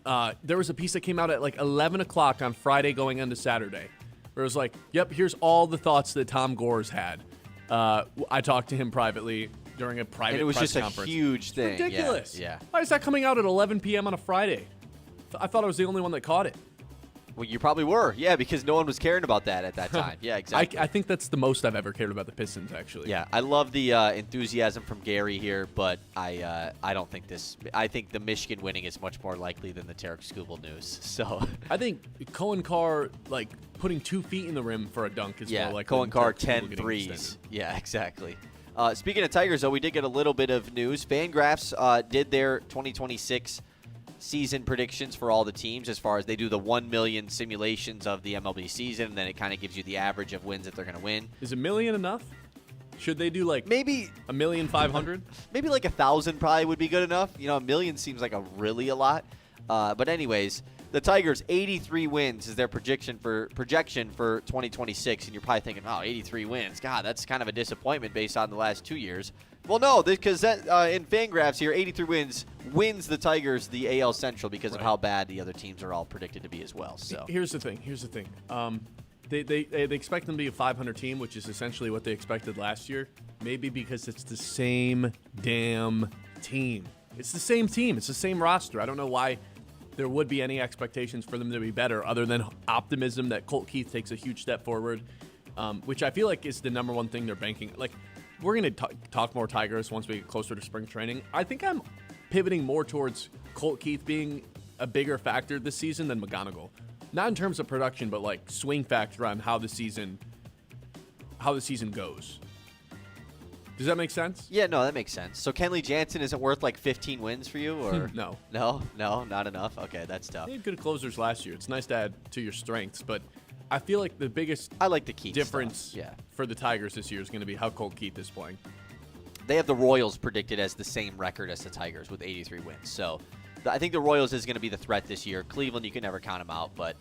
There was a piece that came out at 11 o'clock on Friday going into Saturday, where it was yep, here's all the thoughts that Tom Gores had. I talked to him privately during a private press conference. And it was just a huge thing. It's ridiculous. Yeah. Why is that coming out at 11 p.m. on a Friday? I thought I was the only one that caught it. Well, you probably were. Yeah, because no one was caring about that at that time. Yeah, exactly. I think that's the most I've ever cared about the Pistons, actually. Yeah, I love the enthusiasm from Gary here, but I don't think this. I think the Michigan winning is much more likely than the Tarek Skubal news. So I think Cohen Carr putting 2 feet in the rim for a dunk is more likely. Cohen Carr 10 threes. Yeah, exactly. Speaking of Tigers, though, we did get a little bit of news. FanGraphs did their 2026 season predictions for all the teams, as far as they do the 1 million simulations of the MLB season, and then it kind of gives you the average of wins that they're going to win. Is $1 million enough? Should they do maybe $1,500,000? Maybe 1,000 probably would be good enough. $1 million seems like a lot. But anyways, the Tigers 83 wins is their projection for 2026, and you're probably thinking, 83 wins. God, that's kind of a disappointment based on the last 2 years. Well, no, because in FanGraphs here, 83 wins the Tigers the AL Central because of how bad the other teams are all predicted to be as well. So here's the thing. They expect them to be a 500 team, which is essentially what they expected last year. Maybe because it's the same damn team. It's the same team. It's the same roster. I don't know why there would be any expectations for them to be better, other than optimism that Colt Keith takes a huge step forward, which I feel like is the number one thing they're banking. We're going to talk more Tigers once we get closer to spring training. I think I'm pivoting more towards Colt Keith being a bigger factor this season than McGonigal. Not in terms of production, but swing factor on how the season goes. Does that make sense? Yeah, no, that makes sense. So Kenley Jansen isn't worth 15 wins for you, or No, not enough. Okay, that's tough. They had good closers last year. It's nice to add to your strengths, but I feel like the biggest I like the Keith difference for the Tigers this year is going to be how Colt Keith is playing. They have the Royals predicted as the same record as the Tigers with 83 wins. So I think the Royals is going to be the threat this year. Cleveland, you can never count them out, but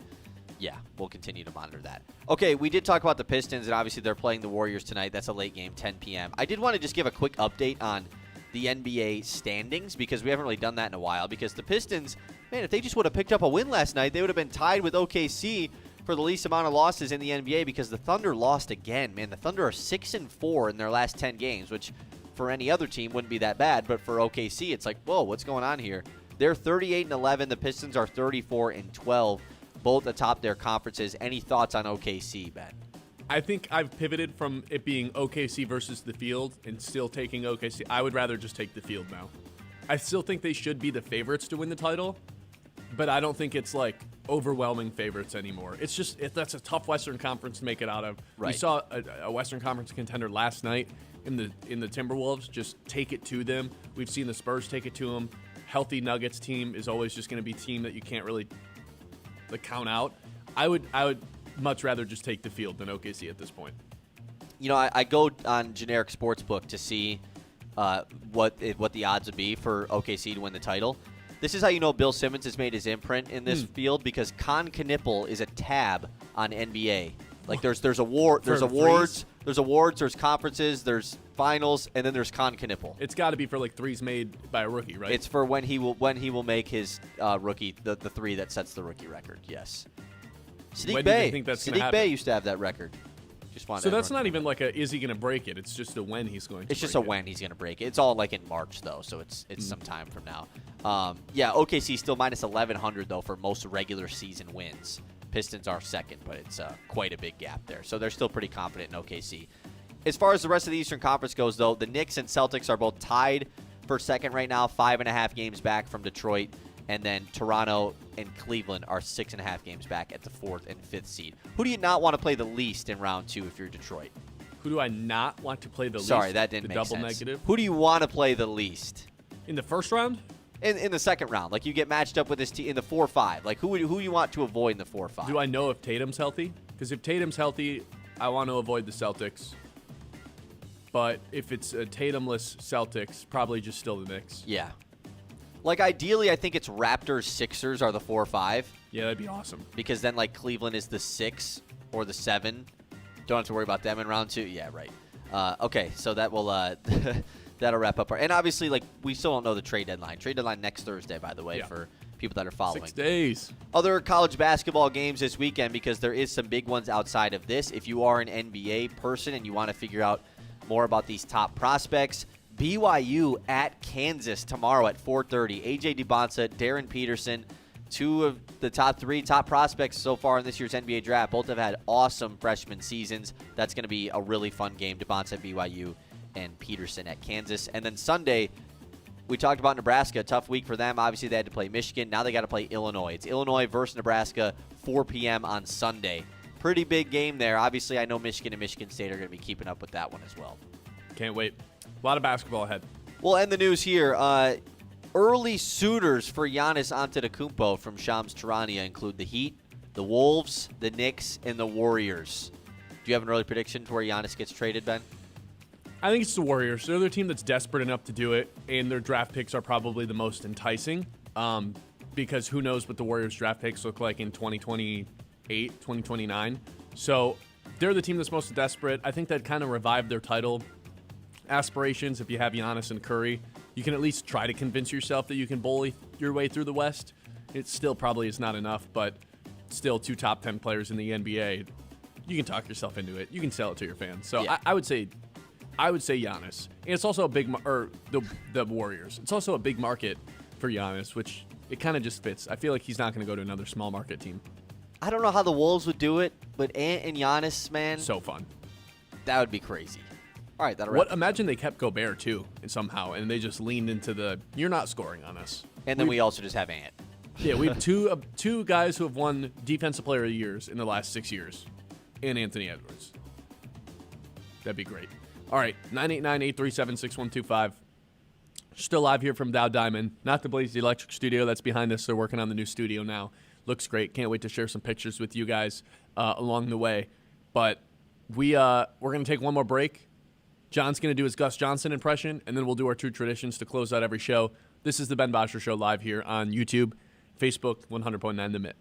yeah, we'll continue to monitor that. Okay, we did talk about the Pistons, and obviously they're playing the Warriors tonight. That's a late game, 10 p.m. I did want to just give a quick update on the NBA standings, because we haven't really done that in a while, because the Pistons, man, if they just would have picked up a win last night, they would have been tied with OKC for the least amount of losses in the NBA, because the Thunder lost again. Man, the Thunder are 6-4 in their last 10 games, which for any other team wouldn't be that bad, but for OKC, it's whoa, what's going on here? They're 38-11. The Pistons are 34-12, both atop their conferences. Any thoughts on OKC, Ben? I think I've pivoted from it being OKC versus the field and still taking OKC. I would rather just take the field now. I still think they should be the favorites to win the title, but I don't think it's like overwhelming favorites anymore. It's just that's a tough Western Conference to make it out of. Right. We saw a Western Conference contender last night in the Timberwolves just take it to them. We've seen the Spurs take it to them. Healthy Nuggets team is always just going to be a team that you can't really count out. I would much rather just take the field than OKC at this point. You know, I go on generic sportsbook to see what the odds would be for OKC to win the title. This is how you know Bill Simmons has made his imprint in this field, because Con Knipple is a tab on NBA. Like there's awards, there's conferences, there's finals, and then there's Con Knipple. It's got to be for like threes made by a rookie, right? It's for when he will make his rookie the three that sets the rookie record. Yes. When do you think that's gonna Sadiq happen? Bey used to have that record. So that's not even like a is he going to break it? It's just a when he's going to. It's just a when he's going to break it. It's all like in March though, so it's some time from now. Yeah, OKC still minus 1,100 though for most regular season wins. Pistons are second, but it's quite a big gap there. So they're still pretty confident in OKC. As far as the rest of the Eastern Conference goes, though, the Knicks and Celtics are both tied for second right now, 5.5 games back from Detroit. And then Toronto and Cleveland are 6.5 games back at the 4th and 5th seed. Who do you not want to play the least in round 2 if you're Detroit? Who do I not want to play the least? Sorry, that didn't the make double sense. negative. Who do you want to play the least? In the first round? In the second round. Like, you get matched up with this team in the 4-5. Like, who do you want to avoid in the 4-5? Do I know if Tatum's healthy? Because if Tatum's healthy, I want to avoid the Celtics. But if it's a Tatumless Celtics, probably just still the Knicks. Yeah. Like, ideally, I think it's Raptors-Sixers are the 4-5. Yeah, that'd be awesome. Because then, like, Cleveland is the 6 or the 7. Don't have to worry about them in round 2. Yeah, right. Okay, so that will that'll wrap up our. And obviously, like, we still don't know the trade deadline. Trade deadline next Thursday, by the way, for people that are following. 6 days. Other college basketball games this weekend, because there is some big ones outside of this. If you are an NBA person and you want to figure out more about these top prospects, BYU at Kansas tomorrow at 4:30. A.J. DeBonsa, Darren Peterson, two of the top prospects so far in this year's NBA draft. Both have had awesome freshman seasons. That's going to be a really fun game. DeBonsa at BYU and Peterson at Kansas. And then Sunday, we talked about Nebraska. Tough week for them. Obviously, they had to play Michigan. Now they got to play Illinois. It's Illinois versus Nebraska, 4 p.m. on Sunday. Pretty big game there. Obviously, I know Michigan and Michigan State are going to be keeping up with that one as well. Can't wait. A lot of basketball ahead. We'll end the news here. Early suitors for Giannis Antetokounmpo from Shams Charania include the Heat, the Wolves, the Knicks, and the Warriors. Do you have an early prediction to where Giannis gets traded, Ben? I think it's the Warriors. They're the team that's desperate enough to do it, and their draft picks are probably the most enticing because who knows what the Warriors' draft picks look like in 2028, 2029. So they're the team that's most desperate. I think that kind of revived their title aspirations. If you have Giannis and Curry, you can at least try to convince yourself that you can bully your way through the West. It still probably is not enough, but still 2 top 10 players in the NBA. You can talk yourself into it. You can sell it to your fans. So yeah. I would say Giannis. And it's also a big the Warriors. It's also a big market for Giannis, which it kind of just fits. I feel like he's not going to go to another small market team. I don't know how the Wolves would do it, but Ant and Giannis, man, So fun. that would be crazy. All right, that'll wrap. Imagine they kept Gobert too, somehow, and they just leaned into the you're not scoring on us. And then we also just have Ant. Yeah, we have two guys who have won Defensive Player of the Years in the last 6 years, and Anthony Edwards. That'd be great. All right, 989-837-6125. Still live here from Dow Diamond, not the Blaze Electric Studio that's behind us. They're working on the new studio now. Looks great. Can't wait to share some pictures with you guys along the way. But we're going to take one more break. John's going to do his Gus Johnson impression, and then we'll do our true traditions to close out every show. This is the Ben Bosscher Show live here on YouTube, Facebook, 100.9 The Mitt.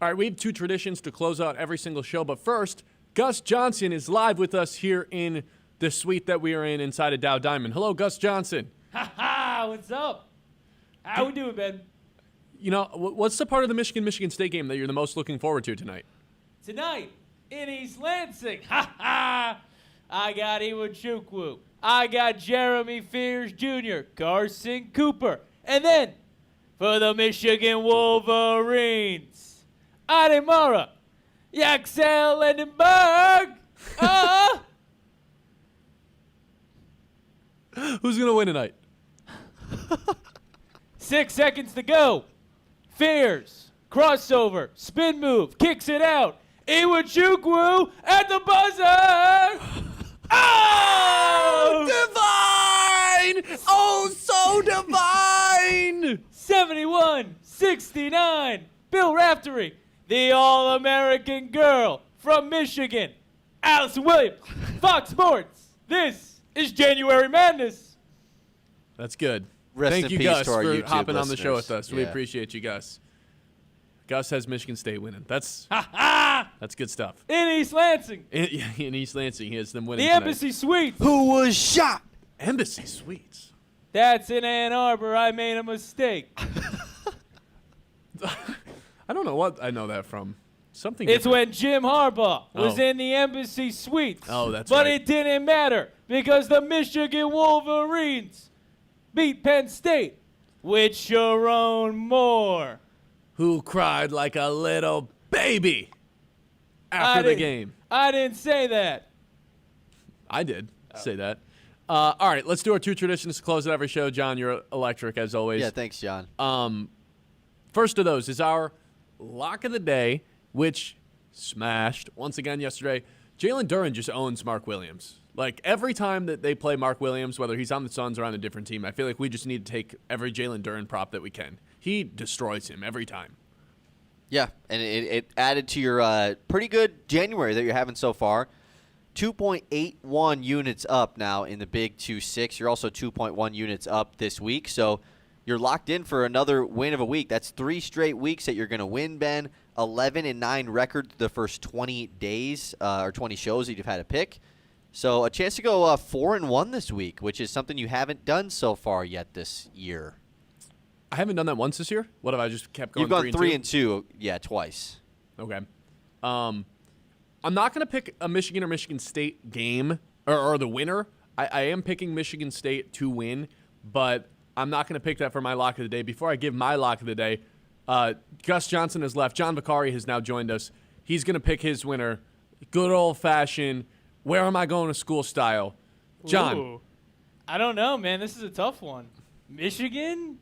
All right, we have two traditions to close out every single show. But first, Gus Johnson is live with us here in the suite that we are in inside of Dow Diamond. Hello, Gus Johnson. Ha ha! What's up? How we doing, Ben? You know, what's the part of the Michigan State game that you're the most looking forward to tonight? Tonight in East Lansing, ha ha! I got Iwachukwu. I got Jeremy Fears Jr., Carson Cooper, and then for the Michigan Wolverines, Ademara, Yaxel Lindenberg. Who's going to win tonight? 6 seconds to go. Fears, crossover, spin move, kicks it out. Iwachukwu at the buzzer. Oh! Divine! Oh, so divine! 71-69. Bill Raftery, the All-American girl from Michigan. Allison Williams, Fox Sports. This is January Madness. That's good. Rest Thank in you, peace Gus, to our for YouTube hopping on the show with listeners. us. We Yeah. appreciate you, Gus. Gus has Michigan State winning. That's good stuff. In East Lansing, In East Lansing, he has them winning the tonight. Embassy Suites. Who was shot? Embassy Suites. That's in Ann Arbor. I made a mistake. I don't know what I know that from. Something It's different. when Jim Harbaugh was Oh. in the Embassy Suites. Oh, that's but right. it didn't matter because the Michigan Wolverines beat Penn State with Sharon Moore. Who cried like a little baby after the game. I didn't say that. I did say that. All right, let's do our two traditions to close out every show. John, you're electric as always. Yeah, thanks, John. First of those is our lock of the day, which smashed once again yesterday. Jalen Duren just owns Mark Williams. Like, every time that they play Mark Williams, whether he's on the Suns or on a different team, I feel like we just need to take every Jalen Duren prop that we can. He destroys him every time. Yeah, and it added to your pretty good January that you're having so far. 2.81 units up now in the Big 2-6. You're also 2.1 units up this week, so you're locked in for another win of a week. That's 3 straight weeks that you're going to win, Ben. 11-9 record the first 20 days or 20 shows that you've had to pick. So a chance to go 4-1 this week, which is something you haven't done so far yet this year. I haven't done that once this year. What have I just kept going? You've gone 3 and 2, yeah, twice. Okay. I'm not going to pick a Michigan or Michigan State game or the winner. I am picking Michigan State to win, but I'm not going to pick that for my lock of the day. Before I give my lock of the day, Gus Johnson has left. John Vicari has now joined us. He's going to pick his winner. Good old-fashioned, where am I going to school style. John. Ooh. I don't know, man. This is a tough one. Michigan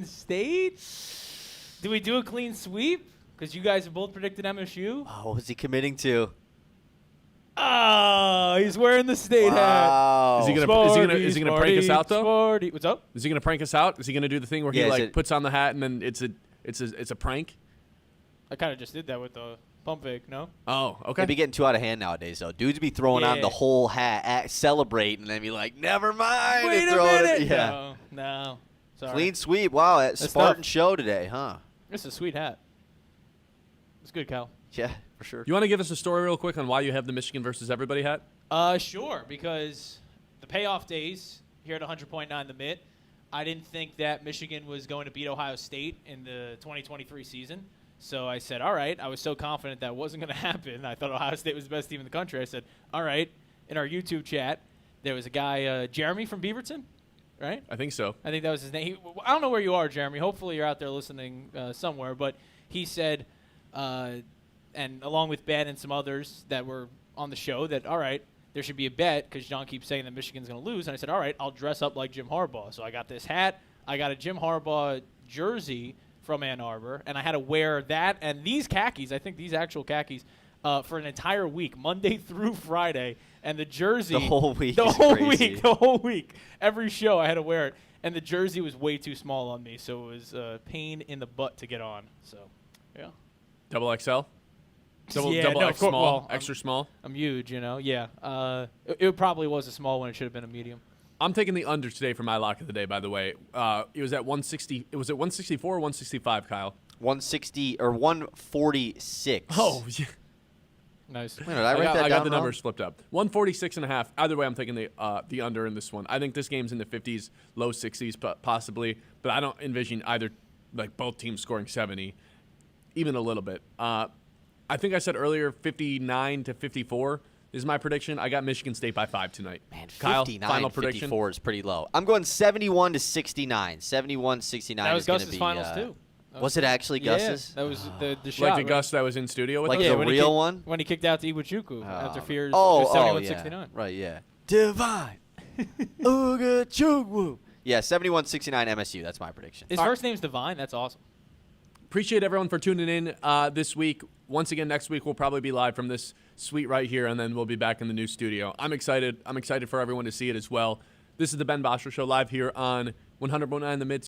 State? Do we do a clean sweep? Because you guys have both predicted MSU. Oh, what was he committing to? Oh, he's wearing the state hat. Wow. Is he gonna prank us out though? Sporty. What's up? Is he going to prank us out? Is he going to do the thing where Yeah, he is like it- puts on the hat and then it's a prank? I kind of just did that with the pump fake, no? Oh, okay. It'd be getting too out of hand nowadays, though. Dudes be throwing on Yeah. the whole hat, celebrate, and then be like, never mind. Wait and a throw it- minute. Yeah. No. Sorry. Clean sweep. Wow, that That's Spartan tough. show today, huh? It's a sweet hat. It's good, Cal. Yeah, for sure. You want to give us a story real quick on why you have the Michigan versus everybody hat? Sure, because the payoff days here at 100.9 The Mitt, I didn't think that Michigan was going to beat Ohio State in the 2023 season. So I said, all right. I was so confident that wasn't going to happen. I thought Ohio State was the best team in the country. I said, all right. In our YouTube chat, there was a guy, Jeremy from Beaverton, right? I think so. I think that was his name. I don't know where you are, Jeremy. Hopefully you're out there listening somewhere. But he said, and along with Ben and some others that were on the show, that, all right, there should be a bet because John keeps saying that Michigan's going to lose. And I said, all right, I'll dress up like Jim Harbaugh. So I got this hat. I got a Jim Harbaugh jersey from Ann Arbor, and I had to wear that and these khakis. I think these actual khakis for an entire week, Monday through Friday. And the jersey. The whole week The is whole crazy. week. The whole week. Every show I had to wear it. And the jersey was way too small on me, so it was a pain in the butt to get on. So, yeah. Double XL? Double Yeah, no, X of course- small? well, extra small? I'm huge, you know. Yeah. It probably was a small one. It should have been a medium. I'm taking the under today for my lock of the day, by the way. It was at 160. It was at 164 or 165, Kyle? 160 or 146. Oh, yeah. Nice. Wait, did I write that I down got the wrong? numbers flipped up. 146.5. Either way, I'm taking the under in this one. I think this game's in the 50s, low 60s possibly, but I don't envision either, like both teams scoring 70, even a little bit. I think I said earlier 59 to 54 is my prediction. I got Michigan State by 5 tonight. Man, Kyle, 59, final prediction. 54 is pretty low. I'm going 71 to 69. 71-69 That was is going to Gus's be. finals too. Was it actually Gus's? Yeah, that was the shot. Like the when Gus that was in studio with Like us? the when he real kicked- one? when he kicked out to Iwachuku after Fears. Oh, 71-69. Right, yeah. Divine. Oogachugwu. Yeah, 71-69 MSU. That's my prediction. His first name's Divine. That's awesome. Appreciate everyone for tuning in this week. Once again, next week we'll probably be live from this suite right here, and then we'll be back in the new studio. I'm excited. I'm excited for everyone to see it as well. This is the Ben Bosscher Show live here on 100.9 The Mid.